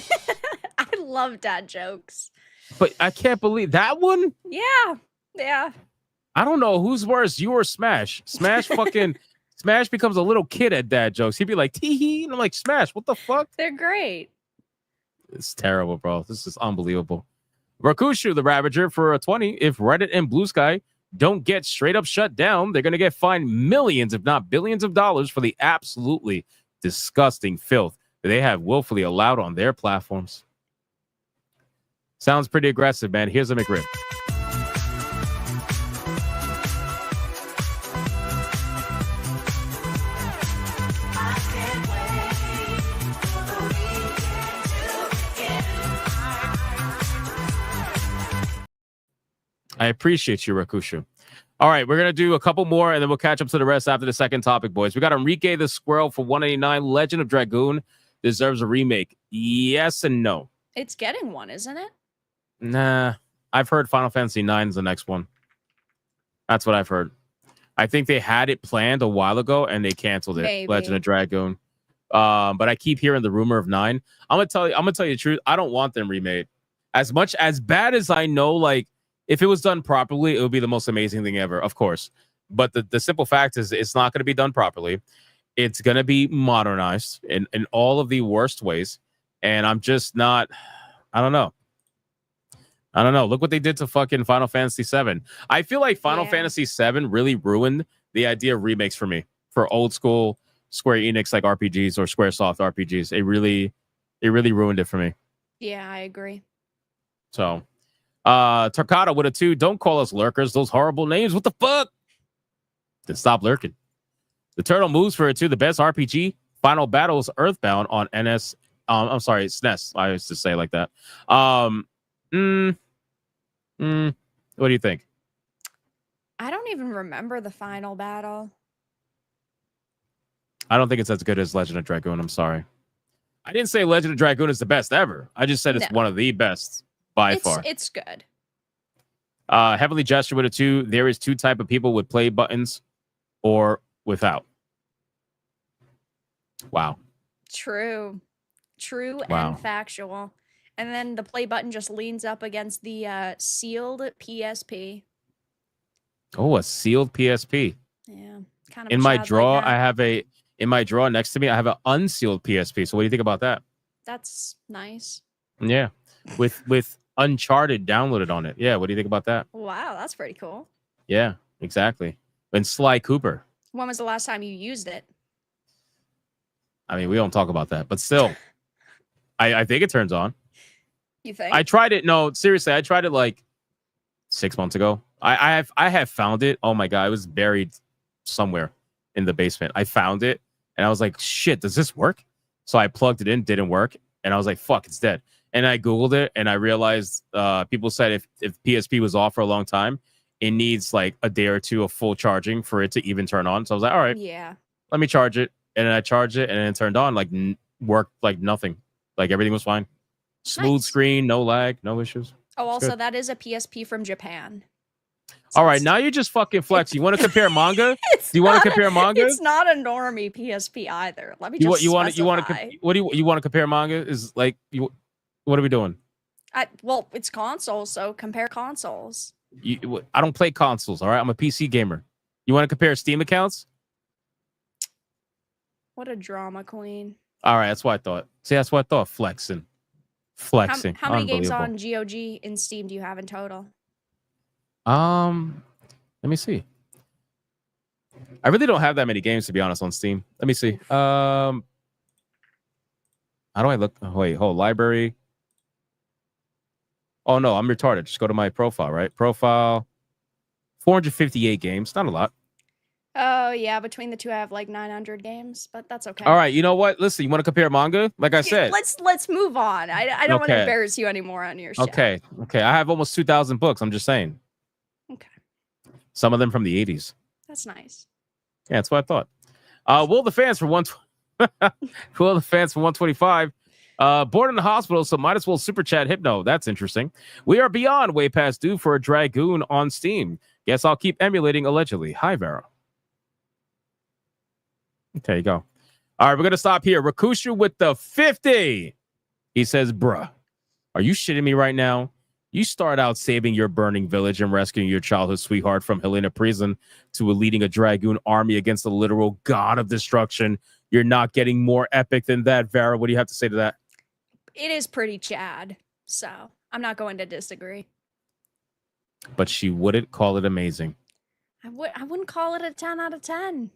I love dad jokes. But I can't believe that one. Yeah. Yeah. I don't know who's worse, you or Smash. Smash fucking Smash becomes a little kid at dad jokes. He'd be like, tee hee. And I'm like, Smash, what the fuck? They're great. It's terrible, bro. This is unbelievable. Rakushu, the Ravager, for a 20. If Reddit and Blue Sky don't get straight up shut down, they're going to get fined millions, if not billions of dollars for the absolutely disgusting filth that they have willfully allowed on their platforms. Sounds pretty aggressive, man. Here's a McRib. I appreciate you, Rakushu. All right, we're going to do a couple more, and then we'll catch up to the rest after the second topic, boys. We got Enrique the Squirrel for 189. Legend of Dragoon deserves a remake. Yes and no. It's getting one, isn't it? Nah, I've heard Final Fantasy IX is the next one. That's what I've heard. I think they had it planned a while ago, and they canceled it. Maybe. Legend of Dragoon. But I keep hearing the rumor of 9. I'm gonna tell you the truth. I don't want them remade. As bad as I know, like, if it was done properly, it would be the most amazing thing ever, of course. But the simple fact is it's not going to be done properly. It's going to be modernized in all of the worst ways. And I'm just not, I don't know. Look what they did to fucking Final Fantasy VII. I feel like Final Fantasy VII really ruined the idea of remakes for me. For old school Square Enix like RPGs or Squaresoft RPGs. It really ruined it for me. Yeah, I agree. So... Tarkata with a 2. Don't call us lurkers. Those horrible names. What the fuck? Then stop lurking. The Turtle moves for a 2. The best RPG. Final Battles Earthbound on NS. I'm sorry, SNES. I used to say it like that. What do you think? I don't even remember the final battle. I don't think it's as good as Legend of Dragoon. I'm sorry. I didn't say Legend of Dragoon is the best ever. I just said it's one of the best. By far. It's good. Heavenly Gesture with a 2. There is 2 type of people with play buttons or without. Wow. True Wow. and factual. And then the play button just leans up against the sealed PSP. Oh, a sealed PSP. Yeah. Kind of In my drawer, in my drawer next to me, I have an unsealed PSP. So what do you think about that? That's nice. Yeah. With Uncharted downloaded on it. Yeah, what do you think about that? Wow, that's pretty cool. Yeah, exactly. And Sly Cooper. When was the last time you used it? I mean, we don't talk about that, but still, I think it turns on. You think? I tried it. No, seriously, I tried it like 6 months ago. I have found it. Oh my god, it was buried somewhere in the basement. I found it, and I was like, shit, does this work? So I plugged it in, didn't work, and I was like, fuck, it's dead. And I Googled it, and I realized people said if PSP was off for a long time, it needs like a day or two of full charging for it to even turn on. So I was like, all right, yeah, let me charge it. And then I charged it, and then it turned on, like worked like nothing. Like everything was fine. Smooth screen, no lag, no issues. Oh, It's also, good. that is a PSP from Japan. All right, now you're just fucking flex. You want to compare manga? Do you want to compare manga? It's not a normie PSP either. Let me You just want you want specify. to what do you want to compare manga? Is like you what are we doing? Well, it's consoles, so compare consoles. I don't play consoles. All right, I'm a PC gamer. You want to compare Steam accounts? What a drama queen. All right, that's what I thought. See, that's what I thought. Flexing. How many games Unbelievable. on GOG in Steam do you have in total? Let me see. I really don't have that many games, to be honest, on Steam. Let me see. How do I look? Oh, wait, hold library. Oh no, I'm retarded. Just go to my profile, right? Profile. 458 games. Not a lot. Oh yeah, between the two I have like 900 games, but that's okay. All right, you know what? Listen, you want to compare manga? Like I said. Let's move on. I don't want to Okay. embarrass you anymore on your show. Okay. I have almost 2,000 books. I'm just saying. Okay. Some of them from the 80s. That's nice. Yeah, that's what I thought. Will the fans for 125. Born in the hospital, so might as well super chat Hypno. That's interesting. We are beyond way past due for a Dragoon on Steam. Guess I'll keep emulating allegedly. Hi, Vara. Okay, you go. All right, we're going to stop here. Rakushu with the 50. He says, bruh, are you shitting me right now? You start out saving your burning village and rescuing your childhood sweetheart from Helena prison to leading a Dragoon army against the literal god of destruction. You're not getting more epic than that, Vara. What do you have to say to that? It is pretty Chad, so I'm not going to disagree. But she wouldn't call it amazing. I wouldn't call it a 10 out of 10.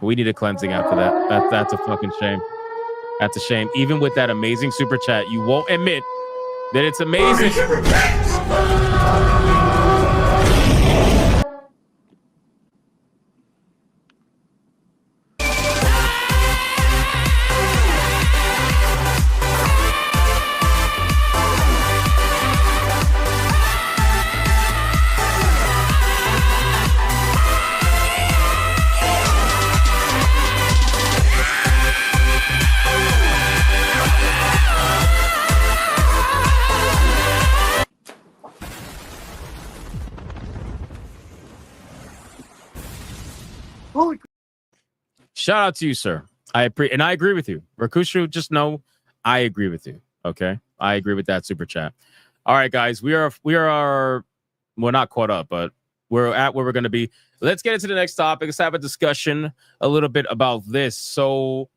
We need a cleansing after that. That's a fucking shame. That's a shame. Even with that amazing super chat, you won't admit that it's amazing. Shout out to you, sir. I agree with you. Rakushu, just know I agree with you. Okay. I agree with that super chat. All right, guys. We're not caught up, but we're at where we're going to be. Let's get into the next topic. Let's have a discussion a little bit about this. So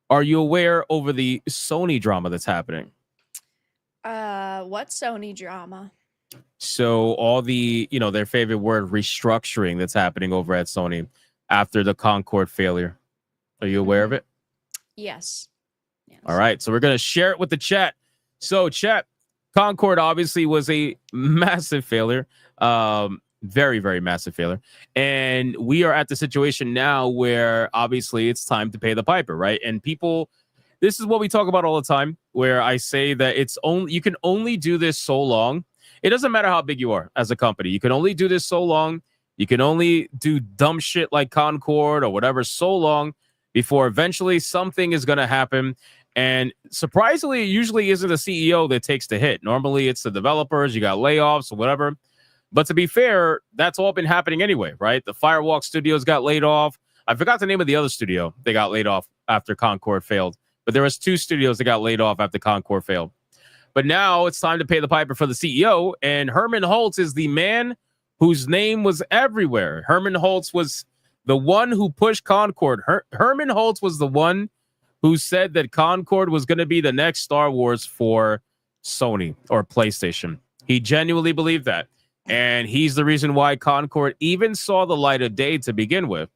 are you aware over the Sony drama that's happening? What Sony drama? So all the, their favorite word, restructuring that's happening over at Sony after the Concord failure. Are you aware of it? Yes. All right. So we're going to share it with the chat. So chat, Concord obviously was a massive failure. Very, very massive failure. And we are at the situation now where obviously it's time to pay the piper, right? And people, this is what we talk about all the time, where I say that you can only do this so long. It doesn't matter how big you are as a company. You can only do this so long. You can only do dumb shit like Concord or whatever so long before eventually something is going to happen. And surprisingly, it usually isn't the CEO that takes the hit. Normally, it's the developers. You got layoffs or whatever. But to be fair, that's all been happening anyway, right? The Firewalk Studios got laid off. I forgot the name of the other studio. They got laid off after Concord failed. But there was 2 studios that got laid off after Concord failed. But now it's time to pay the piper for the CEO. And Herman Hulst is the man whose name was everywhere. Herman Hulst was the one who pushed Concord. Herman Hulst was the one who said that Concord was going to be the next Star Wars for Sony or PlayStation. He genuinely believed that. And he's the reason why Concord even saw the light of day to begin with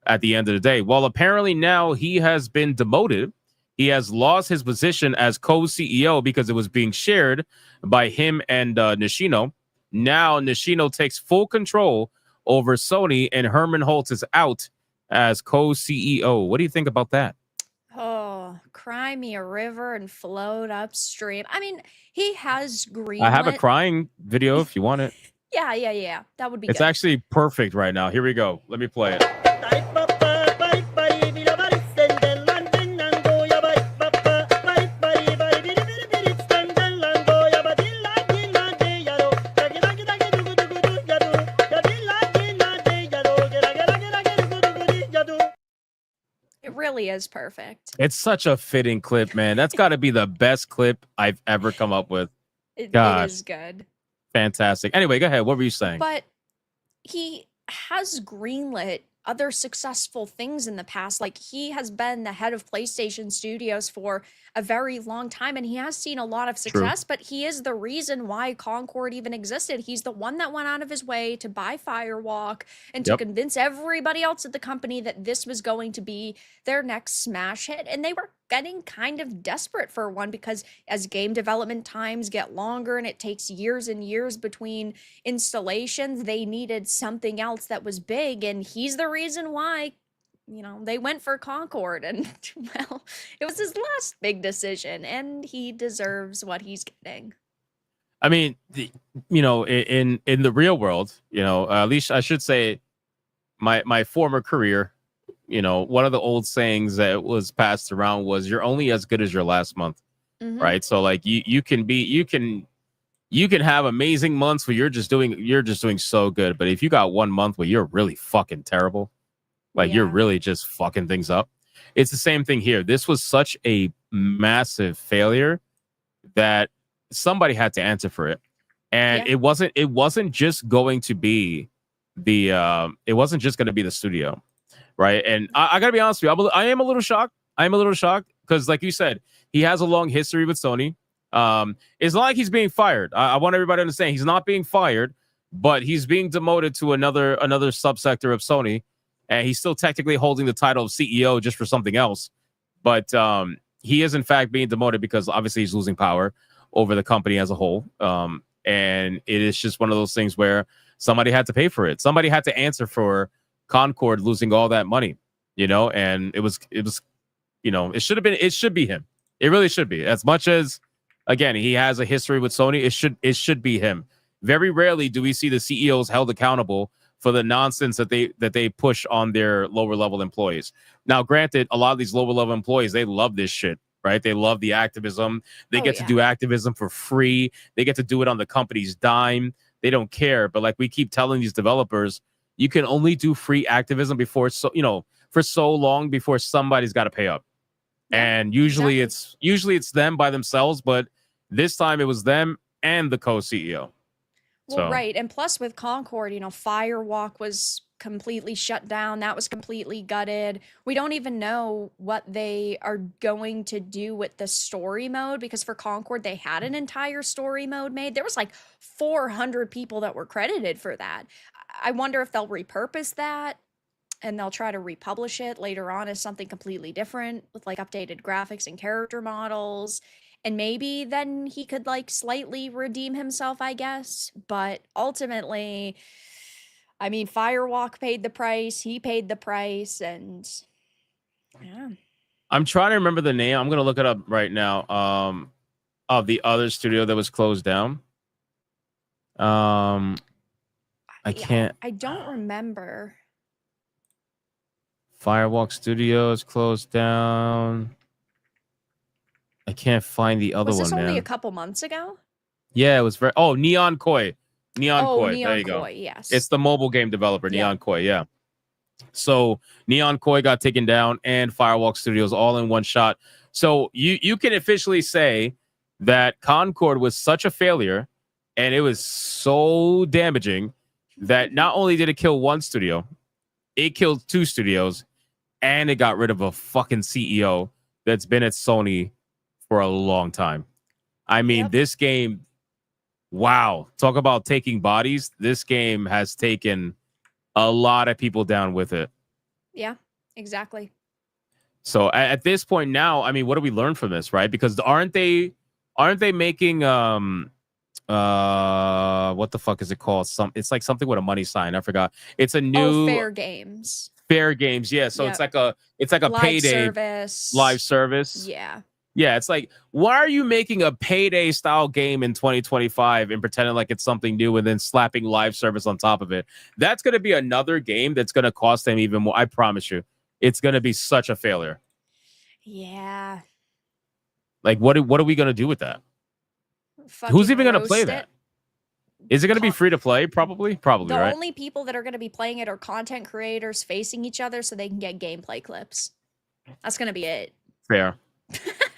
at the end of the day. Well, apparently now he has been demoted. He has lost his position as co-CEO because it was being shared by him and Nishino. Now Nishino takes full control over Sony and Herman Hulst is out as co-CEO. What do you think about that? Oh, cry me a river and float upstream. I mean, he has greenlit. I have a crying video if you want it. Yeah. That would be It's good. actually perfect right now. Here we go. Let me play it. is perfect. It's such a fitting clip, man. That's got to be the best clip I've ever come up with. It God, is good. fantastic. Anyway, go ahead. What were you saying? But he has greenlit other successful things in the past. Like, he has been the head of PlayStation Studios for a very long time, and he has seen a lot of success, but he is the reason why Concord even existed. He's the one that went out of his way to buy Firewalk and to convince everybody else at the company that this was going to be their next smash hit. And they were getting kind of desperate for one, because as game development times get longer and it takes years and years between installations, they needed something else that was big. And he's the reason why, you know, they went for Concord. And well, it was his last big decision, and he deserves what he's getting. I mean, you know, in the real world, you know, at least I should say my former career, you know, one of the old sayings that was passed around was, you're only as good as your last month. Right. So like you can have amazing months where you're just doing so good. But if you got 1 month where you're really fucking terrible, like you're really just fucking things up. It's the same thing here. This was such a massive failure that somebody had to answer for it. And it wasn't just going to be the studio. Right. And I gotta be honest with you, I am a little shocked. Because like you said, he has a long history with Sony. It's not like he's being fired. I want everybody to understand he's not being fired, but he's being demoted to another subsector of Sony. And he's still technically holding the title of CEO just for something else. But he is in fact being demoted because obviously he's losing power over the company as a whole. And it is just one of those things where somebody had to pay for it. Somebody had to answer for Concord losing all that money, you know, and it was, you know, it should be him. It really should be. As much as, again, he has a history with Sony, it should be him. Very rarely do we see the CEOs held accountable for the nonsense that they push on their lower level employees. Now, granted, a lot of these lower level employees, they love this shit, right? They love the activism. They get to do activism for free. They get to do it on the company's dime. They don't care. But like we keep telling these developers, you can only do free activism for so long before somebody's got to pay up. And usually it's them by themselves, but this time it was them and the co-CEO. Well, right. And plus with Concord, you know, Firewalk was completely shut down. That was completely gutted. We don't even know what they are going to do with the story mode, because for Concord, they had an entire story mode made. There was like 400 people that were credited for that. I wonder if they'll repurpose that and they'll try to republish it later on as something completely different with like updated graphics and character models. And maybe then he could like slightly redeem himself, I guess. But ultimately, I mean, Firewalk paid the price. He paid the price. And yeah. I'm trying to remember the name. I'm going to look it up right now. Of the other studio that was closed down. I can't. I don't remember. Firewalk Studios closed down. I can't find the other one. Was this only man. a couple months ago? Yeah, it was very. Oh, Neon Koi. Neon There you go. Koi, yes. It's the mobile game developer, Neon Koi. Yeah. So Neon Koi got taken down, and Firewalk Studios all in one shot. So you can officially say that Concord was such a failure, and it was so damaging that not only did it kill one studio, it killed two studios, and it got rid of a fucking CEO that's been at Sony for a long time. I mean, this game, wow. Talk about taking bodies. This game has taken a lot of people down with it. Yeah, exactly. So at this point now, I mean, what do we learn from this, right? Because aren't they making what the fuck is it called? It's like something with a money sign. I forgot. It's a new Fair Games. Fair Games, yeah. So it's like a live payday live service. Yeah. Yeah, it's like, why are you making a payday style game in 2025 and pretending like it's something new and then slapping live service on top of it? That's going to be another game that's going to cost them even more. I promise you, it's going to be such a failure. Yeah. Like, what are we going to do with that? Who's even going to play that? Is it going to be free to play? Probably, The right? only people that are going to be playing it are content creators facing each other so they can get gameplay clips. That's gonna be it. Fair.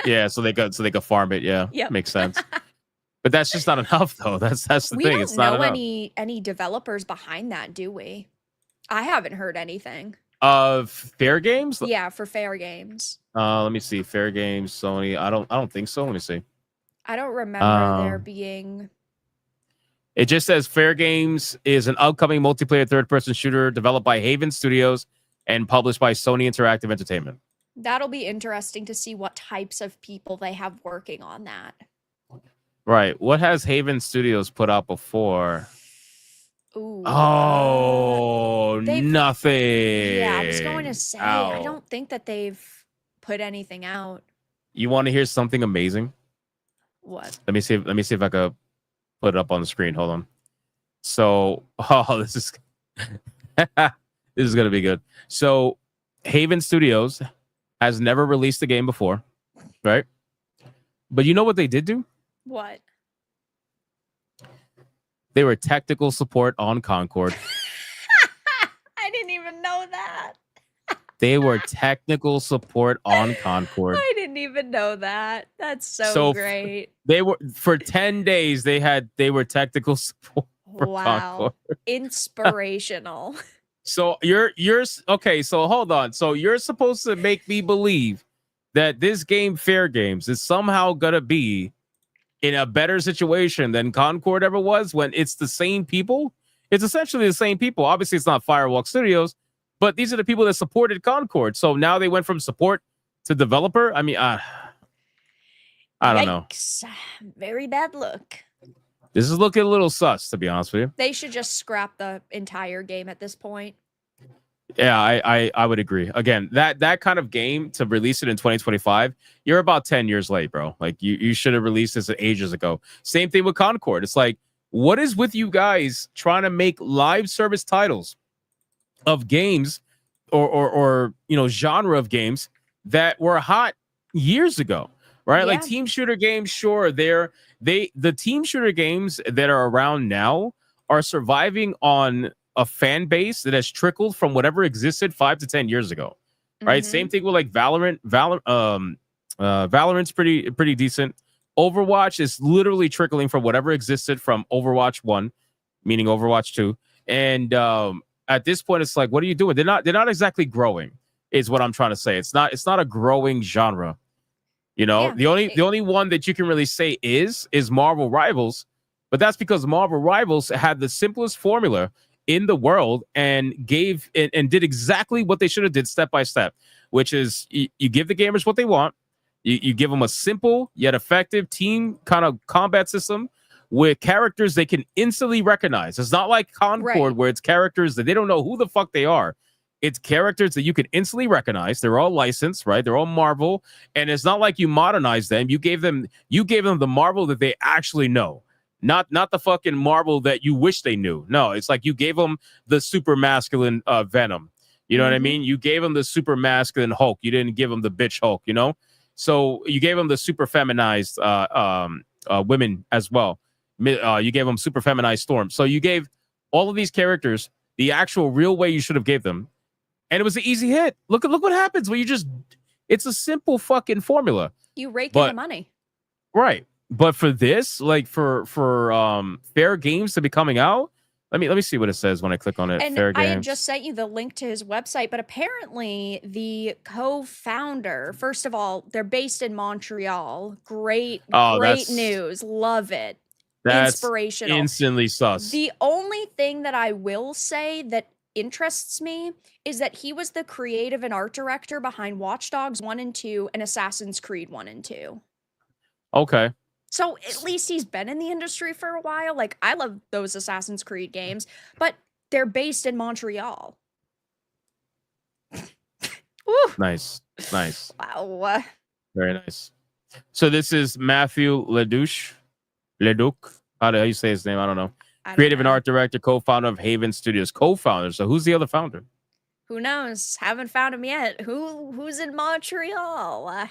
Yeah, so they could farm it. Yeah, Yep. makes sense. But that's just not enough, though. That's the We thing. don't It's not know enough. any developers behind that, do we? I haven't heard anything. Of Fair Games? Yeah, for Fair Games. Let me see. Fair Games, Sony. I don't think so. Let me see. I don't remember there being. It just says Fair Games is an upcoming multiplayer third-person shooter developed by Haven Studios and published by Sony Interactive Entertainment. That'll be interesting to see what types of people they have working on that. Right. What has Haven Studios put out before? Ooh. Nothing. Yeah, I was going to say, Ow. I don't think that they've put anything out. You want to hear something amazing? What? Let me see if I could put it up on the screen. Hold on. So, this is this is gonna be good. So, Haven Studios has never released a game before, right? But you know what they did do? What? They were technical support on Concord. I didn't even know that. They were technical support on Concord. I didn't even know that. That's so great. They were for 10 days. They were technical support for Concord. Inspirational. So you're okay. So hold on. So you're supposed to make me believe that this game, Fair Games, is somehow gonna be in a better situation than Concord ever was, when it's the same people. It's essentially the same people. Obviously, it's not Firewalk Studios, but these are the people that supported Concord. So now they went from support to developer. I mean, I don't know. Very bad look. This is looking a little sus, to be honest with you. They should just scrap the entire game at this point. Yeah, I would agree. Again, that kind of game, to release it in 2025, you're about 10 years late, bro. Like you should have released this ages ago. Same thing with Concord. It's like, what is with you guys trying to make live service titles of games or genre of games that were hot years ago, right? Yeah. Like team shooter games, sure, the team shooter games that are around now are surviving on a fan base that has trickled from whatever existed 5 to 10 years ago, right? Same thing with like Valorant. Valorant's pretty decent. Overwatch is literally trickling from whatever existed from Overwatch 1, meaning Overwatch 2. And at this point, it's like, what are you doing? They're not exactly growing, is what I'm trying to say. It's not a growing genre. You know, the only one that you can really say is Marvel Rivals, but that's because Marvel Rivals had the simplest formula in the world and gave and did exactly what they should have did step by step, which is you give the gamers what they want. You give them a simple yet effective team kind of combat system with characters they can instantly recognize. It's not like Concord, where it's characters that they don't know who the fuck they are. It's characters that you can instantly recognize. They're all licensed, right? They're all Marvel, and it's not like you modernize them. You gave them the Marvel that they actually know. Not the fucking Marvel that you wish they knew. No, it's like you gave them the super masculine Venom. You know what I mean? You gave them the super masculine Hulk. You didn't give them the bitch Hulk, you know? So you gave them the super feminized women as well. You gave them super feminized Storm. So you gave all of these characters the actual real way you should have gave them. And it was an easy hit. Look what happens when it's a simple fucking formula. You rake in the money. Right. But for this, like for Fair Games to be coming out, let me see what it says when I click on it. And Fair I had Games. just sent you the link to his website, but apparently the co-founder, first of all, they're based in Montreal. Great news. Love it. That's inspirational. Instantly sus. The only thing that I will say that interests me is that he was the creative and art director behind Watch Dogs 1 and 2 and Assassin's Creed 1 and 2. Okay. So at least he's been in the industry for a while. Like, I love those Assassin's Creed games, but they're based in Montreal. Nice. Wow. Very nice. So this is Matthew Leduc. How do you say his name? I don't know. Creative and art director, co-founder of Haven Studios. Co-founder. So who's the other founder? Who knows? Haven't found him yet. Who's in Montreal?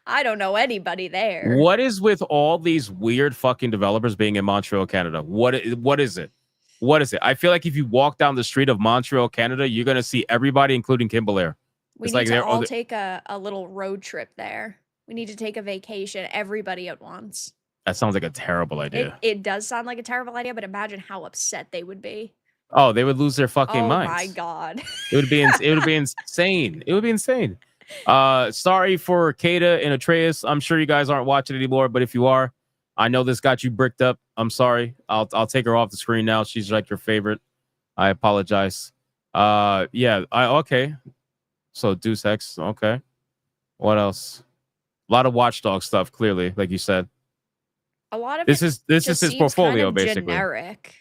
I don't know anybody there. What is with all these weird fucking developers being in Montreal, Canada? What is it? What is it? I feel like if you walk down the street of Montreal, Canada, you're gonna see everybody, including Kim Belair. We It's need like to they're all take a little road trip there. We need to take a vacation, everybody at once. that sounds like a terrible idea. It does sound like a terrible idea, but imagine how upset they would be. Oh, they would lose their fucking Oh minds. my god. It would be it would be insane. It would be insane. Sorry for Kata and Atreus. I'm sure you guys aren't watching anymore, but if you are, I know this got you bricked up. I'm sorry. I'll take her off the screen now. She's like your favorite. I apologize. Okay. So Deus Ex, okay. What else? A lot of Watchdog stuff, clearly, like you said. A lot of this it is just his seems portfolio, kind of basically. generic.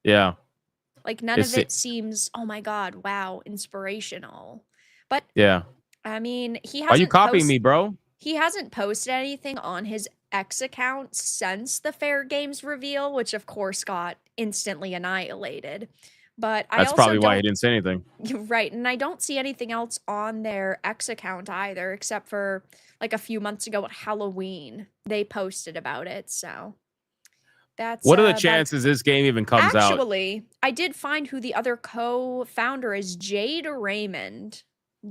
Yeah. Like none of it seems, oh my god, wow, inspirational. But yeah. I mean, he hasn't Are you copying me, bro? He hasn't posted anything on his X account since the Fair Games reveal, which of course got instantly annihilated. But I That's also probably why he don't- didn't say anything. Right, and I don't see anything else on their X account either, except for like a few months ago at Halloween, they posted about it. So that's What are the but chances this game even comes out? actually, I did find who the other co-founder is. Jade Raymond.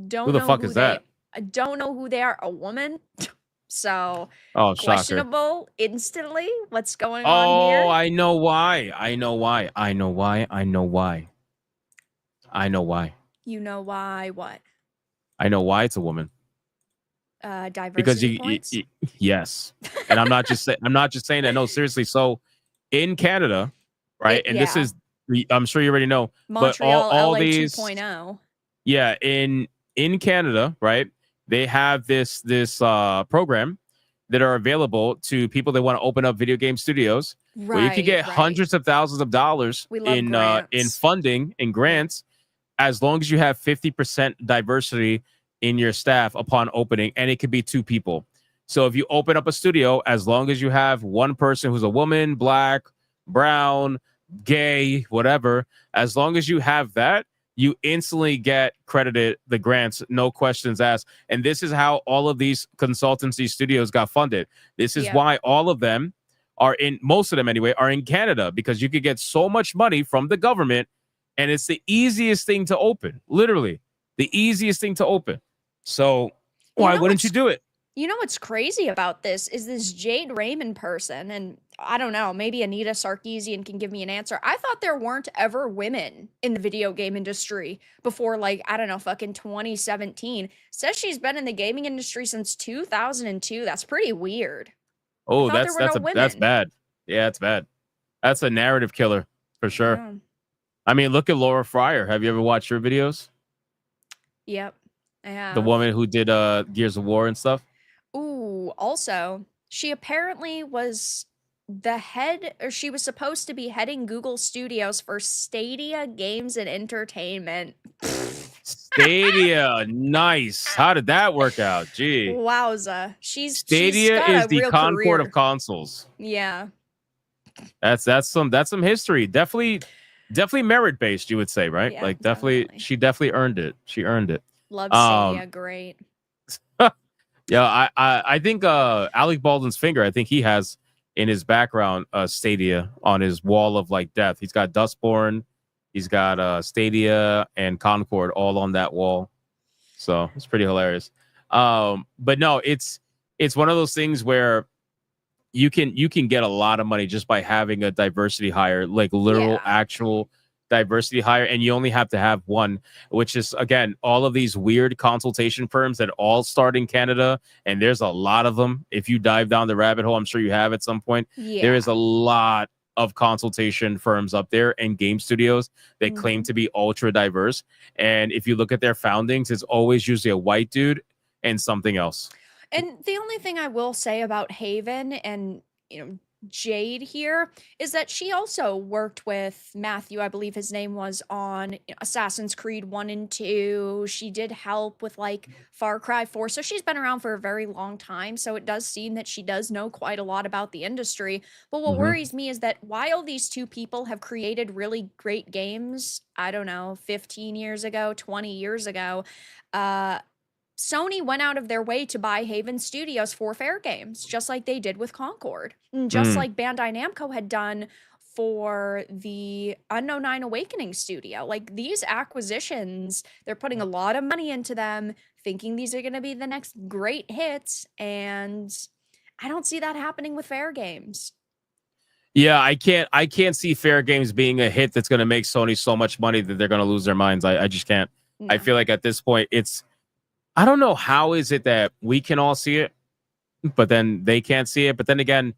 Don't Who the know fuck who is they. that? I don't know who they are. A woman. So Oh, shocker. questionable instantly. What's going on Oh, here? I know why. I know why. I know why. I know why. I know why. You know why? What? I know why it's a woman. Diversity Because points. yes, and I'm not just saying that. No, seriously. So in Canada, right? And this yeah. is, I'm sure you already know, Montreal, but all LA these 2.0. Yeah, in Canada, right? They have this program that are available to people that want to open up video game studios, where you can get hundreds of thousands of dollars We love in grants. funding and grants, as long as you have 50% diversity in your staff upon opening, and it could be 2 people. So if you open up a studio, as long as you have one person who's a woman, black, brown, gay, whatever, as long as you have that, you instantly get credited the grants, no questions asked. And this is how all of these consultancy studios got funded. This is why all of them are most of them anyway, are in Canada, because you could get so much money from the government, and it's the easiest thing to open, literally the easiest thing to open. So why wouldn't you do it? You know what's crazy about this is this Jade Raymond person, and I don't know, maybe Anita Sarkeesian can give me an answer. I thought there weren't ever women in the video game industry before, like, I don't know, fucking 2017. Says she's been in the gaming industry since 2002. That's pretty weird. Oh, I thought there were no that's women. bad. Yeah, it's bad. That's a narrative killer for sure. Yeah. I mean, look at Laura Fryer. Have you ever watched her videos? Yep. I have. The woman who did Gears of War and stuff. Ooh, also, she apparently was the head, or she was supposed to be heading Google Studios for Stadia Games and Entertainment. Stadia, nice. How did that work out? Gee. Wowza. She's Stadia got is a the real Concord career. of consoles. Yeah. That's some history. Definitely merit based, you would say, right? Yeah, like she definitely earned it. She earned it. Love Stadia, great. Yeah, I think Alec Baldwin's finger, I think he has in his background Stadia on his wall of like death. He's got Dustborn, he's got Stadia and Concord all on that wall. So it's pretty hilarious. But no, it's one of those things where you can get a lot of money just by having a diversity hire, like literal actual diversity hire, and you only have to have one, which is, again, all of these weird consultation firms that all start in Canada, and there's a lot of them. If you dive down the rabbit hole, I'm sure you have at some point. There is a lot of consultation firms up there and game studios that claim to be ultra diverse, and if you look at their foundings, it's always usually a white dude and something else. And the only thing I will say about Haven and, Jade here is that she also worked with Matthew, I believe his name was, on Assassin's Creed 1 and 2. She did help with like Far Cry 4. So she's been around for a very long time. So it does seem that she does know quite a lot about the industry. But what worries me is that while these two people have created really great games, I don't know, 15 years ago, 20 years ago, Sony went out of their way to buy Haven Studios for Fair Games, just like they did with Concord, and just like Bandai Namco had done for the Unknown Nine Awakening studio. Like, these acquisitions, they're putting a lot of money into them, thinking these are going to be the next great hits, and I don't see that happening with Fair Games. Yeah, I can't see Fair Games being a hit that's going to make Sony so much money that they're going to lose their minds. I just can't. I feel like at this point, I don't know how is it that we can all see it, but then they can't see it. But then again,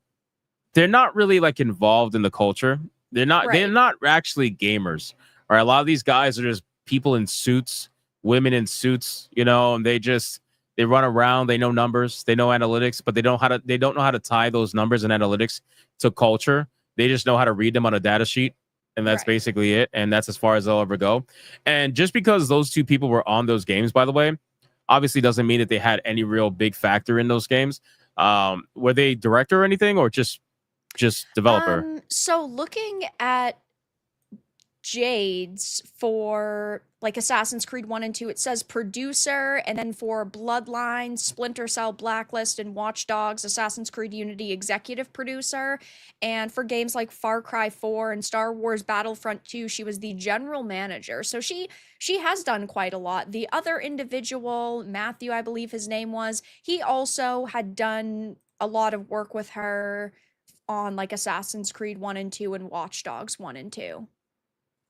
they're not really like involved in the culture. They're not actually gamers. Right? A lot of these guys are just people in suits, women in suits, and they run around, they know numbers, they know analytics, but they don't know how to tie those numbers and analytics to culture. They just know how to read them on a data sheet. And that's basically it. And that's as far as they'll ever go. And just because those two people were on those games, by the way, obviously doesn't mean that they had any real big factor in those games. Were they director or anything, or just developer? So looking at Jade's for like Assassin's Creed 1 and 2, it says producer, and then for Bloodlines, Splinter Cell, Blacklist, and Watch Dogs, Assassin's Creed Unity executive producer. And for games like Far Cry 4 and Star Wars Battlefront 2, she was the general manager. So she has done quite a lot. The other individual, Matthew, I believe his name was, he also had done a lot of work with her on like Assassin's Creed 1 and 2 and Watch Dogs 1 and 2.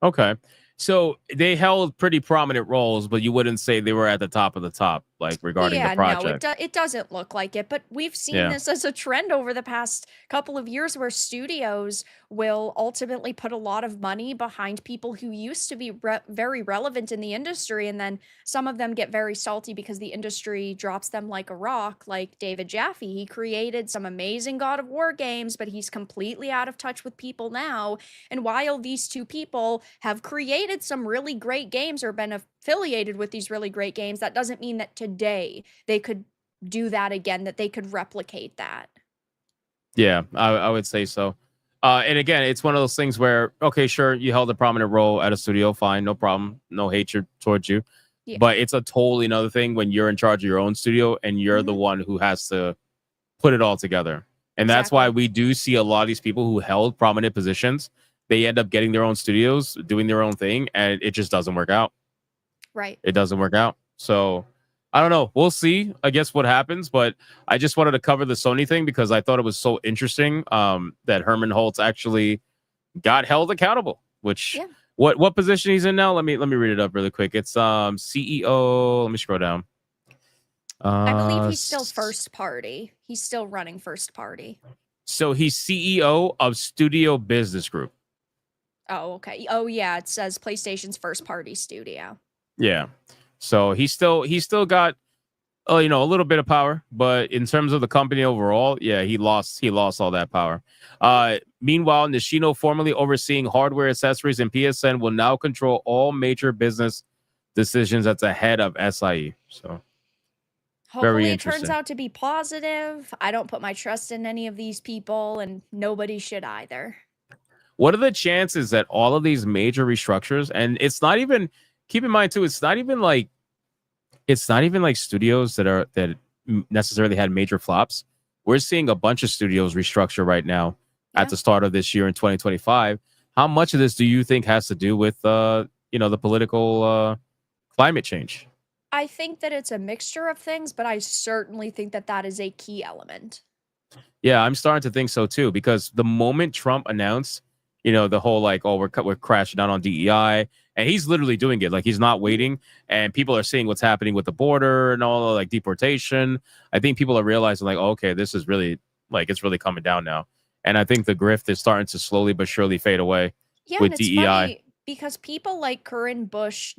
Okay. So they held pretty prominent roles, but you wouldn't say they were at the top of the top, like regarding the project. No, it doesn't look like it, but we've seen this as a trend over the past couple of years where studios will ultimately put a lot of money behind people who used to be very relevant in the industry, and then some of them get very salty because the industry drops them like a rock, like David Jaffe. He created some amazing God of War games, but he's completely out of touch with people now, and while these two people have created some really great games or been affiliated with these really great games, that doesn't mean that today they could do that again, that they could replicate that. Yeah, I would say so. And again, it's one of those things where, okay, sure, you held a prominent role at a studio, fine, no problem, no hatred towards you. Yeah. But it's a totally another thing when you're in charge of your own studio and you're the one who has to put it all together. And that's why we do see a lot of these people who held prominent positions, they end up getting their own studios, doing their own thing, and it just doesn't work out. Right. It doesn't work out. So I don't know. We'll see, I guess, what happens. But I just wanted to cover the Sony thing because I thought it was so interesting that Herman Hulst actually got held accountable. Which what position he's in now? Let me read it up really quick. It's CEO. Let me scroll down. I believe he's still first party. He's still running first party. So he's CEO of Studio Business Group. Oh, okay. Oh, yeah. It says PlayStation's first party studio. Yeah. So he still got, a little bit of power, but in terms of the company overall, yeah, he lost all that power. Meanwhile, Nishino, formerly overseeing hardware, accessories, and PSN, will now control all major business decisions at the head of SIE. So hopefully it turns out to be positive. I don't put my trust in any of these people, and nobody should either. What are the chances that all of these major restructures, and it's not even, keep in mind too, it's not even like studios that necessarily had major flops. We're seeing a bunch of studios restructure right now at the start of this year in 2025. How much of this do you think has to do with the political climate change? I think that it's a mixture of things, but I certainly think that is a key element. Yeah, I'm starting to think so too, because the moment Trump announced, the whole we're crashing down on DEI, and he's literally doing it. Like, he's not waiting, and people are seeing what's happening with the border and all like deportation. I think people are realizing like, oh, okay, this is really it's really coming down now. And I think the grift is starting to slowly but surely fade away with DEI. Funny because people like Corinne Bush,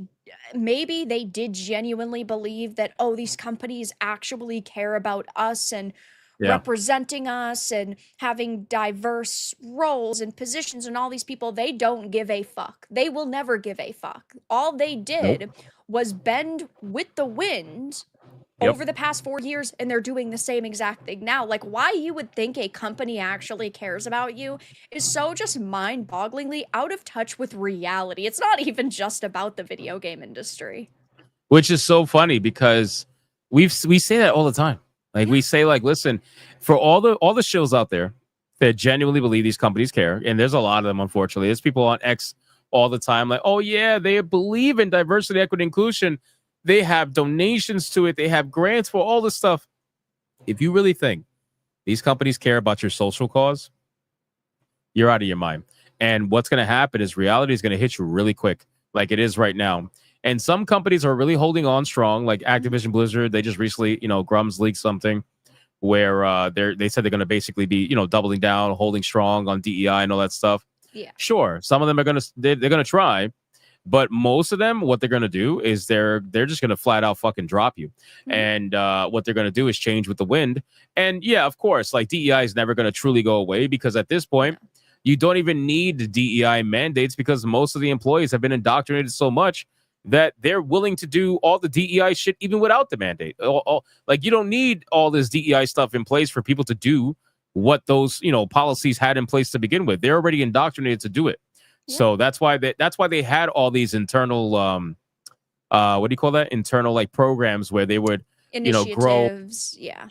maybe they did genuinely believe that, oh, these companies actually care about us and representing us and having diverse roles and positions, and all these people, they don't give a fuck. They will never give a fuck. All they did was bend with the wind over the past 4 years, and they're doing the same exact thing now. Like, why you would think a company actually cares about you is so just mind-bogglingly out of touch with reality. It's not even just about the video game industry. Which is so funny because we say that all the time. Like, we say, like, listen, for all the shows out there, that genuinely believe these companies care, and there's a lot of them, unfortunately. There's people on X all the time like, oh yeah, they believe in diversity, equity, inclusion. They have donations to it. They have grants for all this stuff. If you really think these companies care about your social cause, you're out of your mind. And what's going to happen is reality is going to hit you really quick, like it is right now. And some companies are really holding on strong, like Activision Blizzard. They just recently, Grum's leaked something where they said they're going to basically be, doubling down, holding strong on DEI and all that stuff. Yeah. Sure, some of them are they're gonna try, but most of them, what they're gonna do is they're just gonna flat out fucking drop you. And what they're gonna do is change with the wind. And yeah, of course, like DEI is never gonna truly go away, because at this point, you don't even need DEI mandates, because most of the employees have been indoctrinated so much that they're willing to do all the DEI shit even without the mandate. Like, you don't need all this DEI stuff in place for people to do what those policies had in place to begin with. They're already indoctrinated to do it. Yeah. So that's why they had all these internal what do you call that, internal like programs where they would grow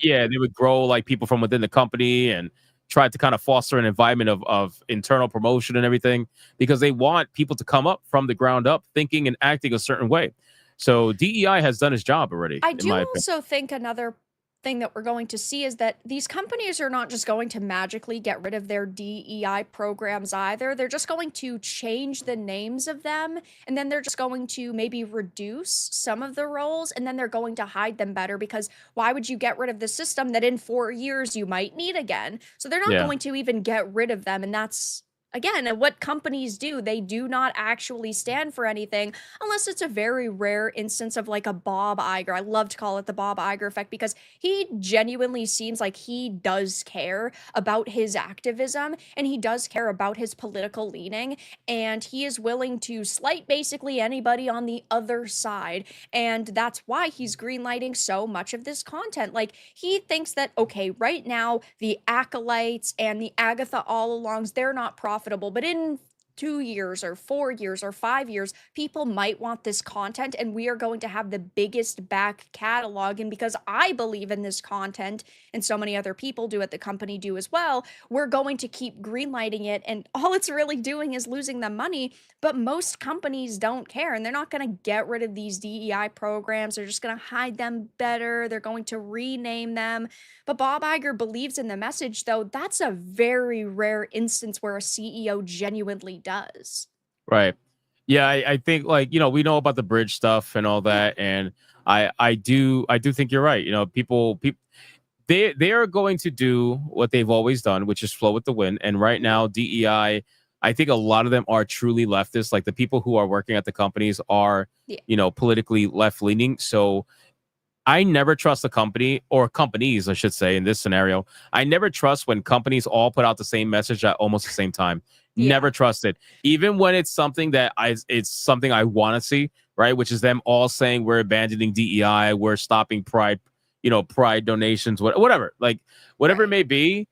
they would grow like people from within the company and try to kind of foster an environment of internal promotion and everything, because they want people to come up from the ground up thinking and acting a certain way. So DEI has done its job already. I do also think another thing that we're going to see is that these companies are not just going to magically get rid of their DEI programs either. They're just going to change the names of them, and then they're just going to maybe reduce some of the roles, and then they're going to hide them better, because why would you get rid of the system that in 4 years you might need again? So they're not going to even get rid of them, and that's again what companies do. They do not actually stand for anything unless it's a very rare instance of like a Bob Iger. I love to call it the Bob Iger effect, because he genuinely seems like he does care about his activism, and he does care about his political leaning, and he is willing to slight basically anybody on the other side. And that's why he's greenlighting so much of this content. Like, he thinks that, okay, right now the Acolytes and the Agatha All-Alongs, they're not profitable, but in 2 years or 4 years or 5 years, people might want this content, and we are going to have the biggest back catalog. And because I believe in this content, and so many other people do at the company do as well, we're going to keep greenlighting it, and all it's really doing is losing them money. But most companies don't care, and they're not going to get rid of these DEI programs. They're just going to hide them better. They're going to rename them. But Bob Iger believes in the message, though. That's a very rare instance where a CEO genuinely does. Right. Yeah, I think, like, we know about the bridge stuff and all that, and I do think you're right. People they are going to do what they've always done, which is flow with the wind. And right now, DEI, I think a lot of them are truly leftist. Like, the people who are working at the companies are, politically left leaning. So I never trust a company, or companies, I should say, in this scenario. I never trust when companies all put out the same message at almost the same time. Never trust it. Even when it's something that it's something I want to see, right? Which is them all saying we're abandoning DEI, we're stopping pride, pride donations, whatever. Like, whatever it may be,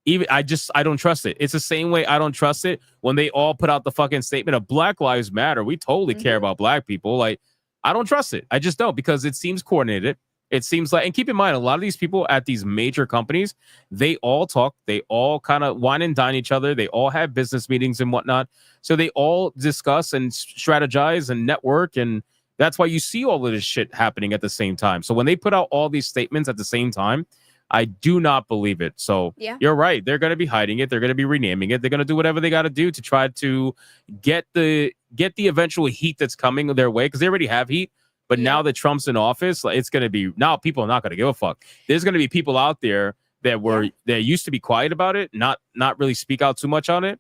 even I don't trust it. It's the same way I don't trust it when they all put out the fucking statement of Black Lives Matter. We totally care about black people. Like, I don't trust it. I just don't, because it seems coordinated. It seems like, and keep in mind, a lot of these people at these major companies, they all talk, they all kind of wine and dine each other. They all have business meetings and whatnot. So they all discuss and strategize and network. And that's why you see all of this shit happening at the same time. So when they put out all these statements at the same time, I do not believe it. So you're right. They're going to be hiding it. They're going to be renaming it. They're going to do whatever they got to do to try to get the eventual heat that's coming their way, because they already have heat. But now that Trump's in office, it's going to be, now people are not going to give a fuck. There's going to be people out there that used to be quiet about it, not really speak out too much on it.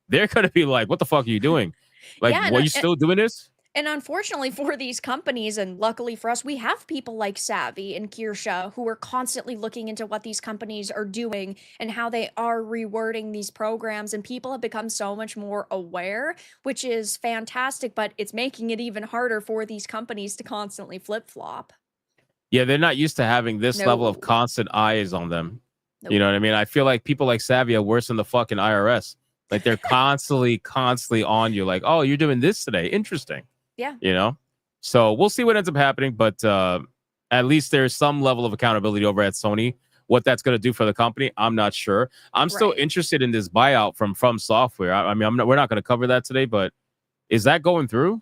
They're going to be like, what the fuck are you doing? Like, are you still doing this? And unfortunately for these companies, and luckily for us, we have people like Savvy and Kirsha who are constantly looking into what these companies are doing and how they are rewording these programs. And people have become so much more aware, which is fantastic, but it's making it even harder for these companies to constantly flip-flop. Yeah, they're not used to having this level of constant eyes on them. You know what I mean? I feel like people like Savvy are worse than the fucking IRS. Like, they're constantly on you. Like, oh, you're doing this today. Interesting. Yeah. So we'll see what ends up happening, but at least there's some level of accountability over at Sony What that's going to do for the company, I'm not sure. I'm still interested in this buyout from Software. I mean, we're not going to cover that today, but is that going through?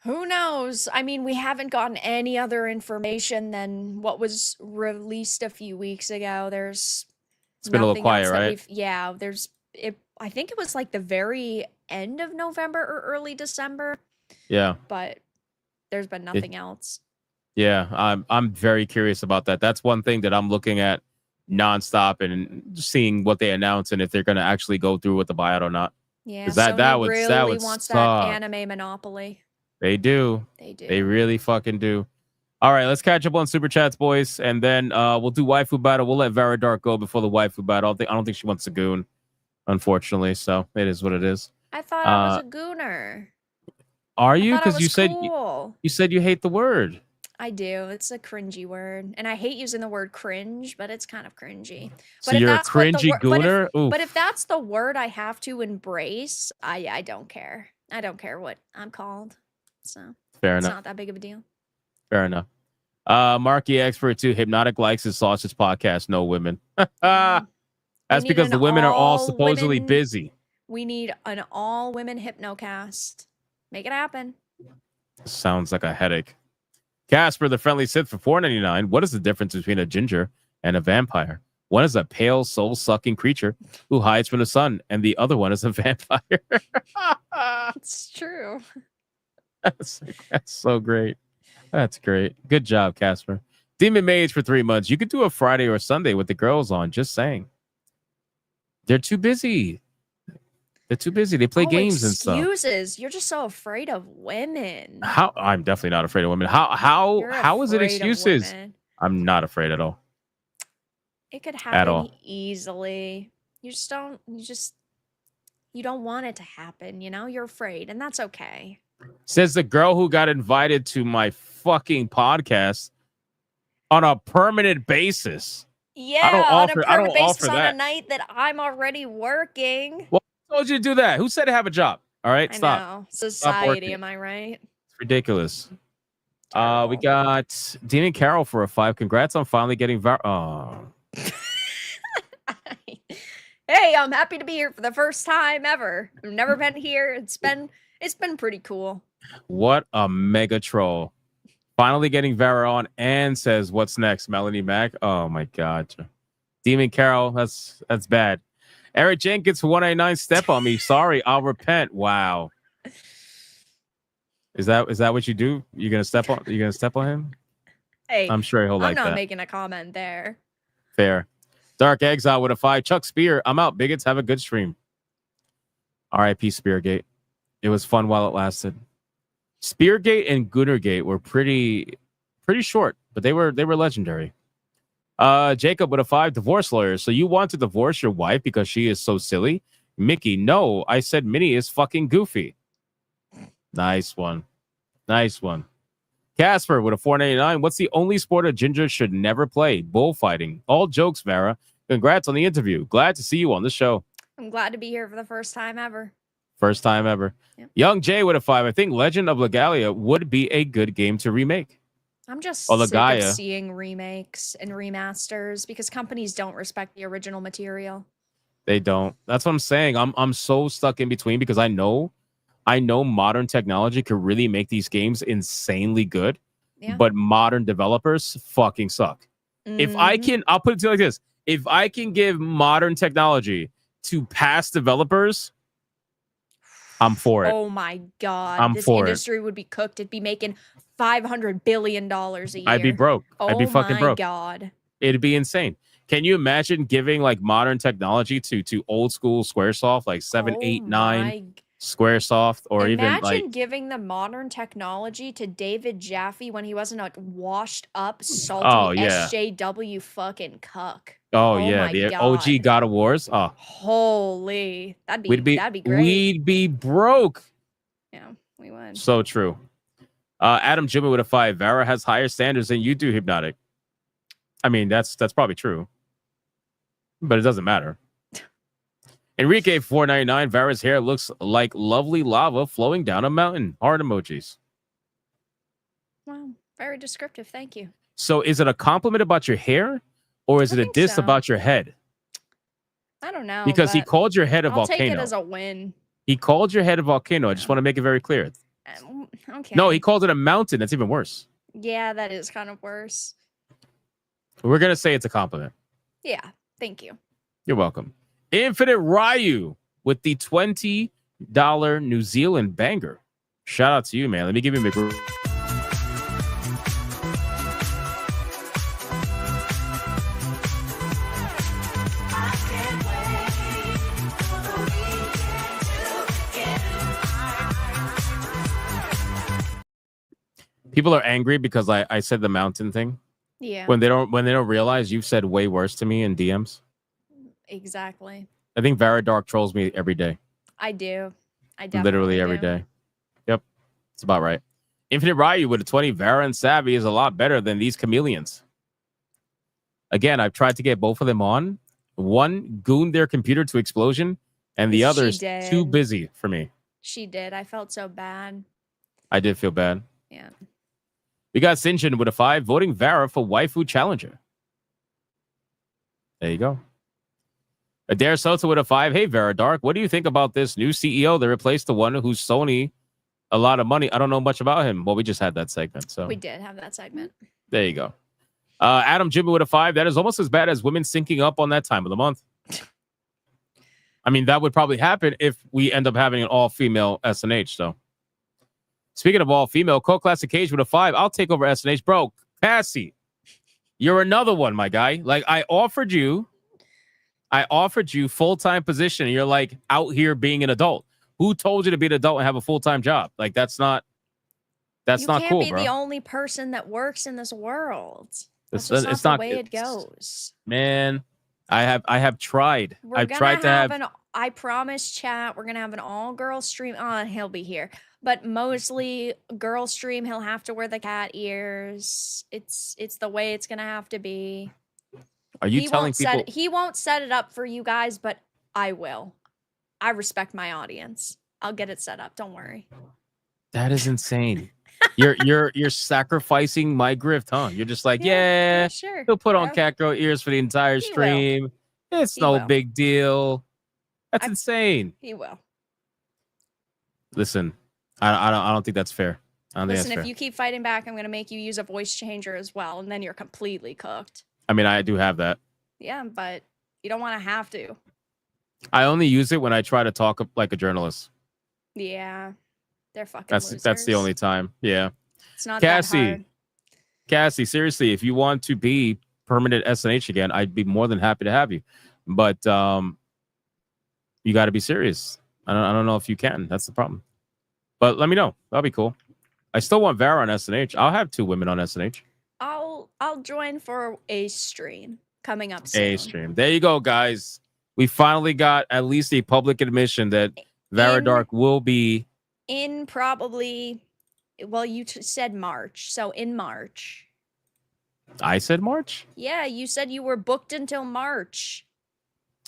Who knows? I mean, we haven't gotten any other information than what was released a few weeks ago. It's been a little quiet, right? I think it was like the very end of November or early December. Yeah. But there's been nothing else. Yeah, I'm very curious about that. That's one thing that I'm looking at nonstop and seeing what they announce and if they're going to actually go through with the buyout or not. Yeah, that Sony wants suck. that anime monopoly. They do. They do. They really fucking do. All right, let's catch up on Super Chats, boys, and then we'll do Waifu Battle. We'll let Vara Dark go before the Waifu Battle. I don't think she wants a goon, unfortunately, so it is what it is. I thought I was a gooner. Are you? Because you said you hate the word. I do. It's a cringy word. And I hate using the word cringe, but it's kind of cringy. So you're a cringy gooner? But if that's the word I have to embrace, I don't care. I don't care what I'm called. So Fair it's enough. not that big of a deal. Fair enough. Marky Expert 2, Hypnotic likes his sausage podcast, no women. That's because the women are all supposedly busy. We need an all-women Hypnocast. Make it happen. Sounds like a headache. Casper, the friendly Sith for $4.99. What is the difference between a ginger and a vampire? One is a pale, soul-sucking creature who hides from the sun, and the other one is a vampire. It's true. That's so great. That's great. Good job, Casper. Demon Mage for 3 months. You could do a Friday or Sunday with the girls on. Just saying. They're too busy. They're too busy. They play games and stuff. Excuses. You're just so afraid of women. How? I'm definitely not afraid of women. How is it excuses? I'm not afraid at all. It could happen easily. You don't want it to happen, you know? You're afraid, and that's okay. Says the girl who got invited to my fucking podcast on a permanent basis. Yeah, on a permanent basis on a night that I'm already working. Well, who told you to do that? Who said to have a job? All right, stop. I know. Society, am I right? It's ridiculous. We got Demon Carol for a 5. Congrats on finally getting Hey, I'm happy to be here for the first time ever. I've never been here. It's been pretty cool. What a mega troll. Finally getting Vara on and says, what's next, Melanie Mac? Oh my God. Demon Carol, that's bad. Eric Jenkins for 189. Step on me. Sorry, I'll repent. Wow. Is that what you do? You're gonna step on him? Hey, I'm sure he'll like that. I'm not making a comment there. Fair. Dark Exile with a 5. Chuck Spear. I'm out, bigots. Have a good stream. R.I.P. Speargate. It was fun while it lasted. Speargate and Goonergate were pretty short, but they were legendary. Jacob with a 5. Divorce lawyer. So you want to divorce your wife because she is so silly? Mickey, no. I said Minnie is fucking goofy. Nice one. Nice one. Casper with a 4.99. What's the only sport a ginger should never play? Bullfighting. All jokes, Vara. Congrats on the interview. Glad to see you on the show. I'm glad to be here for the first time ever. First time ever. Yep. Young Jay with a 5. I think Legend of Legalia would be a good game to remake. I'm just sick of seeing remakes and remasters because companies don't respect the original material. They don't. That's what I'm saying. I'm so stuck in between because I know modern technology could really make these games insanely good, but modern developers fucking suck. If I'll put it to you like this. If I can give modern technology to past developers, I'm for it. Oh my God. This industry would be cooked. It'd be making $500 billion a year. I'd be broke. I'd be fucking broke. Oh my God. It'd be insane. Can you imagine giving like modern technology to old school Squaresoft, like 7, 8, 9 Squaresoft, or imagine giving the modern technology to David Jaffe when he wasn't a washed up, salty SJW fucking cuck. Oh yeah, the God. OG God of Wars. Oh, holy, that'd be great. We'd be broke. Yeah, we would. So true. Adam Jimmy with a 5. Vara has higher standards than you do, Hypnotic. I mean, that's probably true, but it doesn't matter. Enrique 499. Vara's hair looks like lovely lava flowing down a mountain. Heart emojis. Wow, very descriptive. Thank you. So, is it a compliment about your hair, or is it a think diss so. about your head? I don't know. Because he but called your head a I'll volcano. take it as a win. He called your head a volcano. I just want to make it very clear. Okay. No, he called it a mountain. That's even worse. Yeah, that is kind of worse. We're gonna say it's a compliment. Yeah, thank you. You're welcome. Infinite Ryu with the $20 New Zealand banger. Shout out to you, man. Let me give you a People are angry because I said the mountain thing. Yeah. When they don't realize you've said way worse to me in DMs. Exactly. I think Vara Dark trolls me every day. I do. I definitely Literally every do. day. Yep. It's about right. Infinite Ryu with a 20. Vara and Savvy is a lot better than these chameleons. Again, I've tried to get both of them on. One gooned their computer to explosion, and the other is did. too busy for me. She did. I felt so bad. I did feel bad. Yeah. We got Sinjin with a 5, voting Vara for Waifu Challenger. There you go. Adair Soto with a 5. Hey, Vara Dark, what do you think about this new CEO that replaced the one who's Sony a lot of money? I don't know much about him. Well, we just had that segment. So We did have that segment. there you go. Adam Jimmy with a 5. That is almost as bad as women syncing up on that time of the month. I mean, that would probably happen if we end up having an all-female SNH, so. Speaking of all-female, Cold Classic Cage with a 5. I'll take over SNH. Bro, Cassie, you're another one, my guy. Like, I offered you full-time position, and you're, like, out here being an adult. Who told you to be an adult and have a full-time job? Like, that's not cool, bro. You can't be the only person that works in this world. That's just It's not the way it goes. Man, I have tried. I've tried to have I promise, chat, we're gonna have an all-girl stream. Oh, he'll be here, but mostly girl stream. He'll have to wear the cat ears. It's the way it's gonna have to be. Are you telling people He won't set it up for you guys, but I will. I respect my audience. I'll get it set up. Don't worry. that is insane? You're sacrificing my grift, huh? You're just like, yeah, sure. he'll put on Yeah. cat girl ears for the entire stream. It's no will. big deal. That's insane. He will. Listen, I don't think that's fair. I don't think Listen, that's if fair. you keep fighting back, I'm gonna make you use a voice changer as well, and then you're completely cooked. I mean, I do have that. Yeah, but you don't want to have to. I only use it when I try to talk like a journalist. Yeah, they're fucking. That's the losers. only time. Yeah. It's not that hard. Cassie, seriously, if you want to be permanent SNH again, I'd be more than happy to have you. But you got to be serious. I don't know if you can. That's the problem. But let me know. That'll be cool. I still want Vara on SNH. I'll have 2 women on SNH. I'll join for a stream coming up soon. A stream. There you go, guys. We finally got at least a public admission that Vara Dark will be In probably, well, you said March, so in March. I said March? Yeah, you said you were booked until March.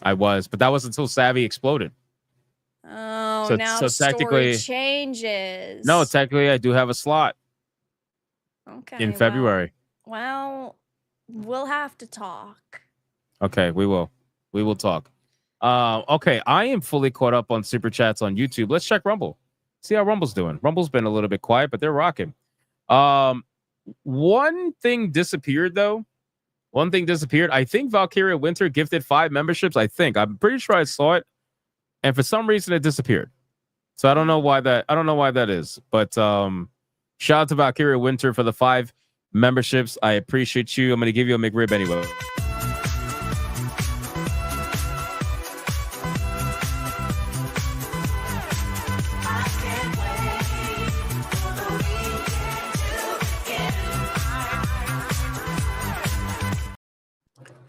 I was, but that was until Savvy exploded. Oh, So- now so story technically- changes. No, technically I do have a slot Okay, in February. Well, we'll have to talk. Okay, we will. We will talk. Okay, I am fully caught up on super chats on YouTube. Let's check Rumble. See how Rumble's doing. Rumble's been a little bit quiet, but they're rocking. One thing disappeared though. One thing disappeared. I think Valkyria Winter gifted 5 memberships. I'm pretty sure I saw it, and for some reason it disappeared. So I don't know why that is. But shout out to Valkyria Winter for the 5 memberships. I appreciate you. I'm going to give you a McRib anyway.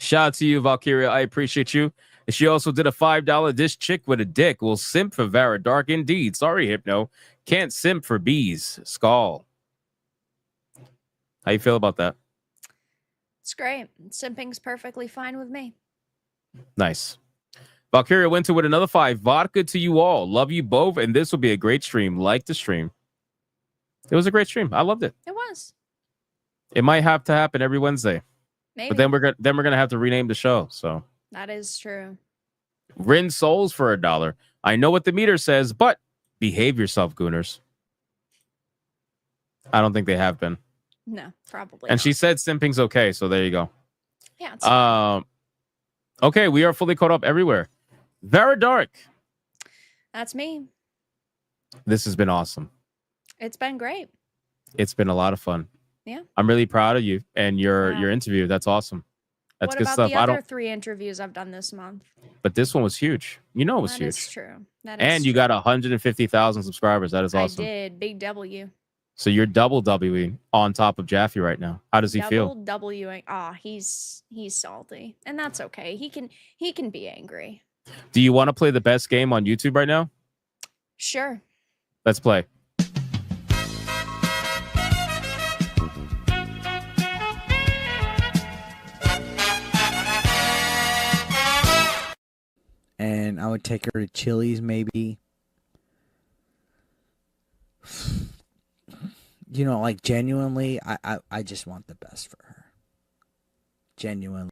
Shout out to you, Valkyria. I appreciate you. And she also did a $5 This Chick with a Dick will simp for Vara Dark indeed. Sorry, Hypno. Can't simp for bees. Skull. How you feel about that? It's great. Simping's perfectly fine with me. Nice. Valkyria Winter with another 5. Vodka to you all. Love you both. And this will be a great stream. Like the stream. It was a great stream. I loved it. It was. It might have to happen every Wednesday. Maybe. But then we're gonna have to rename the show. So That is true. Rin Souls for $1. I know what the meter says, but behave yourself, Gooners. I don't think they have been. No, probably. And not. she said simping's okay, so there you go. Yeah. It's Okay, we are fully caught up everywhere. Vara Dark. That's me. This has been awesome. It's been great. It's been a lot of fun. Yeah. I'm really proud of you and your interview. That's awesome. That's What good about stuff. the other 3 interviews I've done this month? But this one was huge. You know it was That huge. is true. That And is you true. got 150,000 subscribers. That is awesome. I did. Big W. So you're double Wing on top of Jaffe right now. How does he feel? Double Wing. He's salty. And that's okay. He can be angry. Do you want to play the best game on YouTube right now? Sure. Let's play. And I would take her to Chili's maybe. You know, like genuinely, I just want the best for her. Genuinely.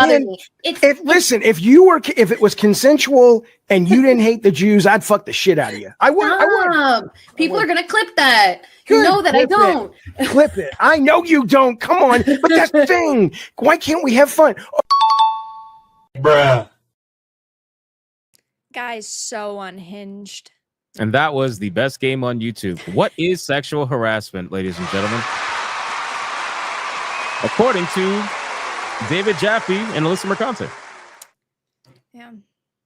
Listen, if it was consensual and you didn't hate the Jews, I'd fuck the shit out of you. I would. People are gonna clip that. Good, You know that I clip don't. it. Clip it. I know you don't. Come on. But that's the thing. Why can't we have fun? Bruh. Guy's so unhinged. And that was the best game on YouTube. What is sexual harassment, ladies and gentlemen? According to David Jaffe and Alyssa Mercante. Yeah.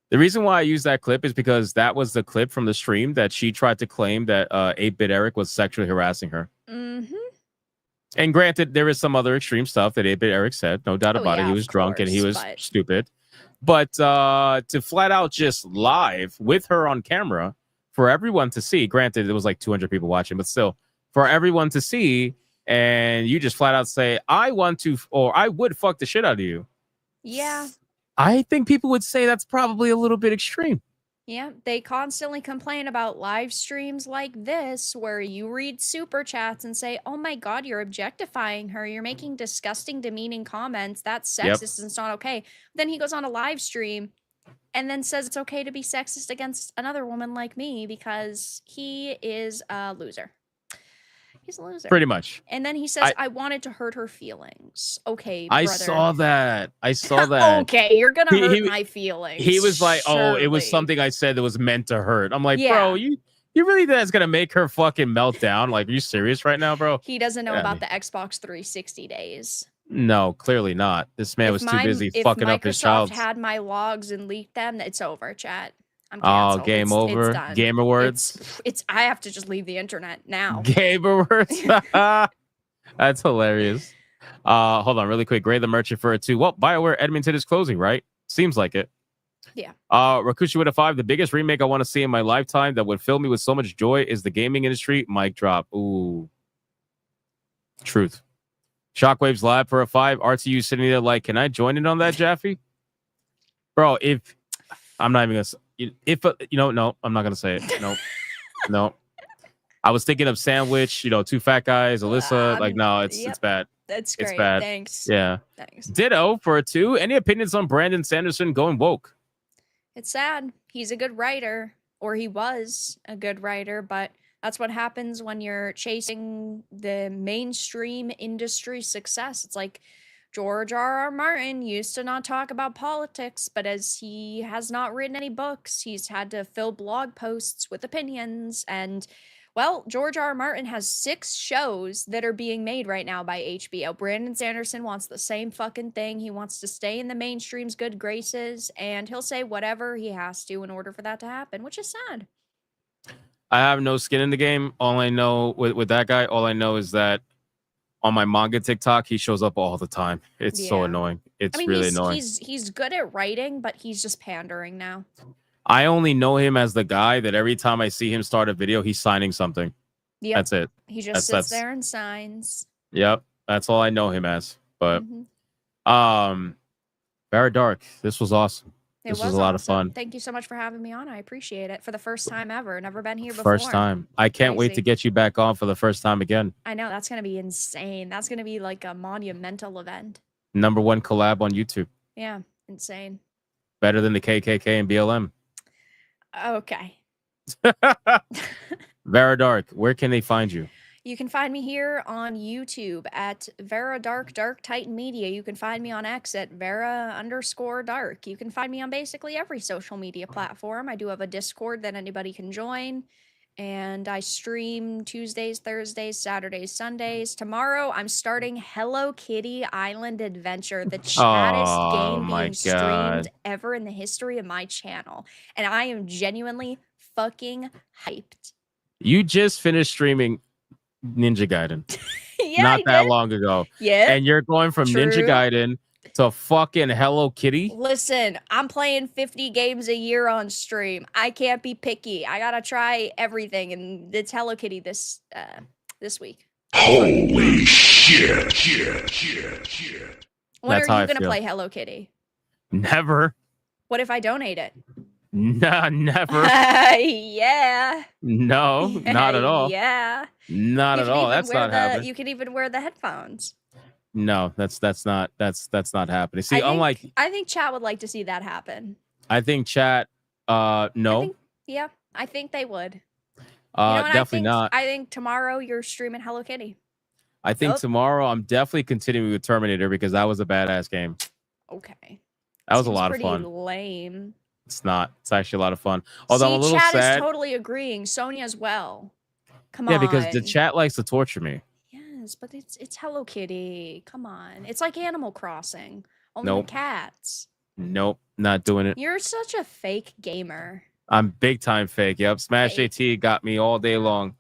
The reason why I use that clip is because that was the clip from the stream that she tried to claim that 8-Bit Eric was sexually harassing her. Mm-hmm. And granted, there is some other extreme stuff that 8-Bit Eric said. No doubt about it. yeah, He was of drunk and he was course, but- stupid. But to flat out just live with her on camera for everyone to see, granted, there was like 200 people watching, but still, for everyone to see, and you just flat out say, I want to, or I would fuck the shit out of you. Yeah. I think people would say that's probably a little bit extreme. Yeah, they constantly complain about live streams like this where you read super chats and say, "Oh my god, you're objectifying her. You're making disgusting, demeaning comments. That's Yep. sexist and it's not okay." Then he goes on a live stream and then says it's okay to be sexist against another woman like me because he is a loser. He's a loser. Pretty much. And then he says, I wanted to hurt her feelings. Okay, I brother. saw that. I saw that. Okay, you're gonna He- hurt he- my feelings. He was like, "Oh, it was surely." something I said that was meant to hurt." I'm like, Yeah. "Bro, you really think that's gonna make her fucking melt down? Like, are you serious right now, bro?" He doesn't know Yeah. about the Xbox 360 days. No, clearly not. This man was too busy fucking up his Microsoft child. had my logs and leaked them, it's over, chat. I'm Oh, canceled. game It's over. done. Gamer words. It's I have to just leave the internet now. Gamer words. That's hilarious. Hold on, really quick. Grade the merchant for it too. Well, Bioware Edmonton is closing, right? Seems like it. Yeah. Rakushi with a 5. The biggest remake I want to see in my lifetime that would fill me with so much joy is the gaming industry. Mic drop. Ooh. Truth. Shockwaves live for a 5. RTU sitting there like, can I join in on that, Jaffe? Bro, if I'm not even gonna no, I'm not gonna say it. No. No. I was thinking of Sandwich, 2 fat guys, Alyssa. Like, no, it's bad. That's It's great. bad. Thanks. Yeah. Thanks. Ditto for a 2. Any opinions on Brandon Sanderson going woke? It's sad. He's a good writer, or he was a good writer, but that's what happens when you're chasing the mainstream industry success. It's like George R.R. Martin used to not talk about politics, but as he has not written any books, he's had to fill blog posts with opinions. And, well, George R.R. Martin has 6 shows that are being made right now by HBO. Brandon Sanderson wants the same fucking thing. He wants to stay in the mainstream's good graces, and he'll say whatever he has to in order for that to happen, which is sad. I have no skin in the game. All I know with that guy, all I know is that on my manga TikTok, he shows up all the time. It's so Yeah. annoying. It's I mean, really annoying. He's good at writing, but he's just pandering now. I only know him as the guy that every time I see him start a video, he's signing something. Yep. That's it. He just sits there and signs. Yep. That's all I know him as. But Mm-hmm. Very dark. This was awesome. This was a lot of fun. Thank you so much for having me on. I appreciate it. For the first time ever. Never been here before. First time. I can't wait to Crazy. get you back on for the first time again. I know. That's going to be insane. That's going to be like a monumental event. #1 collab on YouTube. Yeah. Insane. Better than the KKK and BLM. Okay. Vara Dark, where can they find you? You can find me here on YouTube at Vara Dark Titan Media. You can find me on X at Vara_Dark. You can find me on basically every social media platform. I do have a Discord that anybody can join. And I stream Tuesdays, Thursdays, Saturdays, Sundays. Tomorrow, I'm starting Hello Kitty Island Adventure, the chattest game being streamed ever in the history of my channel. And I am genuinely fucking hyped. You just finished streaming Ninja Gaiden. Yeah, not that long ago. Yeah. And you're going from True. Ninja Gaiden to fucking Hello Kitty. Listen, I'm playing 50 games a year on stream. I can't be picky. I gotta try everything, and it's Hello Kitty this week. Holy shit. When That's are how you I gonna feel. play Hello Kitty? Never. What if I donate it? Nah, never. Yeah. No, not at all. Yeah. Not You at can all. even That's wear not the- happening. You can even wear the headphones. No, that's not happening. See, I think chat would like to see that happen. I think chat no. Yeah, I think they would. You know what Definitely not. I think tomorrow you're streaming Hello Kitty. I think tomorrow I'm definitely continuing with Terminator because that was a badass game. Okay. That was a Seems lot of pretty fun. Lame. It's not. It's actually a lot of fun. Although I'm a little chat sad. is totally agreeing. Sony as well. Come Yeah, on. because the chat likes to torture me. Yes, but it's Hello Kitty. Come on. It's like Animal Crossing. Only Nope. with cats. Nope, not doing it. You're such a fake gamer. I'm big time fake. Yep. Smash AT got me all day long.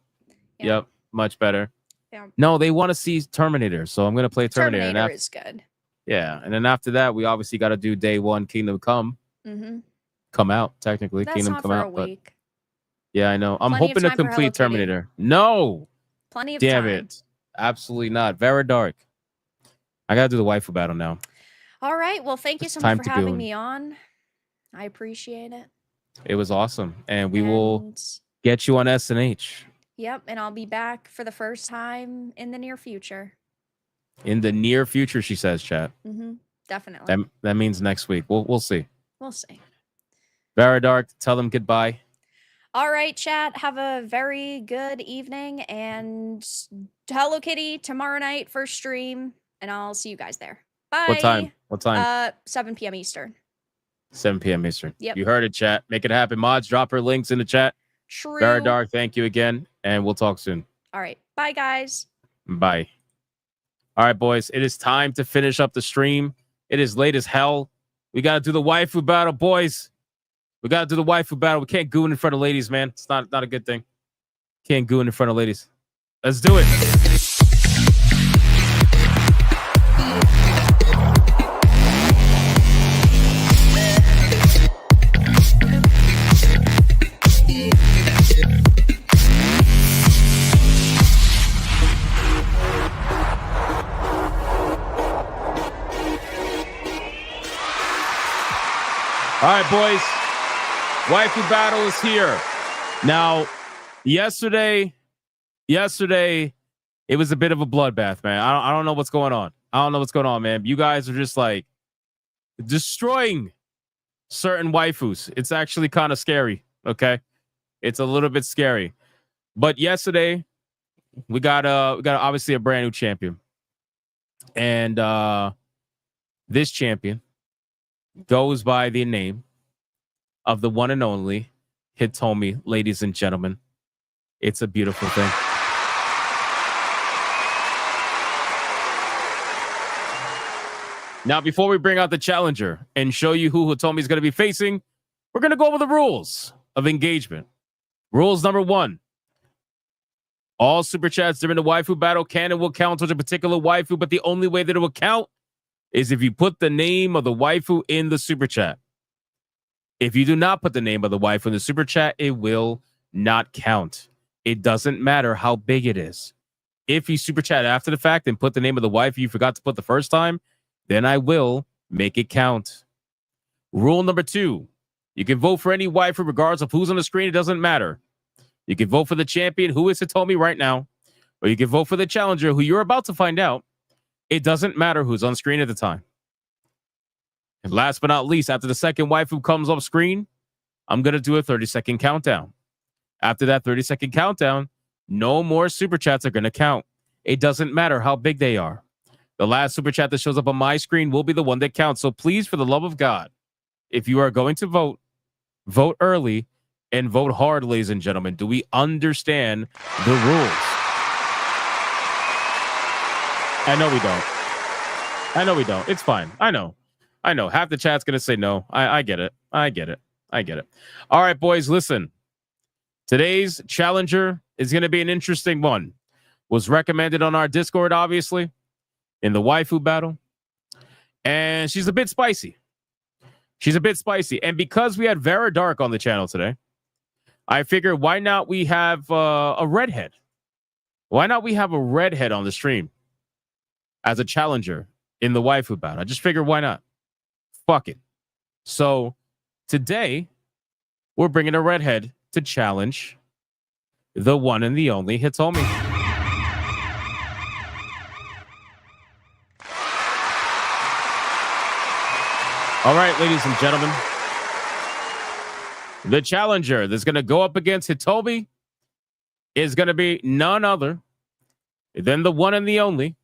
Yep. Much better. Yeah. No, they want to see Terminator, so I'm gonna play Terminator. Terminator and is good. Yeah, and then after that, we obviously got to do day one, Kingdom Come out. Technically, That's Kingdom not Come for out, a but week. yeah, I know. I'm Plenty of hoping to time for Hello complete Kitty. Terminator. No, Plenty of damn time. it, absolutely not. Very dark. I gotta do the waifu battle now. All right. Well, thank you It's so time much for to having goon. me on. I appreciate it. It was awesome, and we will get you on SNH Yep, and I'll be back for the first time in the near future. in the near future. She says, "Chat." Definitely. That means next week. We'll see. We'll see. Very dark. Tell them goodbye. All right, chat. Have a very good evening, and Hello Kitty tomorrow night for stream, and I'll see you guys there. Bye. What time? What time? 7 p.m. Eastern. 7 p.m. Eastern. Yep. You heard it, chat. Make it happen. Mods, drop her links in the chat. True. Very dark. Thank you again, and we'll talk soon. All right. Bye, guys. Bye. All right, boys. It is time to finish up the stream. It is late as hell. We got to do the waifu battle, boys. We got to do the waifu battle. We can't goon in front of ladies, man. It's not a good thing. Can't goon in front of ladies. Let's do it. All right, boys. Waifu battle is here. Now, yesterday, it was a bit of a bloodbath, man. I don't know what's going on. I don't know what's going on, man. You guys are just like destroying certain waifus. It's actually kind of scary. Okay, it's a little bit scary. But yesterday, we got obviously a brand new champion, and this champion goes by the name of the one and only Hitomi, ladies and gentlemen. It's a beautiful thing. Now, before we bring out the challenger and show you who Hitomi is going to be facing, we're going to go over the rules of engagement. Rules number 1. All super chats during the waifu battle can and will count towards a particular waifu, but the only way that it will count is if you put the name of the waifu in the super chat. If you do not put the name of the waifu in the super chat, it will not count. It doesn't matter how big it is. If you super chat after the fact and put the name of the waifu you forgot to put the first time, then I will make it count. Rule number 2, you can vote for any waifu regardless of who's on the screen. It doesn't matter. You can vote for the champion, who is Hitomi right now, or you can vote for the challenger, who you're about to find out. It doesn't matter who's on screen at the time. And last but not least, after the second waifu comes off screen, I'm going to do a 30-second countdown. After that 30-second countdown, no more super chats are going to count. It doesn't matter how big they are. The last super chat that shows up on my screen will be the one that counts. So please, for the love of God, if you are going to vote, vote early and vote hard, ladies and gentlemen. Do we understand the rules? I know we don't. It's fine. I know. Half the chat's going to say no. I get it. All right, boys, listen. Today's challenger is going to be an interesting one. Was recommended on our Discord, obviously, in the Waifu Battle. And she's a bit spicy. And because we had Vara Dark on the channel today, I figured why not we have a redhead? Why not we have a redhead on the stream as a challenger in the Waifu Battle? I just figured why not? Fuck it. So today, we're bringing a redhead to challenge the one and the only Hitomi. All right, ladies and gentlemen. The challenger that's going to go up against Hitomi is going to be none other than the one and the only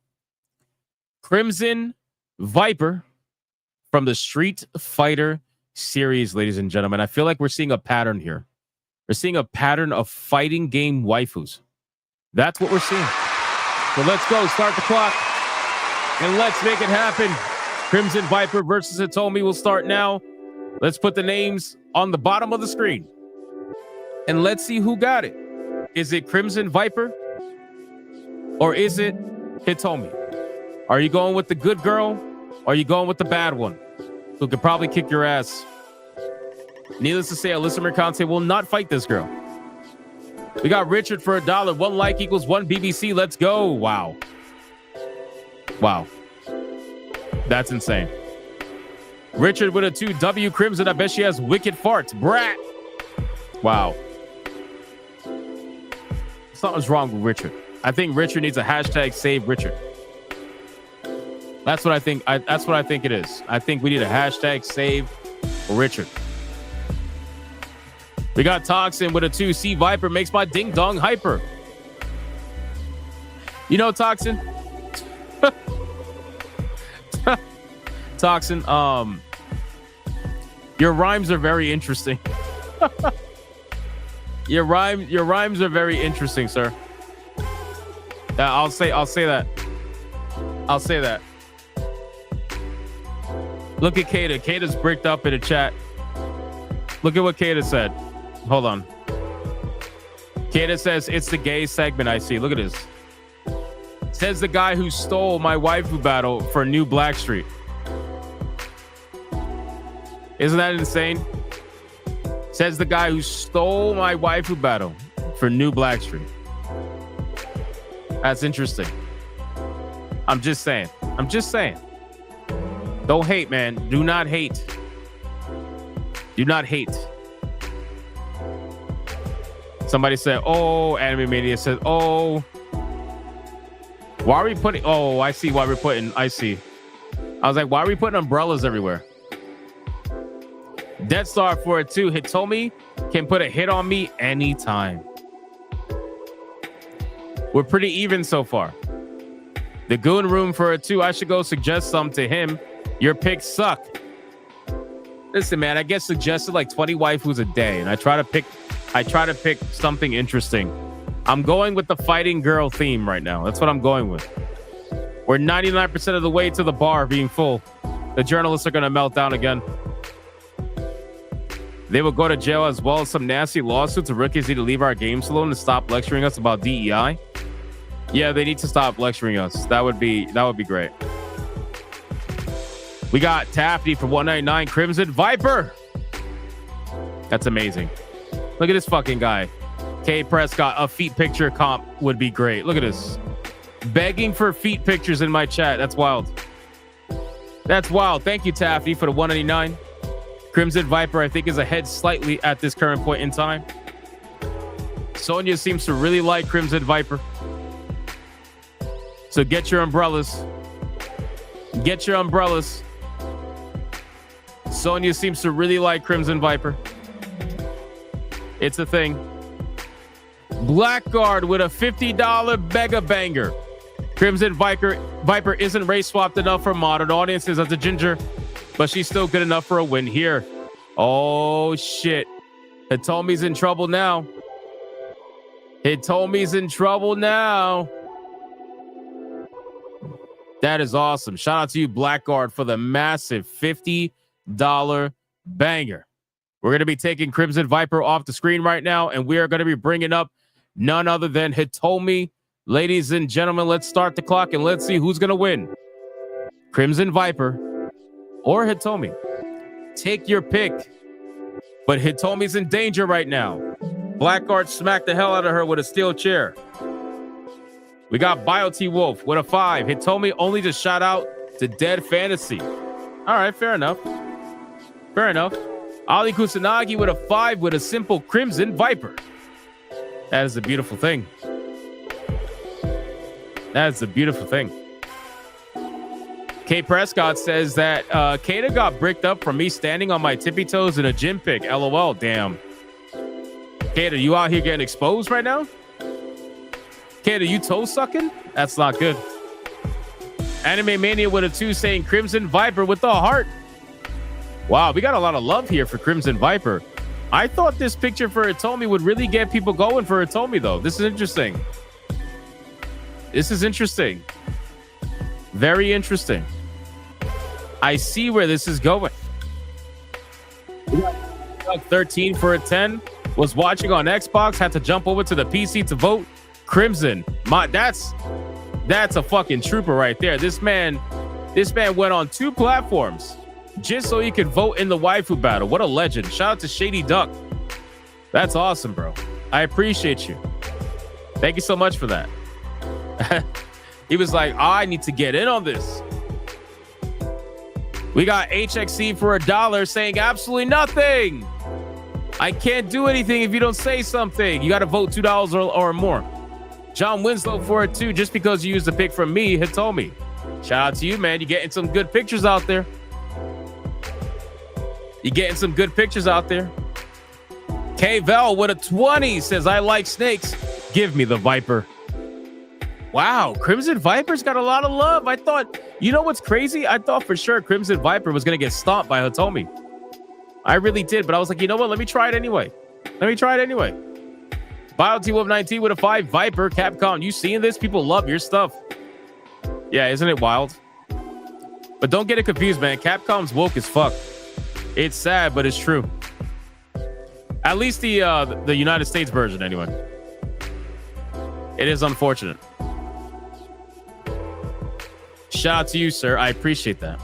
Crimson Viper from the Street Fighter series, ladies and gentlemen. I feel like we're seeing a pattern here. We're seeing a pattern of fighting game waifus. That's what we're seeing. So let's go. Start the clock. And let's make it happen. Crimson Viper versus Hitomi will start now. Let's put the names on the bottom of the screen. And let's see who got it. Is it Crimson Viper? Or is it Hitomi? Are you going with the good girl? Or are you going with the bad one, who could probably kick your ass? Needless to say, Alyssa Mercante will not fight this girl. We got Richard for $1. 1 like equals 1 BBC. Let's go. Wow. That's insane. Richard with a 2. W Crimson. I bet she has wicked farts. Brat. Wow. Something's wrong with Richard. I think Richard needs a hashtag save Richard. That's what I think. That's what I think it is. I think we need a hashtag save Richard. We got Toxin with a 2. C Viper makes my ding dong hyper. You know, Toxin. Toxin, your rhymes are very interesting. Your rhymes are very interesting, sir. I'll say that. Look at Kata. Kata's bricked up in a chat. Look at what Kata said. Hold on. Kata says it's the gay segment I see. Look at this. Says the guy who stole my waifu battle for New Blackstreet. Isn't that insane? Says the guy who stole my waifu battle for New Blackstreet. That's interesting. I'm just saying. Don't hate, man. Do not hate. Somebody said, oh, Anime Mania said, oh. Why are we putting... Oh, I see why we're putting... I see. I was like, why are we putting umbrellas everywhere? Death Star for a 2. Hitomi can put a hit on me anytime. We're pretty even so far. The Goon Room for a 2. I should go suggest some to him. Your picks suck. Listen, man, I get suggested like 20 waifus a day, and I try to pick something interesting. I'm going with the fighting girl theme right now. That's what I'm going with. We're 99% of the way to the bar being full. The journalists are going to melt down again. They will go to jail as well as some nasty lawsuits. The rookies need to leave our games alone and stop lecturing us about DEI. Yeah, they need to stop lecturing us. That would be great. We got Taffy for $1.99. Crimson Viper. That's amazing. Look at this fucking guy. K Prescott, a feet picture comp would be great. Look at this. Begging for feet pictures in my chat. That's wild. Thank you, Taffy, for the $1.99. Crimson Viper, I think, is ahead slightly at this current point in time. Sonya seems to really like Crimson Viper. So get your umbrellas. Get your umbrellas. Sonya seems to really like Crimson Viper. It's a thing. Blackguard with a $50 mega banger. Crimson Viper isn't race swapped enough for modern audiences as a ginger, but she's still good enough for a win here. Oh shit. Hitomi's in trouble now. Hitomi's in trouble now. That is awesome. Shout out to you, Blackguard, for the massive $50 banger. We're going to be taking Crimson Viper off the screen right now, and we are going to be bringing up none other than Hitomi. Ladies and gentlemen, let's start the clock and let's see who's going to win. Crimson Viper or Hitomi. Take your pick. But Hitomi's in danger right now. Blackguard smacked the hell out of her with a steel chair. We got BioT Wolf with a 5. Hitomi only just shout out to Dead Fantasy. All right, fair enough. Fair enough. Ali Kusanagi with a 5 with a simple Crimson Viper. That is a beautiful thing. That is a beautiful thing. K Prescott says that Kata got bricked up from me standing on my tippy toes in a gym pic. LOL. Damn. Kata, you out here getting exposed right now? Kata, you toe sucking? That's not good. Anime Mania with a 2 saying Crimson Viper with the heart. Wow, we got a lot of love here for Crimson Viper. I thought this picture for Hitomi would really get people going for Hitomi, though. This is interesting. This is interesting. Very interesting. I see where this is going. 13 for a 10. Was watching on Xbox. Had to jump over to the PC to vote. Crimson. That's a fucking trooper right there. This man went on 2 platforms just so he could vote in the waifu battle. What a legend. Shout out to Shady Duck. That's awesome, bro. I appreciate you. Thank you so much for that. He was like, I need to get in on this. We got HXC for $1 saying absolutely nothing. I can't do anything if you don't say something. You got to vote $2 or more. John Winslow for it too, just because you used a pick from me, Hitomi. Shout out to you, man. You're getting some good pictures out there. You're getting some good pictures out there. K Vel with a 20 says, I like snakes. Give me the Viper. Wow, Crimson Viper's got a lot of love. I thought, you know what's crazy? I thought for sure Crimson Viper was going to get stomped by Hitomi. I really did, but I was like, you know what? Let me try it anyway. BioT Wolf 19 with a 5. Viper, Capcom. You seeing this? People love your stuff. Yeah, isn't it wild? But don't get it confused, man. Capcom's woke as fuck. It's sad, but it's true. At least the United States version, anyway. It is unfortunate. Shout out to you, sir. I appreciate that.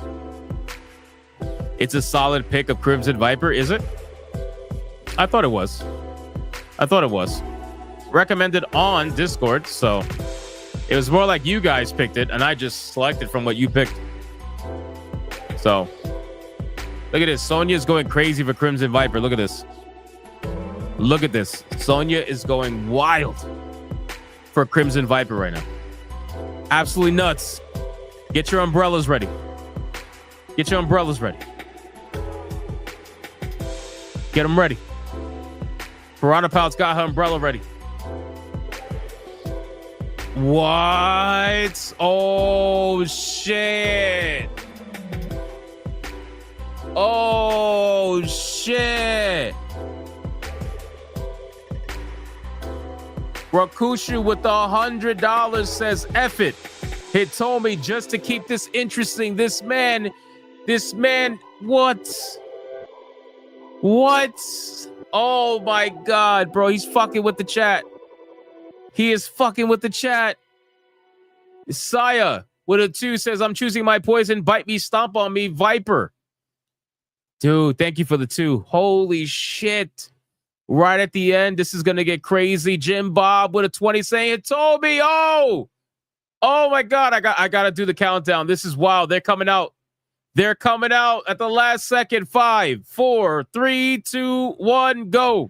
It's a solid pick of Crimson Viper, is it? I thought it was. Recommended on Discord, so it was more like you guys picked it, and I just selected from what you picked. So, look at this. Sonya's going crazy for Crimson Viper. Look at this. Sonya is going wild for Crimson Viper right now. Absolutely nuts. Get your umbrellas ready. Get them ready. Piranha Pout's got her umbrella ready. What? Oh, shit. Rakushu with the $100 says, F it. Hitomi just to keep this interesting. This man, what? Oh my God, bro. He's fucking with the chat. He is fucking with the chat. Saya with a 2 says, I'm choosing my poison. Bite me, stomp on me, Viper. Dude, thank you for the 2. Holy shit. Right at the end, this is going to get crazy. Jim Bob with a 20 saying, Hitomi, oh my God, I got to do the countdown. This is wild. They're coming out. They're coming out at the last second. 5, 4, 3, 2, 1, go.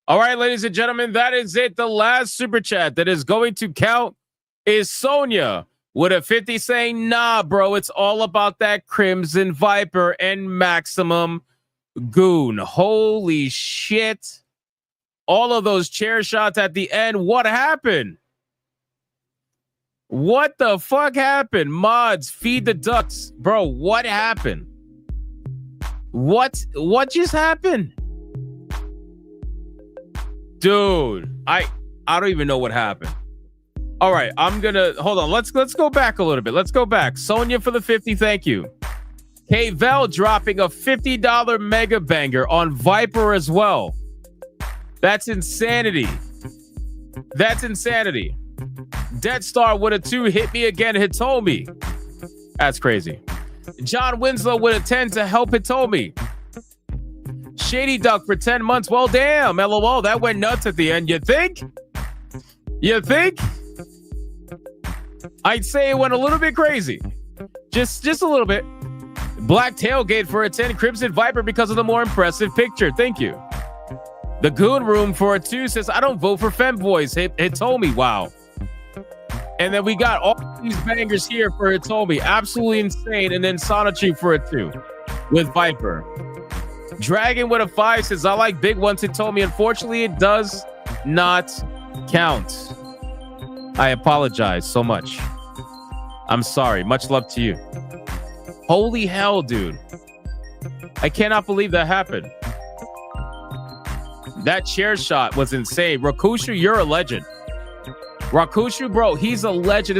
All right, ladies and gentlemen, that is it. The last super chat that is going to count is Sonia with a 50 saying, nah, bro, it's all about that Crimson Viper and Maximum Goon. Holy shit. All of those chair shots at the end. What happened? What the fuck happened? Mods, feed the ducks. Bro, what happened? What just happened? Dude, I don't even know what happened. All right, I'm gonna hold on. Let's go back a little bit. Let's go back. Sonia for the 50, thank you. K-Vel dropping a $50 mega banger on Viper as well. That's insanity. That's insanity. Dead Star with a 2, hit me again, Hitomi. That's crazy. John Winslow with a 10 to help Hitomi. Shady Duck for 10 months. Well, damn, LOL, that went nuts at the end. You think? You think? I'd say it went a little bit crazy. Just a little bit. Black Tailgate for a 10. Crimson Viper because of the more impressive picture. Thank you. The Goon Room for a 2 says, I don't vote for femboys. Hitomi. Wow. And then we got all these bangers here for Hitomi. Absolutely insane. And then Sonichu for a 2 with Viper. Dragon with a 5 says, I like big ones. Hitomi. Unfortunately, it does not count. I apologize so much. I'm sorry. Much love to you. Holy hell, dude. I cannot believe that happened. That chair shot was insane. Rakushu, you're a legend. Rakushu, bro, he's a legend.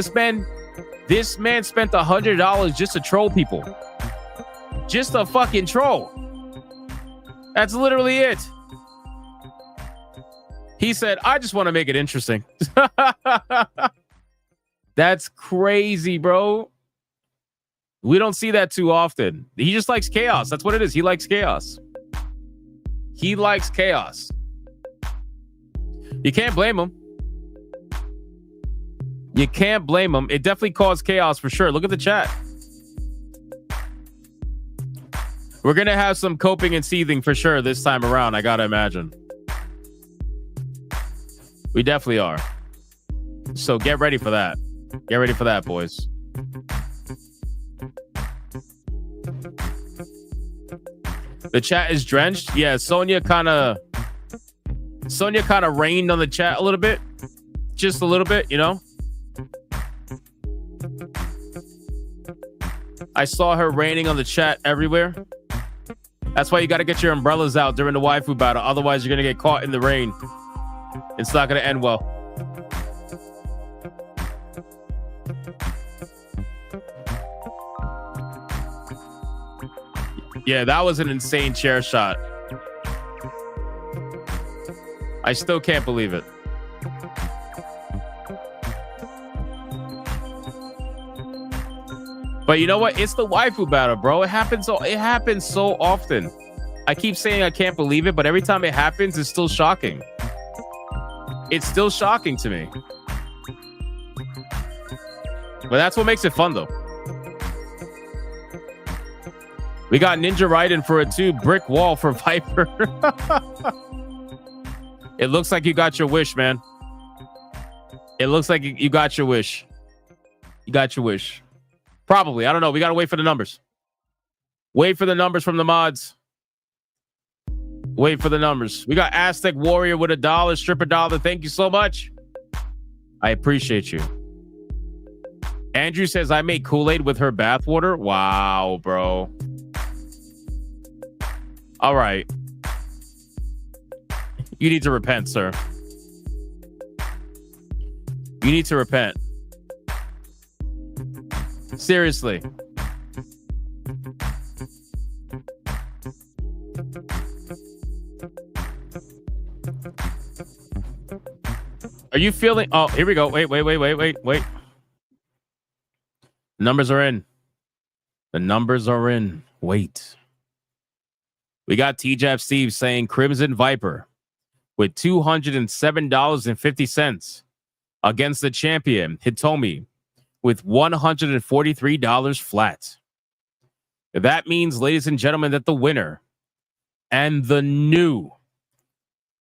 This man spent $100 just to troll people. Just a fucking troll. That's literally it. He said, I just want to make it interesting. That's crazy, bro. We don't see that too often. He just likes chaos. That's what it is. He likes chaos. He likes chaos. You can't blame him. You can't blame him. It definitely caused chaos for sure. Look at the chat. We're going to have some coping and seething for sure this time around. I got to imagine. We definitely are. So get ready for that. Get ready for that, boys. The chat is drenched. Yeah, Sonia kind of rained on the chat a little bit. Just a little bit, you know? I saw her raining on the chat everywhere. That's why you got to get your umbrellas out during the waifu battle. Otherwise, you're going to get caught in the rain. It's not going to end well. Yeah, that was an insane chair shot. I still can't believe it. But you know what? It's the waifu battle, bro. It happens so often. I keep saying I can't believe it, but every time it happens, it's still shocking. It's still shocking to me. But that's what makes it fun, though. We got Ninja Raiden for a 2, brick wall for Viper. It looks like you got your wish, man. It looks like you got your wish. You got your wish. Probably. I don't know. We got to wait for the numbers. Wait for the numbers from the mods. Wait for the numbers. We got Aztec Warrior with $1, Stripper Dollar. Thank you so much. I appreciate you. Andrew says, I made Kool-Aid with her bathwater. Wow, bro. All right. You need to repent, sir. You You need to repent. Seriously. Are you feeling? Oh, here we go. Wait. Numbers are in. The numbers are in. Wait. We got TJF Steve saying Crimson Viper with $207.50 against the champion Hitomi with $143 flat. That means, ladies and gentlemen, that the winner and the new,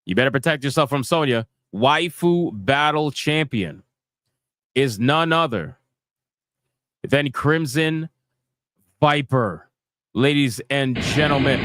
you better protect yourself from Sonya, Waifu Battle champion is none other than Crimson Viper. Ladies and gentlemen.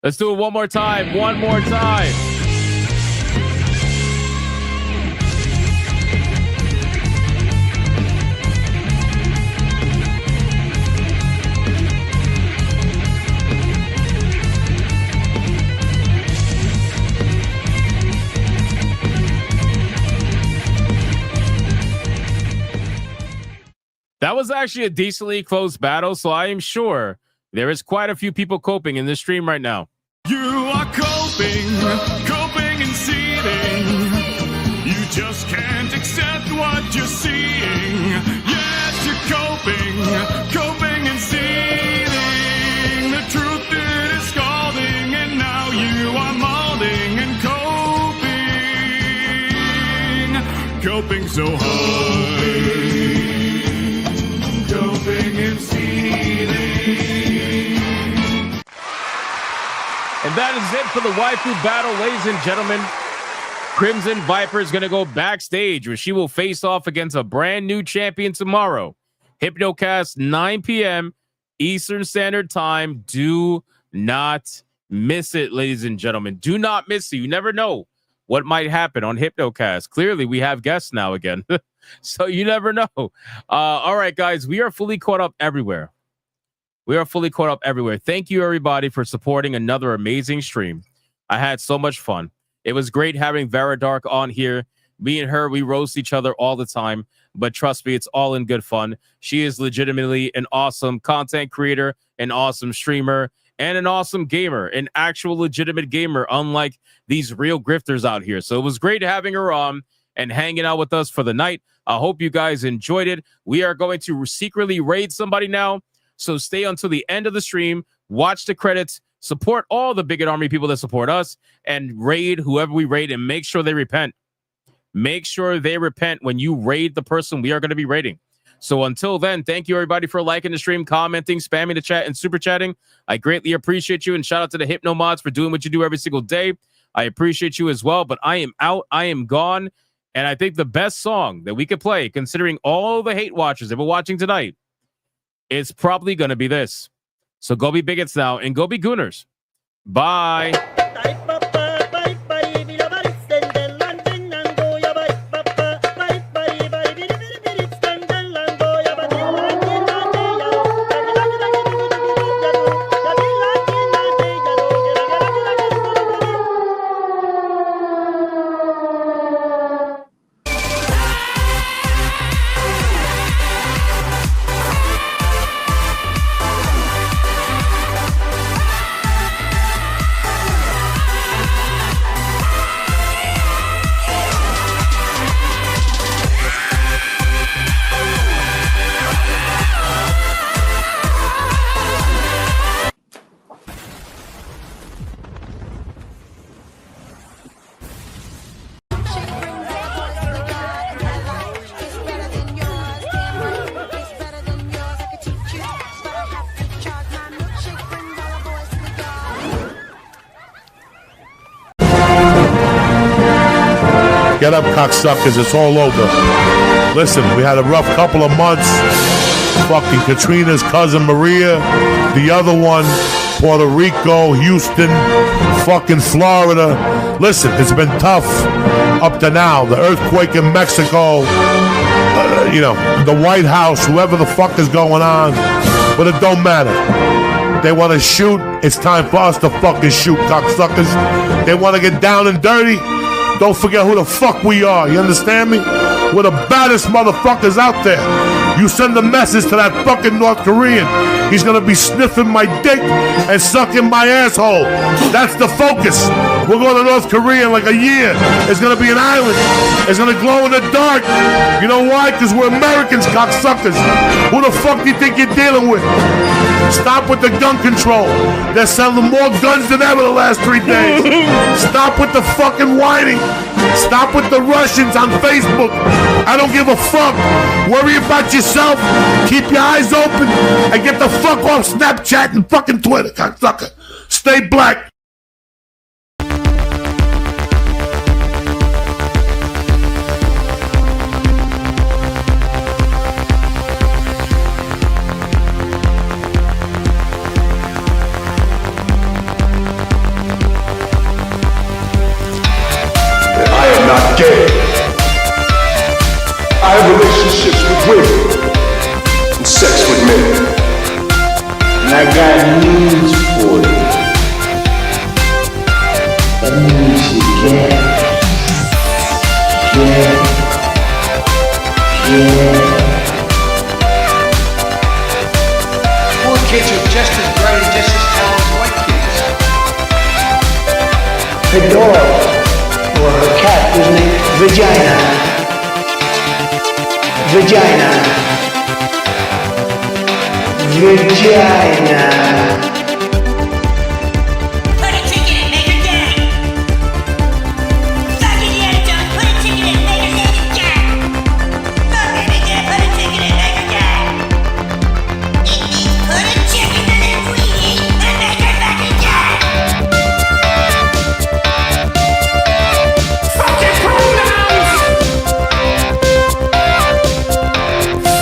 Let's do it one more time. One more time. That was actually a decently close battle, so I am sure there is quite a few people coping in this stream right now. You are coping and seething. You just can't accept what you're seeing. Yes, you're coping and seething. The truth is scalding, and now you are molding and coping so hard. Coping and seething. And that is it for the Waifu Battle, ladies and gentlemen. Crimson Viper is going to go backstage where she will face off against a brand new champion tomorrow. Hypnocast, 9 p.m. Eastern Standard Time. Do not miss it, ladies and gentlemen. Do not miss it. You never know what might happen on Hypnocast. Clearly, we have guests now again. So you never know. All right, guys, we are fully caught up everywhere. Thank you, everybody, for supporting another amazing stream. I had so much fun. It was great having Vara Dark on here. Me and her, we roast each other all the time. But trust me, it's all in good fun. She is legitimately an awesome content creator, an awesome streamer, and an awesome gamer, an actual legitimate gamer, unlike these real grifters out here. So it was great having her on and hanging out with us for the night. I hope you guys enjoyed it. We are going to secretly raid somebody now. So stay until the end of the stream, watch the credits, support all the Bigot Army people that support us, and raid whoever we raid, and make sure they repent. Make sure they repent when you raid the person we are going to be raiding. So until then, thank you, everybody, for liking the stream, commenting, spamming the chat, and super chatting. I greatly appreciate you, and shout out to the Hypno Mods for doing what you do every single day. I appreciate you as well, but I am out. I am gone. And I think the best song that we could play, considering all the hate watchers that we're watching tonight, it's probably going to be this. So go be bigots now and go be gooners. Bye. Get up, cocksuckers. It's all over. Listen, we had a rough couple of months. Fucking Katrina's cousin Maria, the other one, Puerto Rico, Houston, fucking Florida. Listen, it's been tough up to now. The earthquake in Mexico, the White House, whoever the fuck is going on, but it don't matter. They want to shoot, it's time for us to fucking shoot, cocksuckers. They want to get down and dirty, don't forget who the fuck we are, you understand me? We're the baddest motherfuckers out there. You send a message to that fucking North Korean, he's gonna be sniffing my dick and sucking my asshole. That's the focus. We're going to North Korea in like a year. It's gonna be an island. It's gonna glow in the dark. You know why? Because we're Americans, cocksuckers. Who the fuck do you think you're dealing with? Stop with the gun control. They're selling more guns than ever the last 3 days. Stop with the fucking whining. Stop with the Russians on Facebook. I don't give a fuck. Worry about yourself. Keep your eyes open and get the fuck off Snapchat and fucking Twitter, cocksucker. Stay black. Not gay. I have relationships with women and sex with men. And I got news for you. That means you get. Poor kids are just as bright and just as talented as white kids. The dog. Or her cat was named Vagina. Put a ticket in, make her gay. Fuck it, yeah, don't put a ticket in, make her gay. Fuck it, yeah, put a ticket in, make her gay. It means put a chicken in it, weenie, and make her fucking gay. Fucking pronouns!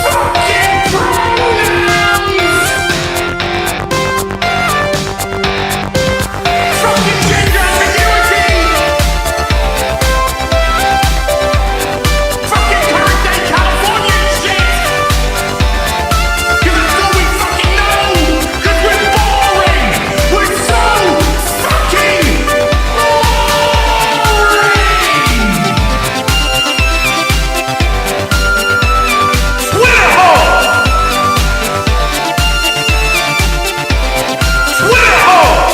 Fucking pronouns! Fucking gender ambiguity! Fucking current day California shit! 'Cause it's all we fucking know! 'Cause we're boring! We're so fucking Twitter hole! Twitter hole!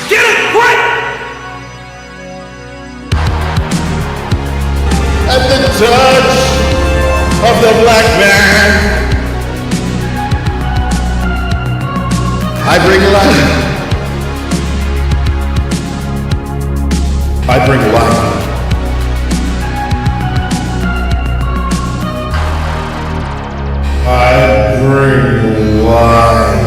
Get it right! At the touch of the black man, I bring life. I bring life. I bring life.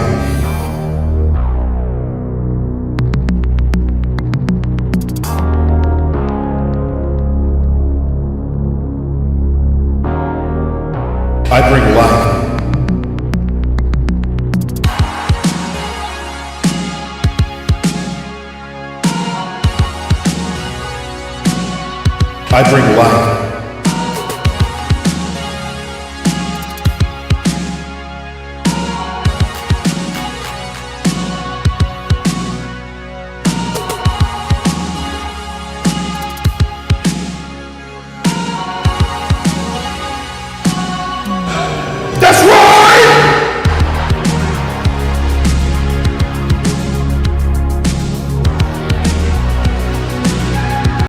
I bring life. I bring life.